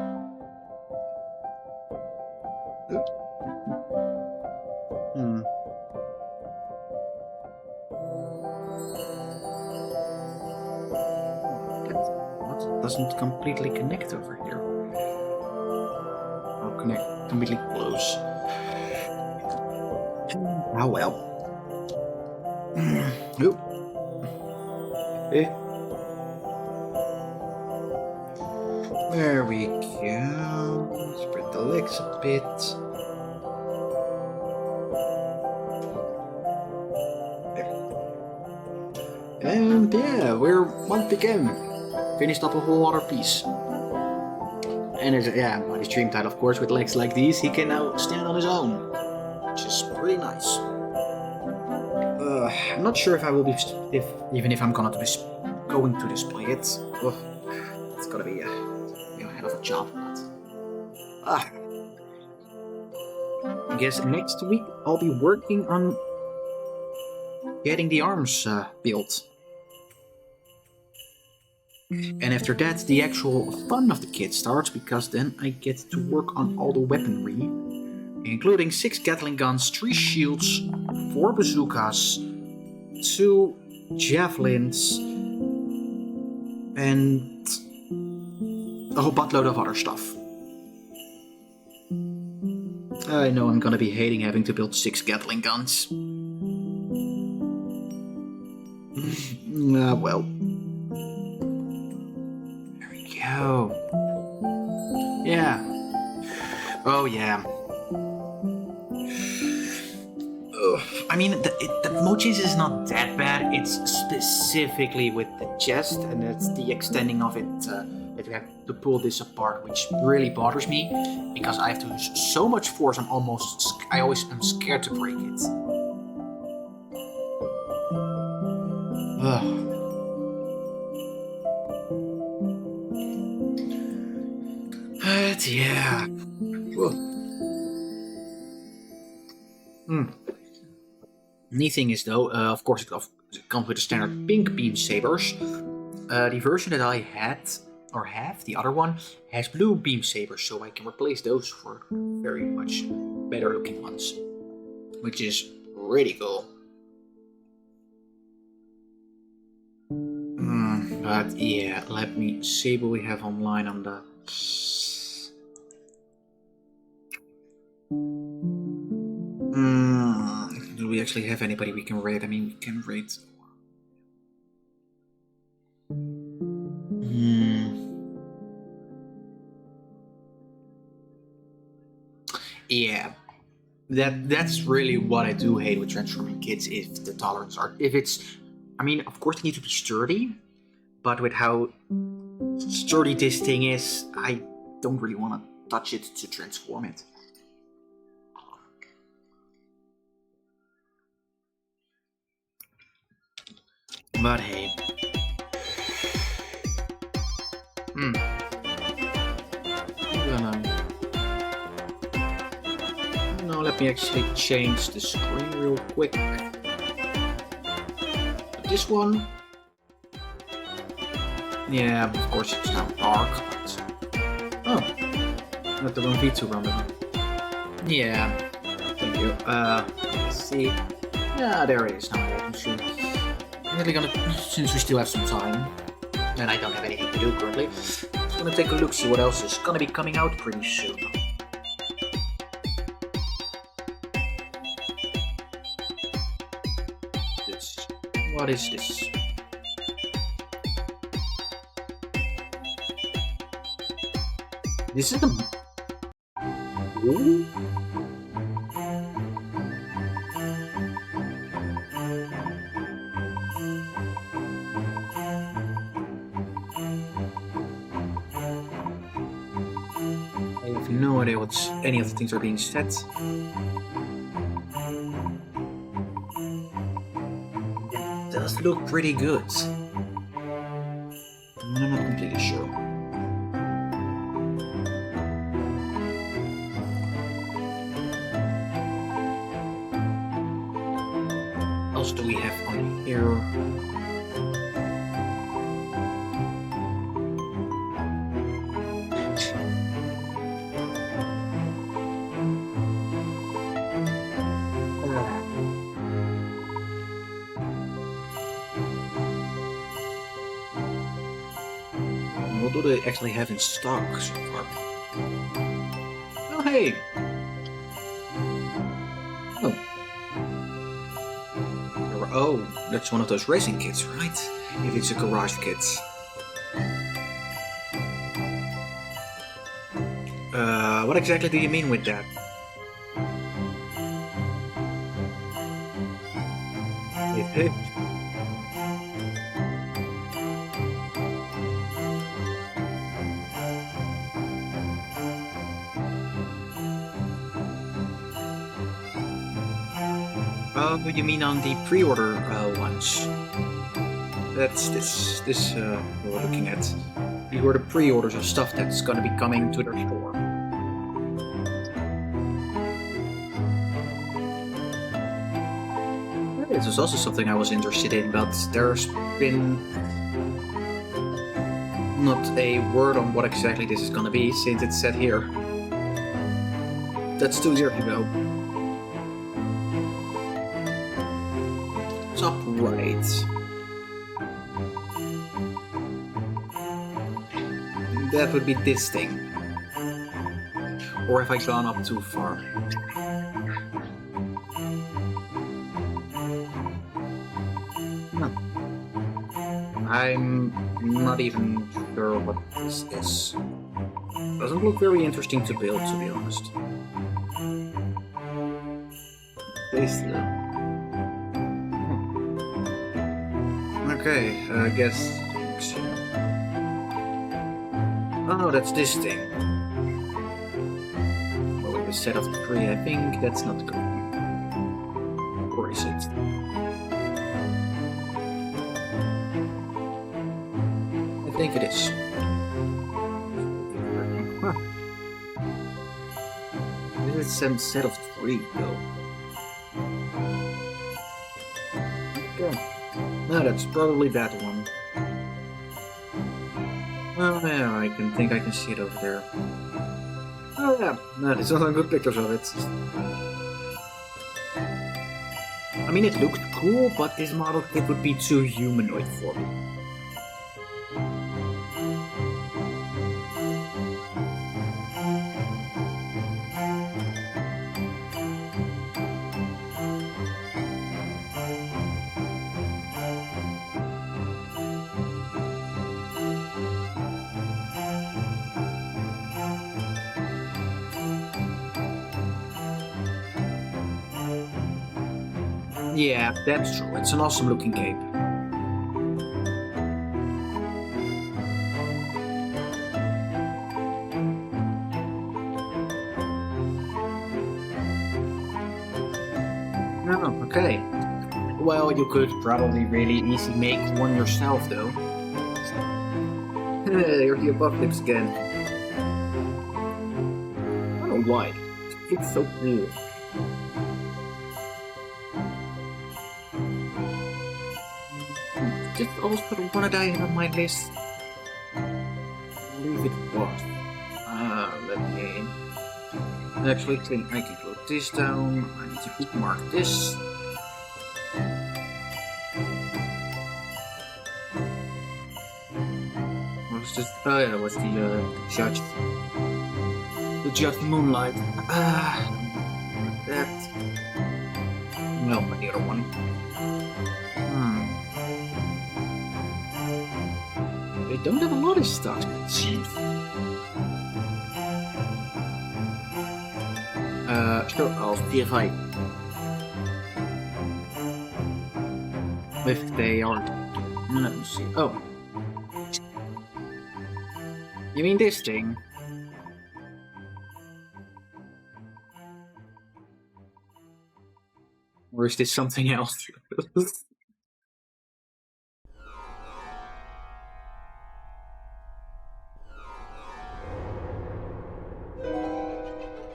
Doesn't completely connect over here. I'll connect completely close. Oh well. Oop. There we go. Spread the legs a bit. There. And yeah, we're once again finished up a whole other piece. And it's, yeah, by the stream title, of course, with legs like these, he can now stand on his own, which is pretty nice. I'm not sure if I will be, even if I'm going to display it. It's gonna be a hell of a job, but I guess next week I'll be working on getting the arms built. And after that, the actual fun of the kit starts, because then I get to work on all the weaponry, including 6 Gatling guns, 3 shields, 4 bazookas, 2 javelins, and a whole buttload of other stuff. I know I'm gonna be hating having to build 6 Gatling guns. Well. Oh. Yeah. Oh, yeah. I mean, the emojis is not that bad. It's specifically with the chest, and it's the extending of it that you have to pull this apart, which really bothers me, because I have to use so much force. I always am scared to break it. Ugh. But yeah. Whoa. Mm. Neat thing is though, of course it comes with the standard pink beam sabers. The version that I had, or have, the other one, has blue beam sabers, so I can replace those for very much better looking ones. Which is really cool. But yeah, let me see what we have online on that. Do we actually have anybody we can raid? I mean, we can raid. Yeah, that's really what I do hate with transforming kids. If the tolerance are, if it's, I mean, of course they need to be sturdy, but with how sturdy this thing is, I don't really want to touch it to transform it. But hey. No, let me actually change the screen real quick. This one. Yeah, of course it's now dark, but... Oh. Let the 1v2 run down. Yeah. Thank you. Let's see. Yeah, there it is now. I'm really gonna, since we still have some time, and I don't have anything to do currently, I'm gonna take a look, see what else is gonna be coming out pretty soon. What is this? This is the... Ooh. I have no idea what any of the things are being said. It does look pretty good. I'm not completely sure. What else do we have on here? What do they actually have in stock so far? Oh, hey! Oh. Oh, that's one of those racing kits, right? If it's a garage kit. What exactly do you mean with that? Oh, you mean on the pre-order ones? That's this we're looking at. These were the pre-orders of stuff that's gonna be coming to their store. This was also something I was interested in, but there's been not a word on what exactly this is gonna be, since it's set here. That's 2 years ago. Top right. That would be this thing. Or have I gone up too far? I'm not even sure what this is. Doesn't look very interesting to build, to be honest. Okay, I guess... Oh, that's this thing. Well, with a set of 3, I think that's not good. Or is it? I think it is. Huh. This is a set of 3, though. No, that's probably that one. Oh yeah, I can see it over there. Oh yeah, no, there's some good pictures of it. I mean, it looked cool, but this model kit would be too humanoid for me. Yeah, that's true. It's an awesome looking cape. Oh, okay. Well, you could probably really easily make one yourself, though. Here's the apocalypse again. I don't know why. It's so cool. Just always put one die on my list. I believe it was. Let me actually think I can put this down. I need to bookmark this. What was this? Oh yeah, it was the judge. The Judge Moonlight. That. No, but the other one. They don't have a lot of stocks, it seems. Sure, I'll see if they are. Let me see. Oh. You mean this thing? Or is this something else?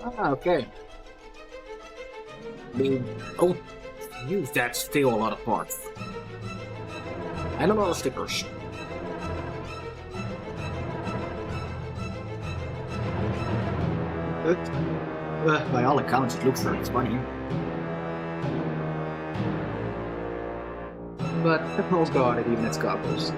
Ah, okay. Oh, use that still a lot of parts. And a lot of stickers. By all accounts, it looks very funny. But oh god, it even has goggles.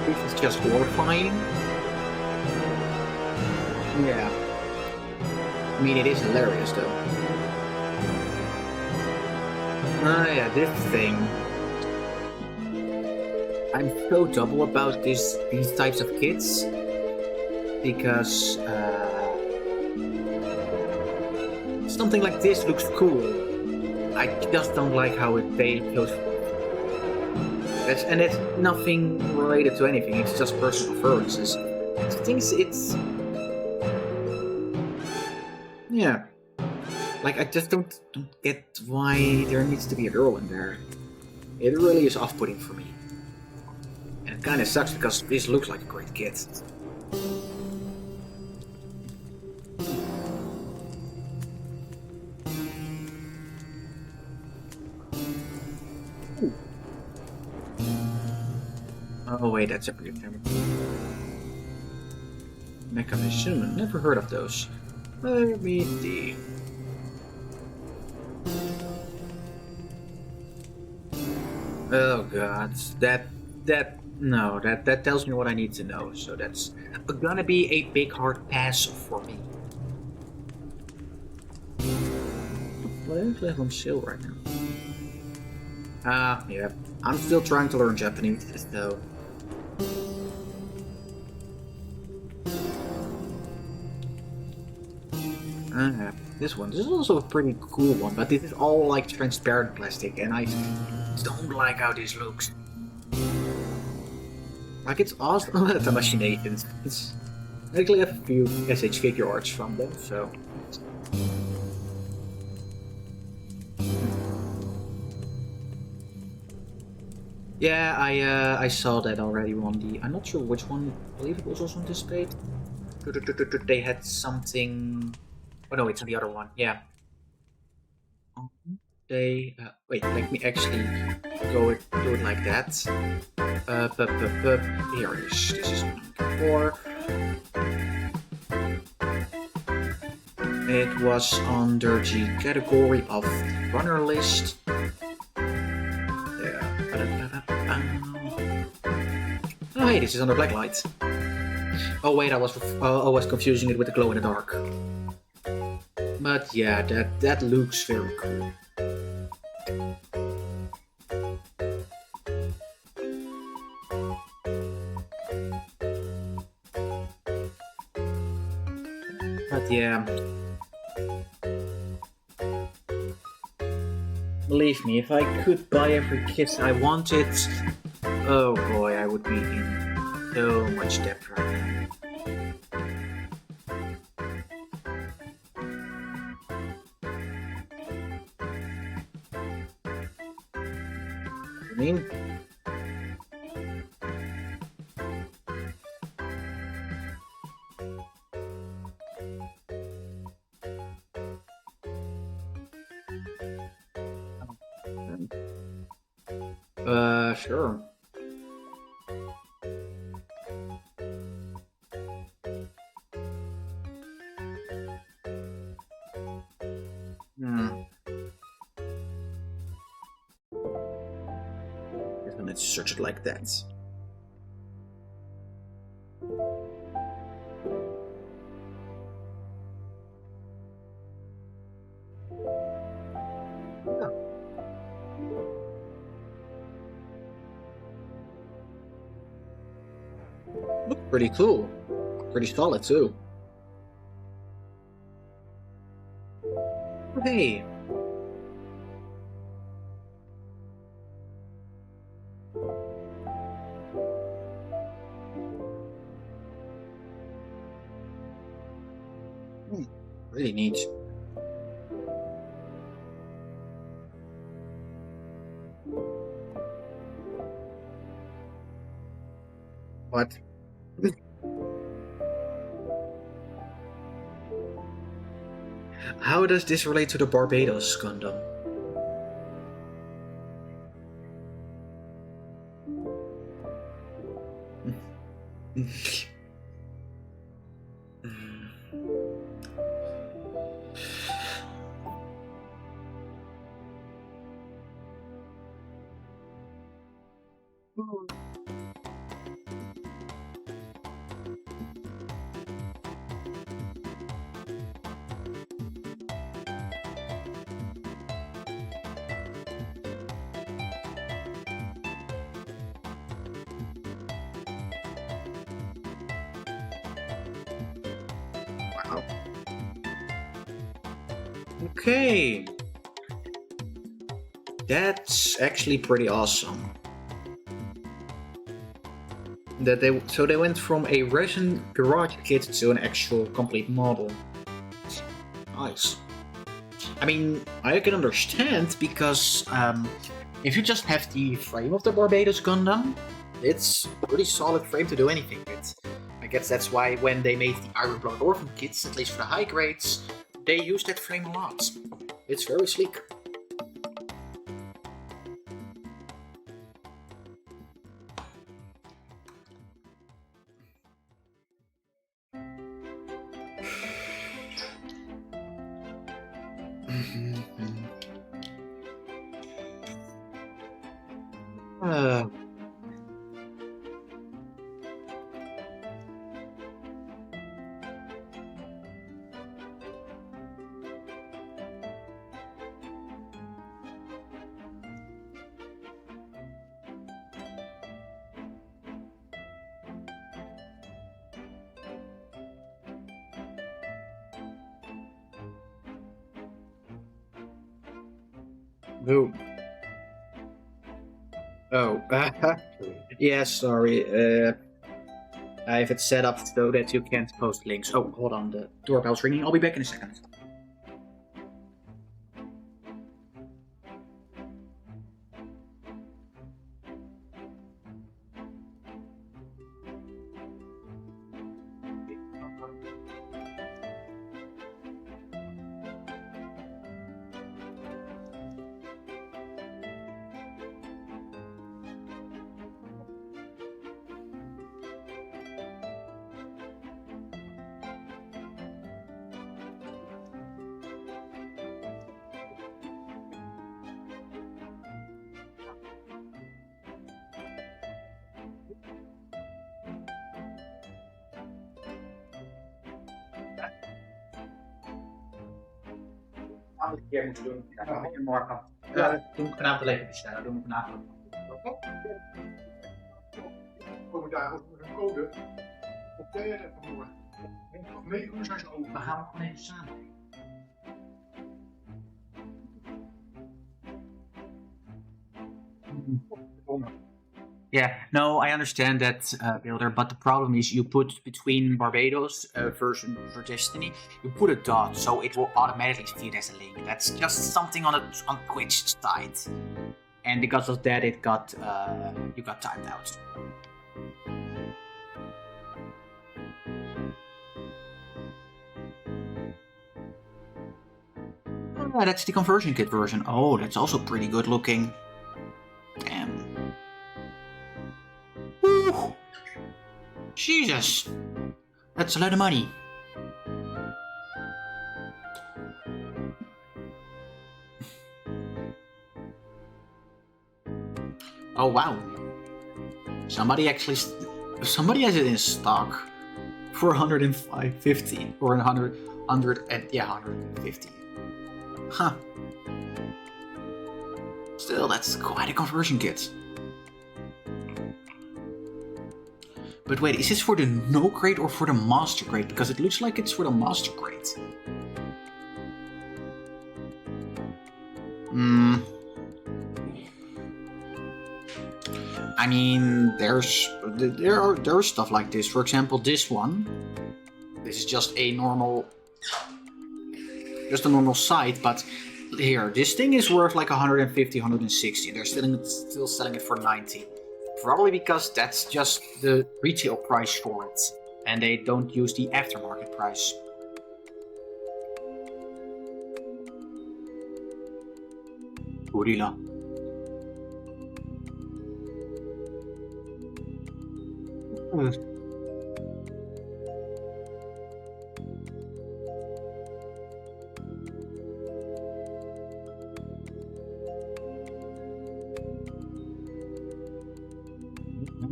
This is just horrifying. Yeah. I mean, it is hilarious, though. Ah, yeah, this thing. I'm so double about these types of kits because something like this looks cool. I just don't like how they chose. And it's nothing related to anything. It's just personal preferences. Things it's. Yeah. Like, I just don't get why there needs to be a girl in there. It really is off-putting for me. And it kinda sucks because this looks like a great kit. Ooh. Oh wait, that's a pretty camera. Mechanism, never heard of those. Let me see. Oh god, that tells me what I need to know. So that's gonna be a big hard pass for me. What is left on sale right now? Yeah. I'm still trying to learn Japanese, though. This one. This is also a pretty cool one, but this is all like transparent plastic, and I don't like how this looks. Like, it's awesome. The machinations. I actually have a few SH figure arts from them, so. Yeah, I saw that already on the. I'm not sure which one. I believe it was also on display. They had something. Oh no, it's on the other one. Yeah. They wait. Let me actually do it like that. Here it is. This is what I'm looking for. It was under the category of runner list. Yeah. Oh hey, this is under blacklight. Oh wait, I was confusing it with the glow in the dark. But yeah, that looks very cool. But yeah, believe me, if I could buy every kit I wanted, oh boy, I would be in so much debt right now. I mean, sure. Hmm. Let's search it like that. Yeah. Looks pretty cool. Pretty solid too. Hey. Really neat. What? How does this relate to the Barbados Gundam? Wow. Okay. That's actually pretty awesome. That they went from a resin garage kit to an actual complete model. Nice. I mean, I can understand because if you just have the frame of the Barbados Gundam, it's a pretty solid frame to do anything with. I guess that's why when they made the Iron Blood Orphan kits, at least for the high grades, they use that frame a lot. It's very sleek. uh, Who? Oh, yeah, sorry. I have it set up so that you can't post links. Oh, hold on, the doorbell's ringing. I'll be back in a second. andere keer moeten doen. Ja, dan ben je morgen. Ja. Doen we vanavond even bestellen. Doen we vanavond. Komende dagen ook een code. Op jij even voor. Om 9 uur zijn ze open. We gaan nog even samen. Yeah, no, I understand that, Builder, but the problem is you put between Barbados version for Destiny, you put a dot, so it will automatically feed as a link. That's just something on Twitch side, and because of that, it got you got timed out. Oh, that's the conversion kit version. Oh, that's also pretty good looking. Damn. Woo! Jesus! That's a lot of money. Oh wow. Somebody has it in stock for 150 or 150. Huh. Still, that's quite a conversion kit. But wait, is this for the no grade or for the master grade? Because it looks like it's for the master grade. I mean, there are stuff like this. For example, this one. This is just a normal site, but here, this thing is worth like 150, 160. They're still selling it for 90. Probably because that's just the retail price for it, and they don't use the aftermarket price. Gorilla.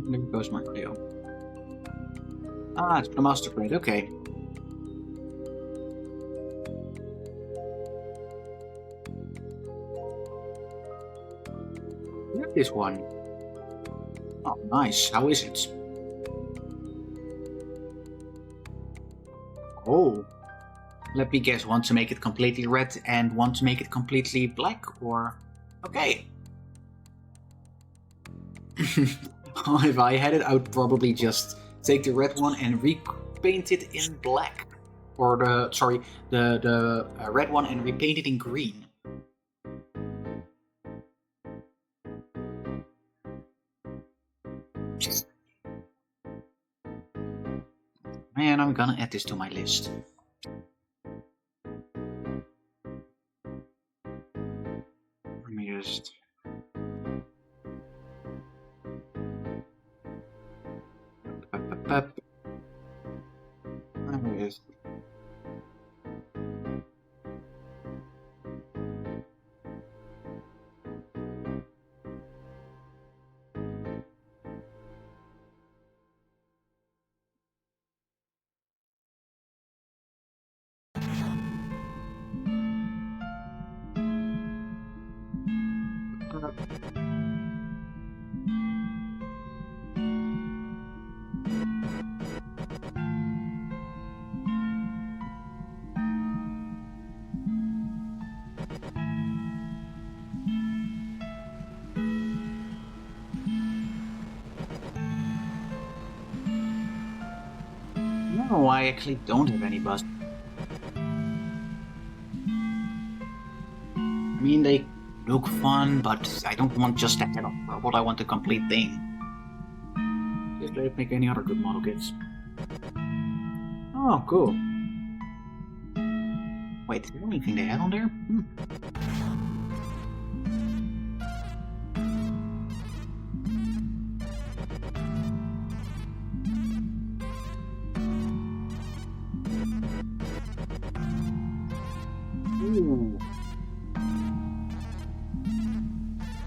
There goes my audio. Ah, it's for the master grade, okay. Look at this one. Oh, nice. How is it? Oh. Let me guess, want to make it completely red and want to make it completely black, or... Okay. If I had it, I would probably just take the red one and repaint it in black. Or the red one and repaint it in green. Man, I'm gonna add this to my list. Let me just... There it is. No, I actually don't have any bus. I mean, they look fun, but I don't want just that robot. I want the complete thing. Just let it make any other good model kits. Oh, cool. Wait, is there anything they had on there? Ooh.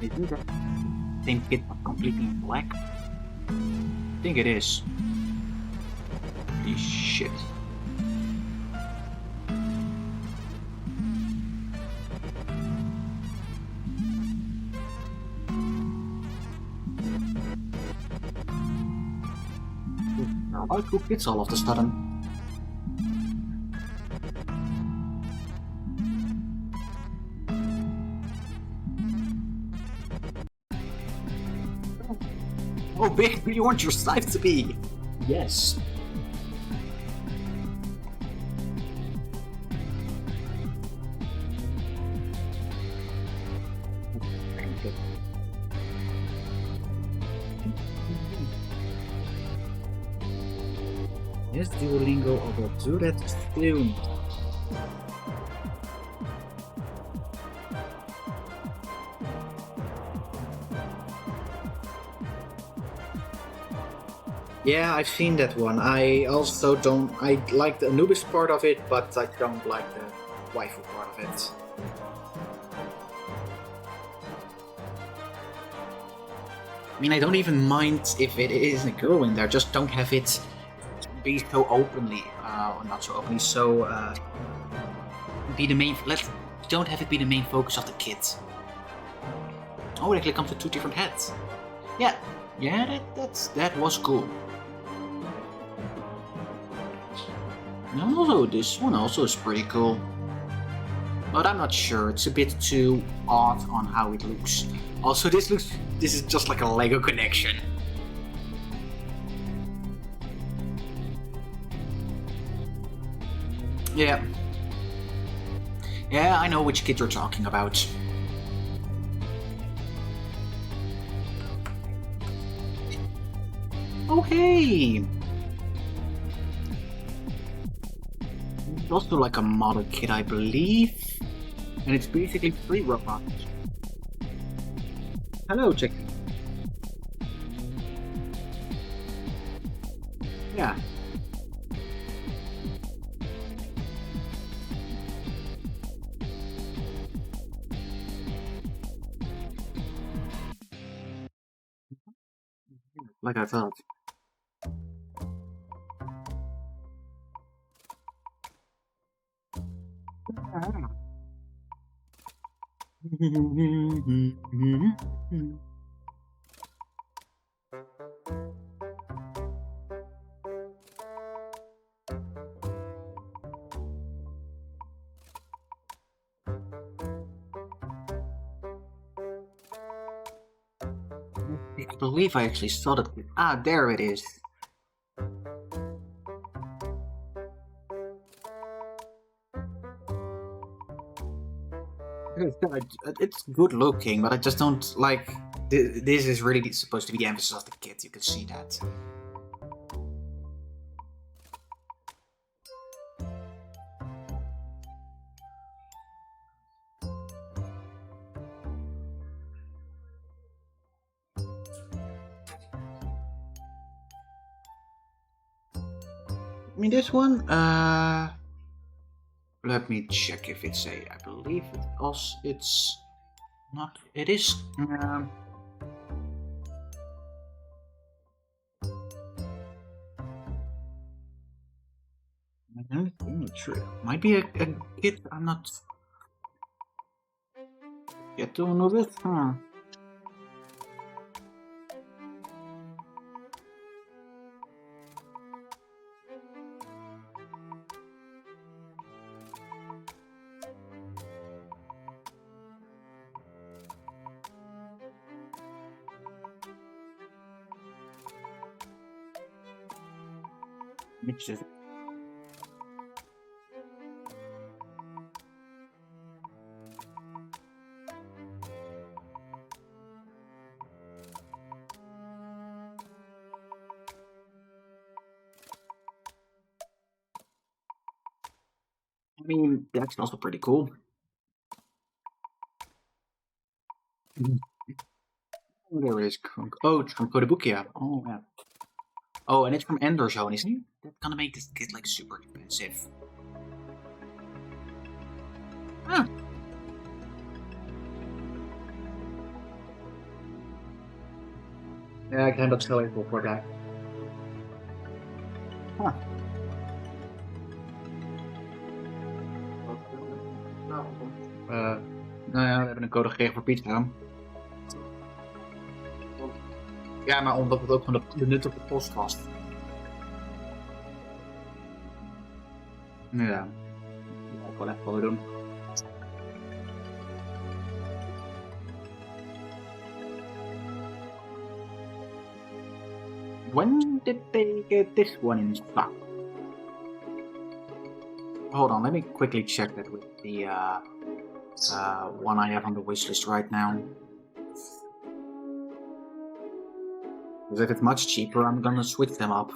They do that same kit but completely in black? I think it is. Holy shit. I cook kids all of a sudden. Oh, big, do you want your life to be? Yes. Yes, Duolingo, I will do that soon. Yeah, I've seen that one. I also don't. I like the Anubis part of it, but I don't like the waifu part of it. I mean, I don't even mind if it is a girl in there, just don't have it be so openly, or not so openly, so be the main. Don't have it be the main focus of the kids. Oh, it actually comes with two different heads. Yeah, that was cool. And also, this one also is pretty cool. But I'm not sure, it's a bit too odd on how it looks. Also, this is just like a Lego connection. Yeah. Yeah, I know which kid you're talking about. Oh, hey! It's also like a model kit, I believe. And it's basically 3 robots. Hello, chicken. Yeah. Like I thought. I believe I actually saw that. Ah, there it is. It's good looking, but I just don't like. This is really supposed to be the emphasis of the kit. You can see that. I mean, this one. Let me check if it's a. I believe it also. It's not. It is. I'm not sure. Might be a kit. I'm not. Get to know it. Huh. Which is. I mean, that's also pretty cool. There is Krunk. Oh, it's from Kotobukiya. Oh, yeah. Oh, and it's from Ender Zone, isn't it? That's gonna make this kit like super expensive. Huh. Yeah, I cannot sell it for that. Huh. Nou ja, we hebben een code gegeven voor pizza. Ja, maar omdat het ook van de nut op de post was. Ja. Ik wil even wat doen. When did they get this one in stock? Hold on, let me quickly check that with the one I have on the wish list right now. Because if it's much cheaper, I'm gonna switch them up.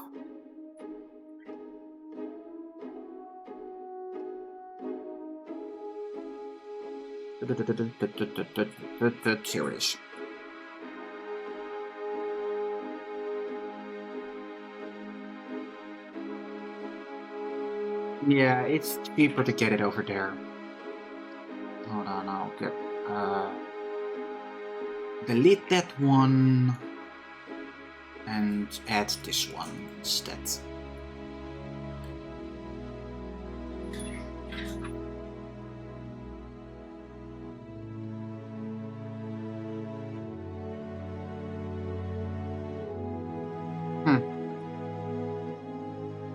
Here it is. Yeah, it's cheaper to get it over there. Hold on, I'll get delete that one and add this one instead.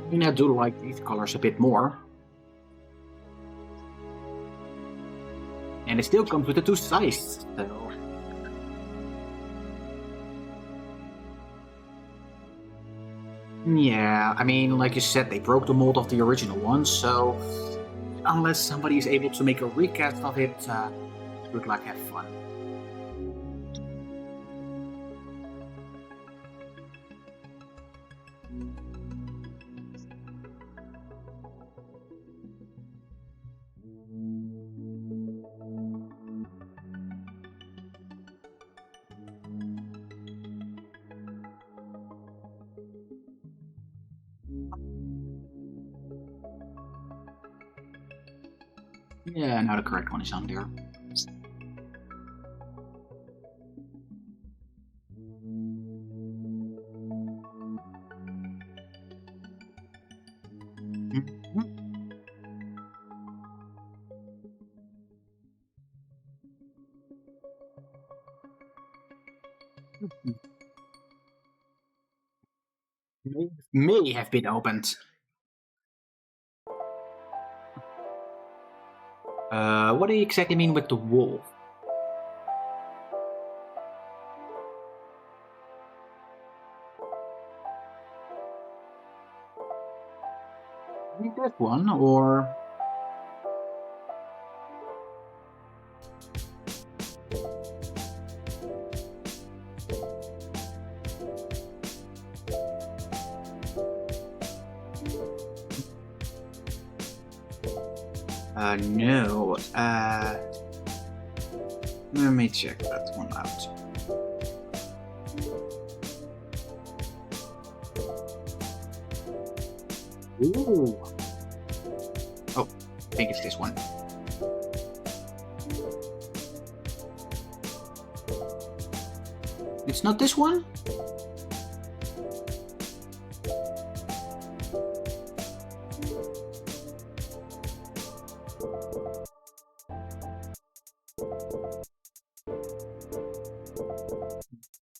I mean, I do like these colors a bit more. And it still comes with the 2 sizes, so... Yeah, I mean, like you said, they broke the mold of the original one, so... Unless somebody is able to make a recast of it, good luck, have fun. Yeah, now the correct one is on there. May have been opened. What do you exactly mean with the wolf? I think that one, or... No. Let me check that one out. Ooh. Oh, I think it's this one. It's not this one?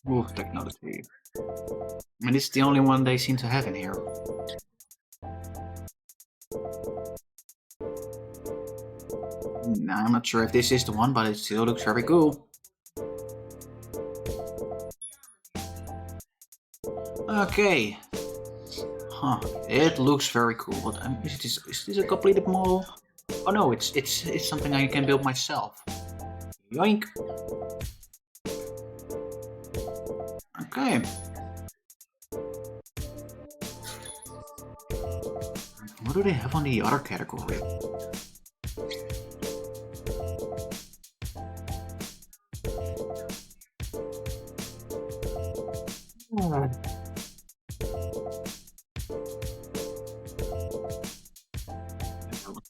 Wolf technology. And it's the only one they seem to have in here. I'm not sure if this is the one, but it still looks very cool. Okay. Huh. It looks very cool. But is this a completed model? Oh no, it's something I can build myself. Yoink. Okay. What do they have on the other category?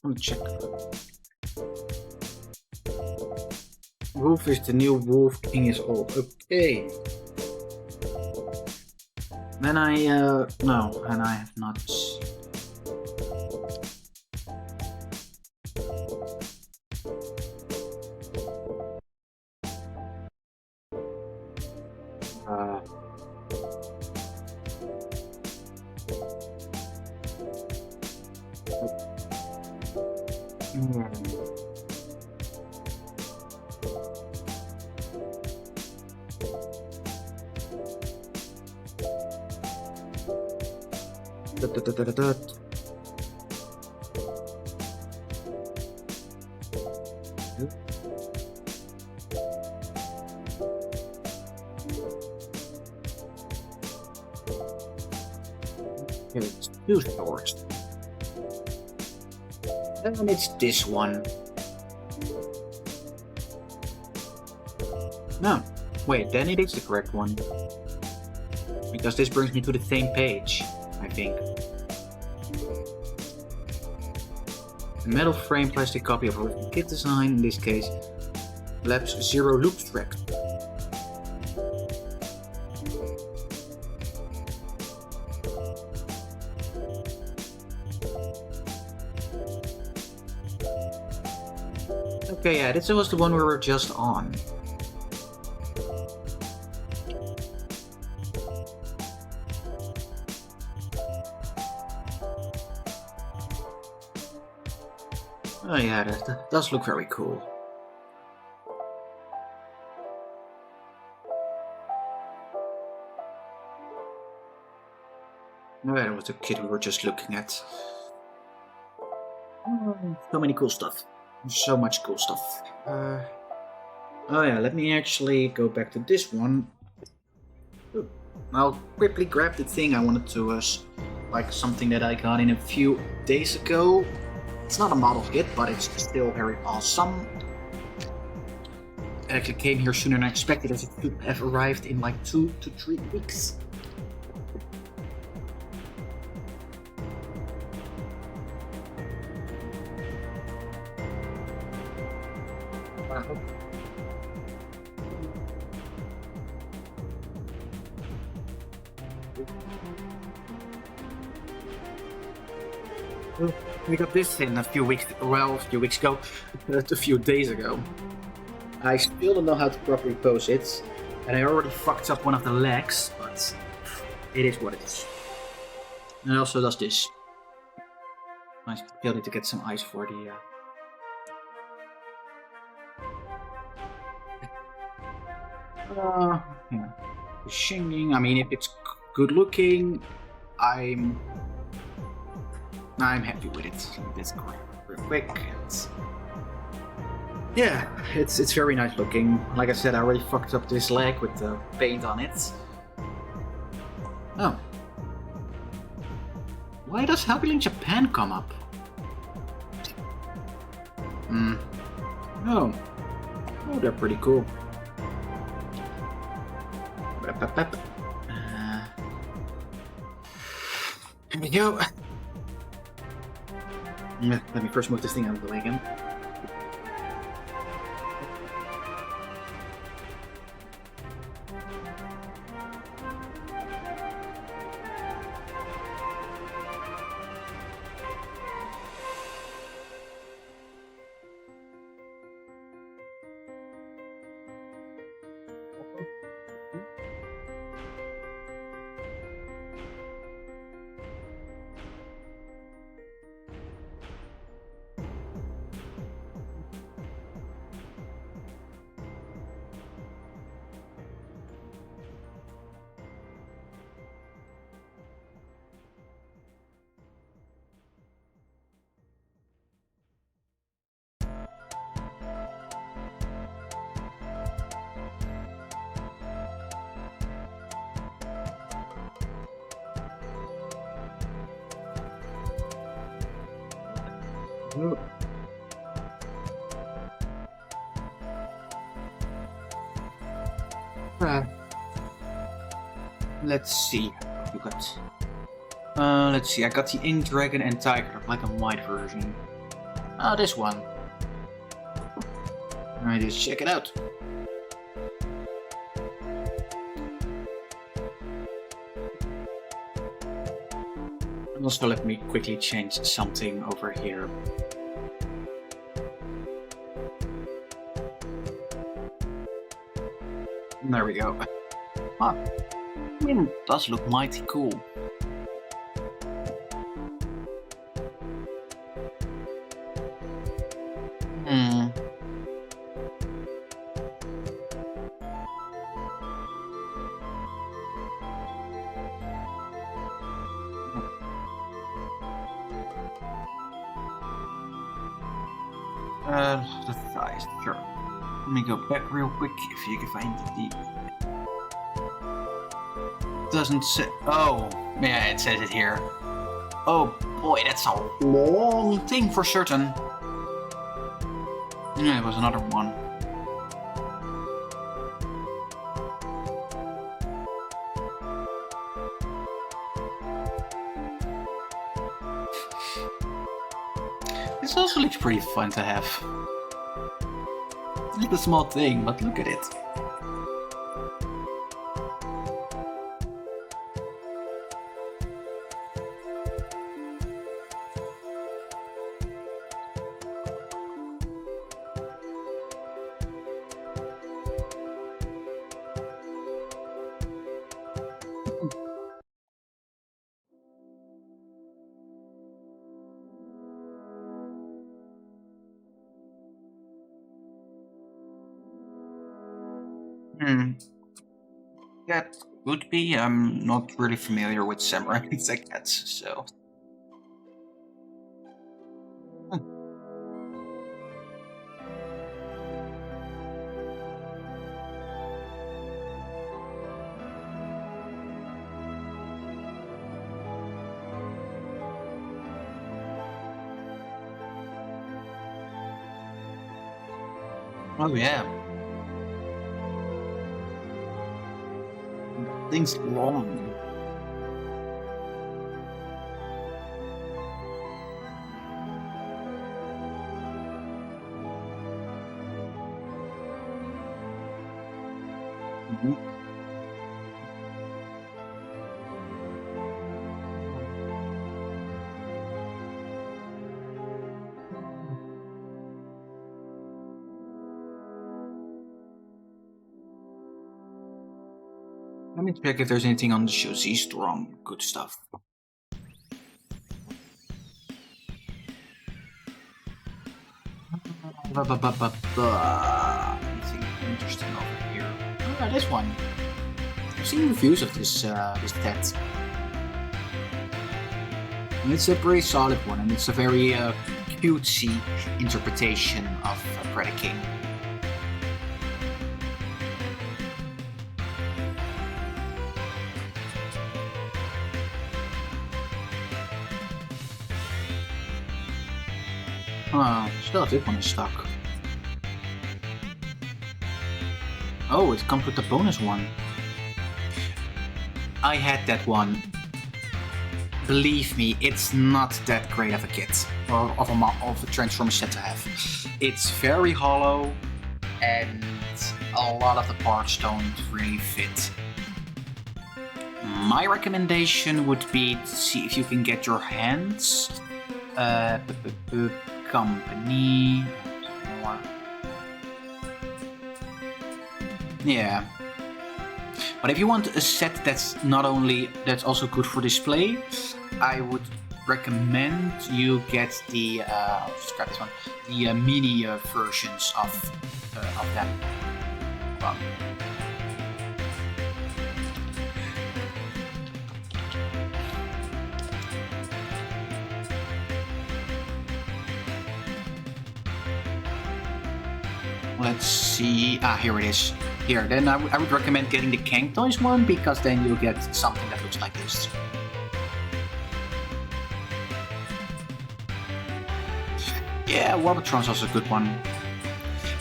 Let me check. Wolf is the new wolf, king is old. Okay. Then no, and I have not. Da. Okay, it's 2 stores. And it's this one. No, wait, then it is the correct one. Because this brings me to the same page, I think. A metal frame plastic copy of a kit design, in this case, Labs Zero Loop Track. Okay, yeah, this was the one we were just on. Oh yeah, that does look very cool. Oh, that was the kid we were just looking at. So many cool stuff. So much cool stuff. Oh yeah, let me actually go back to this one. Ooh, I'll quickly grab the thing I wanted to, like something that I got in a few days ago. It's not a model kit, but it's still very awesome. It actually came here sooner than I expected, as it could have arrived in like 2 to 3 weeks. Wow. We got this in a few weeks ago, a few days ago. I still don't know how to properly pose it, and I already fucked up one of the legs, but it is what it is. And it also does this. I still need to get some ice for the... yeah. The shinging, I mean, if it's good looking, I'm happy with it. Let's go real quick. Yeah, it's very nice looking. Like I said, I already fucked up this leg with the paint on it. Oh. Why does Helping in Japan come up? Oh. Oh, they're pretty cool. Here we go. Let me first move this thing out of the way again. Let's see what you got. Let's see, I got the Ink Dragon and Tiger, the black and white version. Ah, this one. Alright, let's check it out. And also let me quickly change something over here. There we go. Ah, it does look mighty cool. The thighs, sure. Let me go back real quick if you can find the... Doesn't say... Oh, yeah, it says it here. Oh boy, that's a long thing for certain. Yeah, it was another one. This also looks pretty fun to have. It's a small thing, but look at it. That would be. I'm not really familiar with samurai cats, so. Oh yeah. Things long. Let me check if there's anything on the show. Z strong, good stuff. Anything interesting over here? Oh, yeah, this one. I've seen reviews of this cat. And it's a pretty solid one, and it's a very cutesy interpretation of Predaking. Still have this one in stock. Oh, it comes with the bonus one. I had that one. Believe me, it's not that great of a kit or of a transformer set to have. It's very hollow, and a lot of the parts don't really fit. My recommendation would be to see if you can get your hands. Company. Yeah. But if you want a set that's also good for display, I would recommend you get the scrap this one, the mini versions of them. Well, let's see. Here it is. Here, then I would recommend getting the Kank Toys one, because then you'll get something that looks like this. Yeah, Warbotron's also a good one.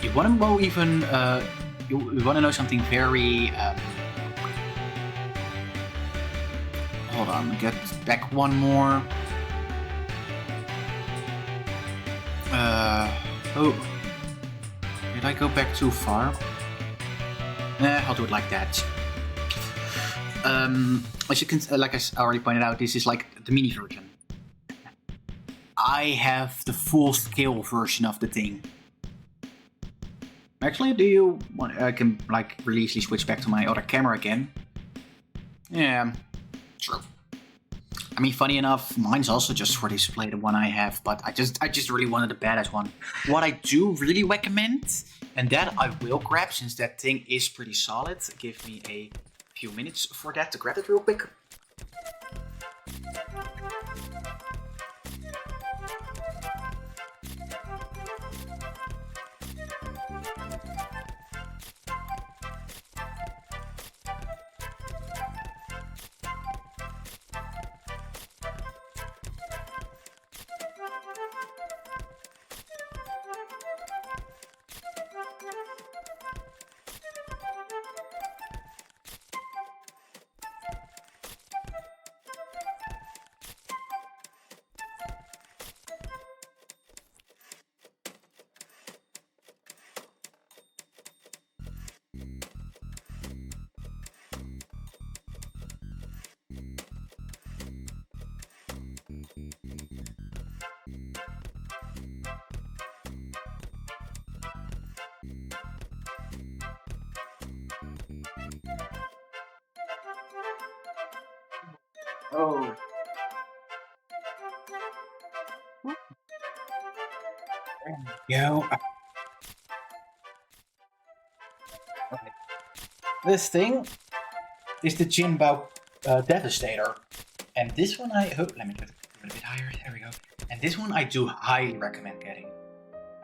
You want to know even you want to know something very. Hold on, get back one more. Oh. Did I go back too far? Nah, I'll do it like that. As you can, like I already pointed out, this is like the mini version. I have the full scale version of the thing. Actually, do you want? I can like really easily switch back to my other camera again. Yeah, true. I mean, funny enough, mine's also just for display, the one I have, but I just really wanted a badass one. What I do really recommend, and that I will grab since that thing is pretty solid. Give me a few minutes for that to grab it real quick. Oh. There we go. Okay. This thing is the Jinbao Devastator. And this one I hope. Let me put it a bit higher. There we go. And this one I do highly recommend getting.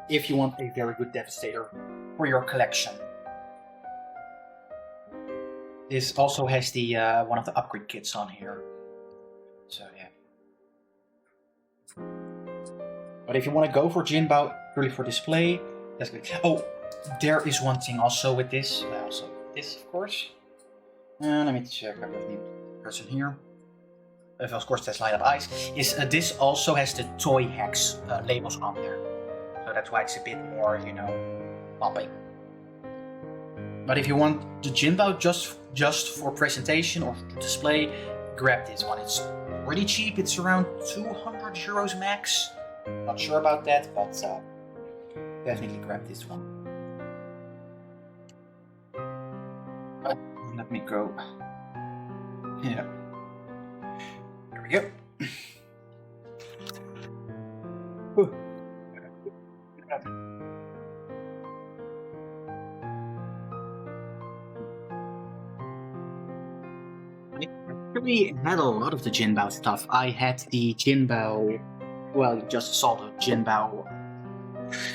If you want a very good Devastator for your collection. This also has the one of the upgrade kits on here. So yeah. But if you want to go for Jinbao purely for display, that's good. Oh, there is one thing also with this. Also this, of course. Let me check. I have the person here. Of course, that's Light Up Eyes. Is this also has the Toy Hex labels on there, so that's why it's a bit more, you know, popping. But if you want the Jinbao just for presentation or display, grab this one. It's really cheap. It's around 200 euros max. Not sure about that, but definitely grab this one. Let me go. Yeah. There we go. I actually had a lot of the Jinbao stuff. I had the Jinbao. Well, you just saw the Jinbao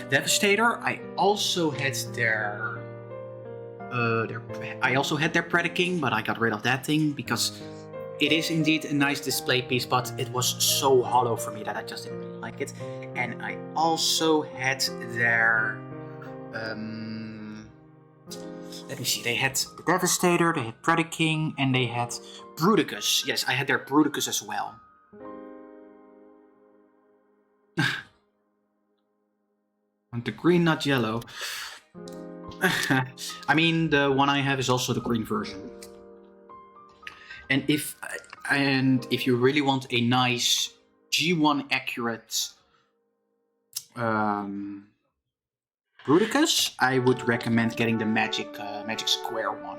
Devastator. I also had their Predaking, but I got rid of that thing because it is indeed a nice display piece, but it was so hollow for me that I just didn't really like it. And I also had their let me see, they had the Devastator, they had Predaking, and they had Bruticus. Yes, I had their Bruticus as well. Want the green, not yellow. I mean, the one I have is also the green version. And if you really want a nice G1 accurate Bruticus, I would recommend getting the Magic Square one.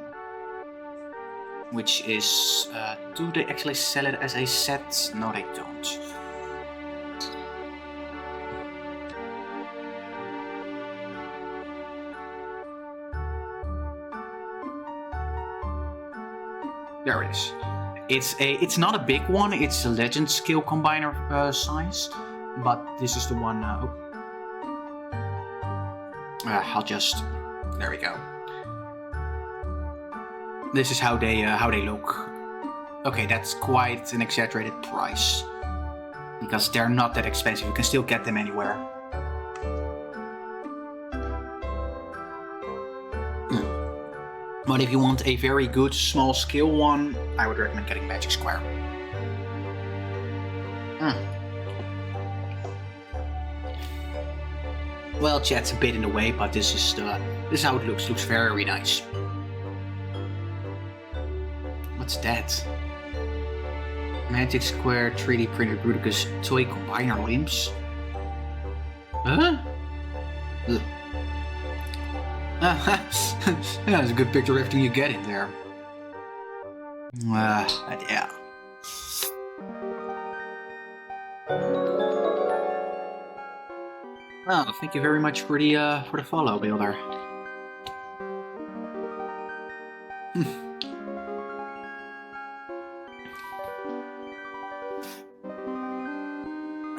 Which is, do they actually sell it as a set? No, they don't. There it is. It's not a big one. It's a Legend Scale Combiner size, but this is the one. I'll just. There we go. This is how they look. Okay, that's quite an exaggerated price because they're not that expensive. You can still get them anywhere. But if you want a very good small scale one, I would recommend getting Magic Square. Well, chat's a bit in the way, but this is how it looks. Looks very nice. What's that? Magic Square 3D printed Bruticus toy combiner limbs. Huh? Ugh. Yeah, that's a good picture of everything you get in there. Yeah. Well, thank you very much for the follow, Builder.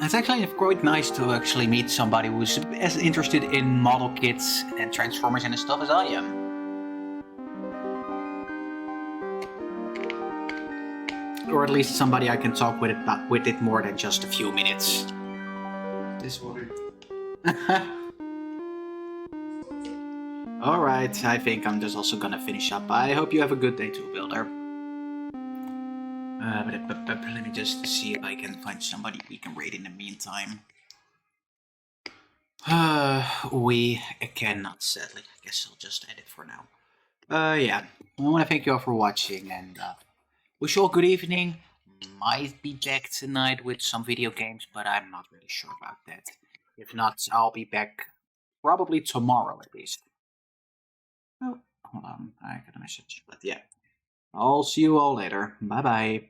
It's actually quite nice to actually meet somebody who's as interested in model kits and Transformers and stuff as I am. Or at least somebody I can talk with it more than just a few minutes. This one. Alright, I think I'm just also gonna finish up. I hope you have a good day too, Builder. Let me just see if I can find somebody we can raid in the meantime. We cannot, sadly. I guess I'll just end it for now. Yeah. I want to thank you all for watching and wish you all good evening. Might be back tonight with some video games, but I'm not really sure about that. If not, I'll be back probably tomorrow at least. Oh, hold on. I got a message. But yeah. I'll see you all later. Bye-bye.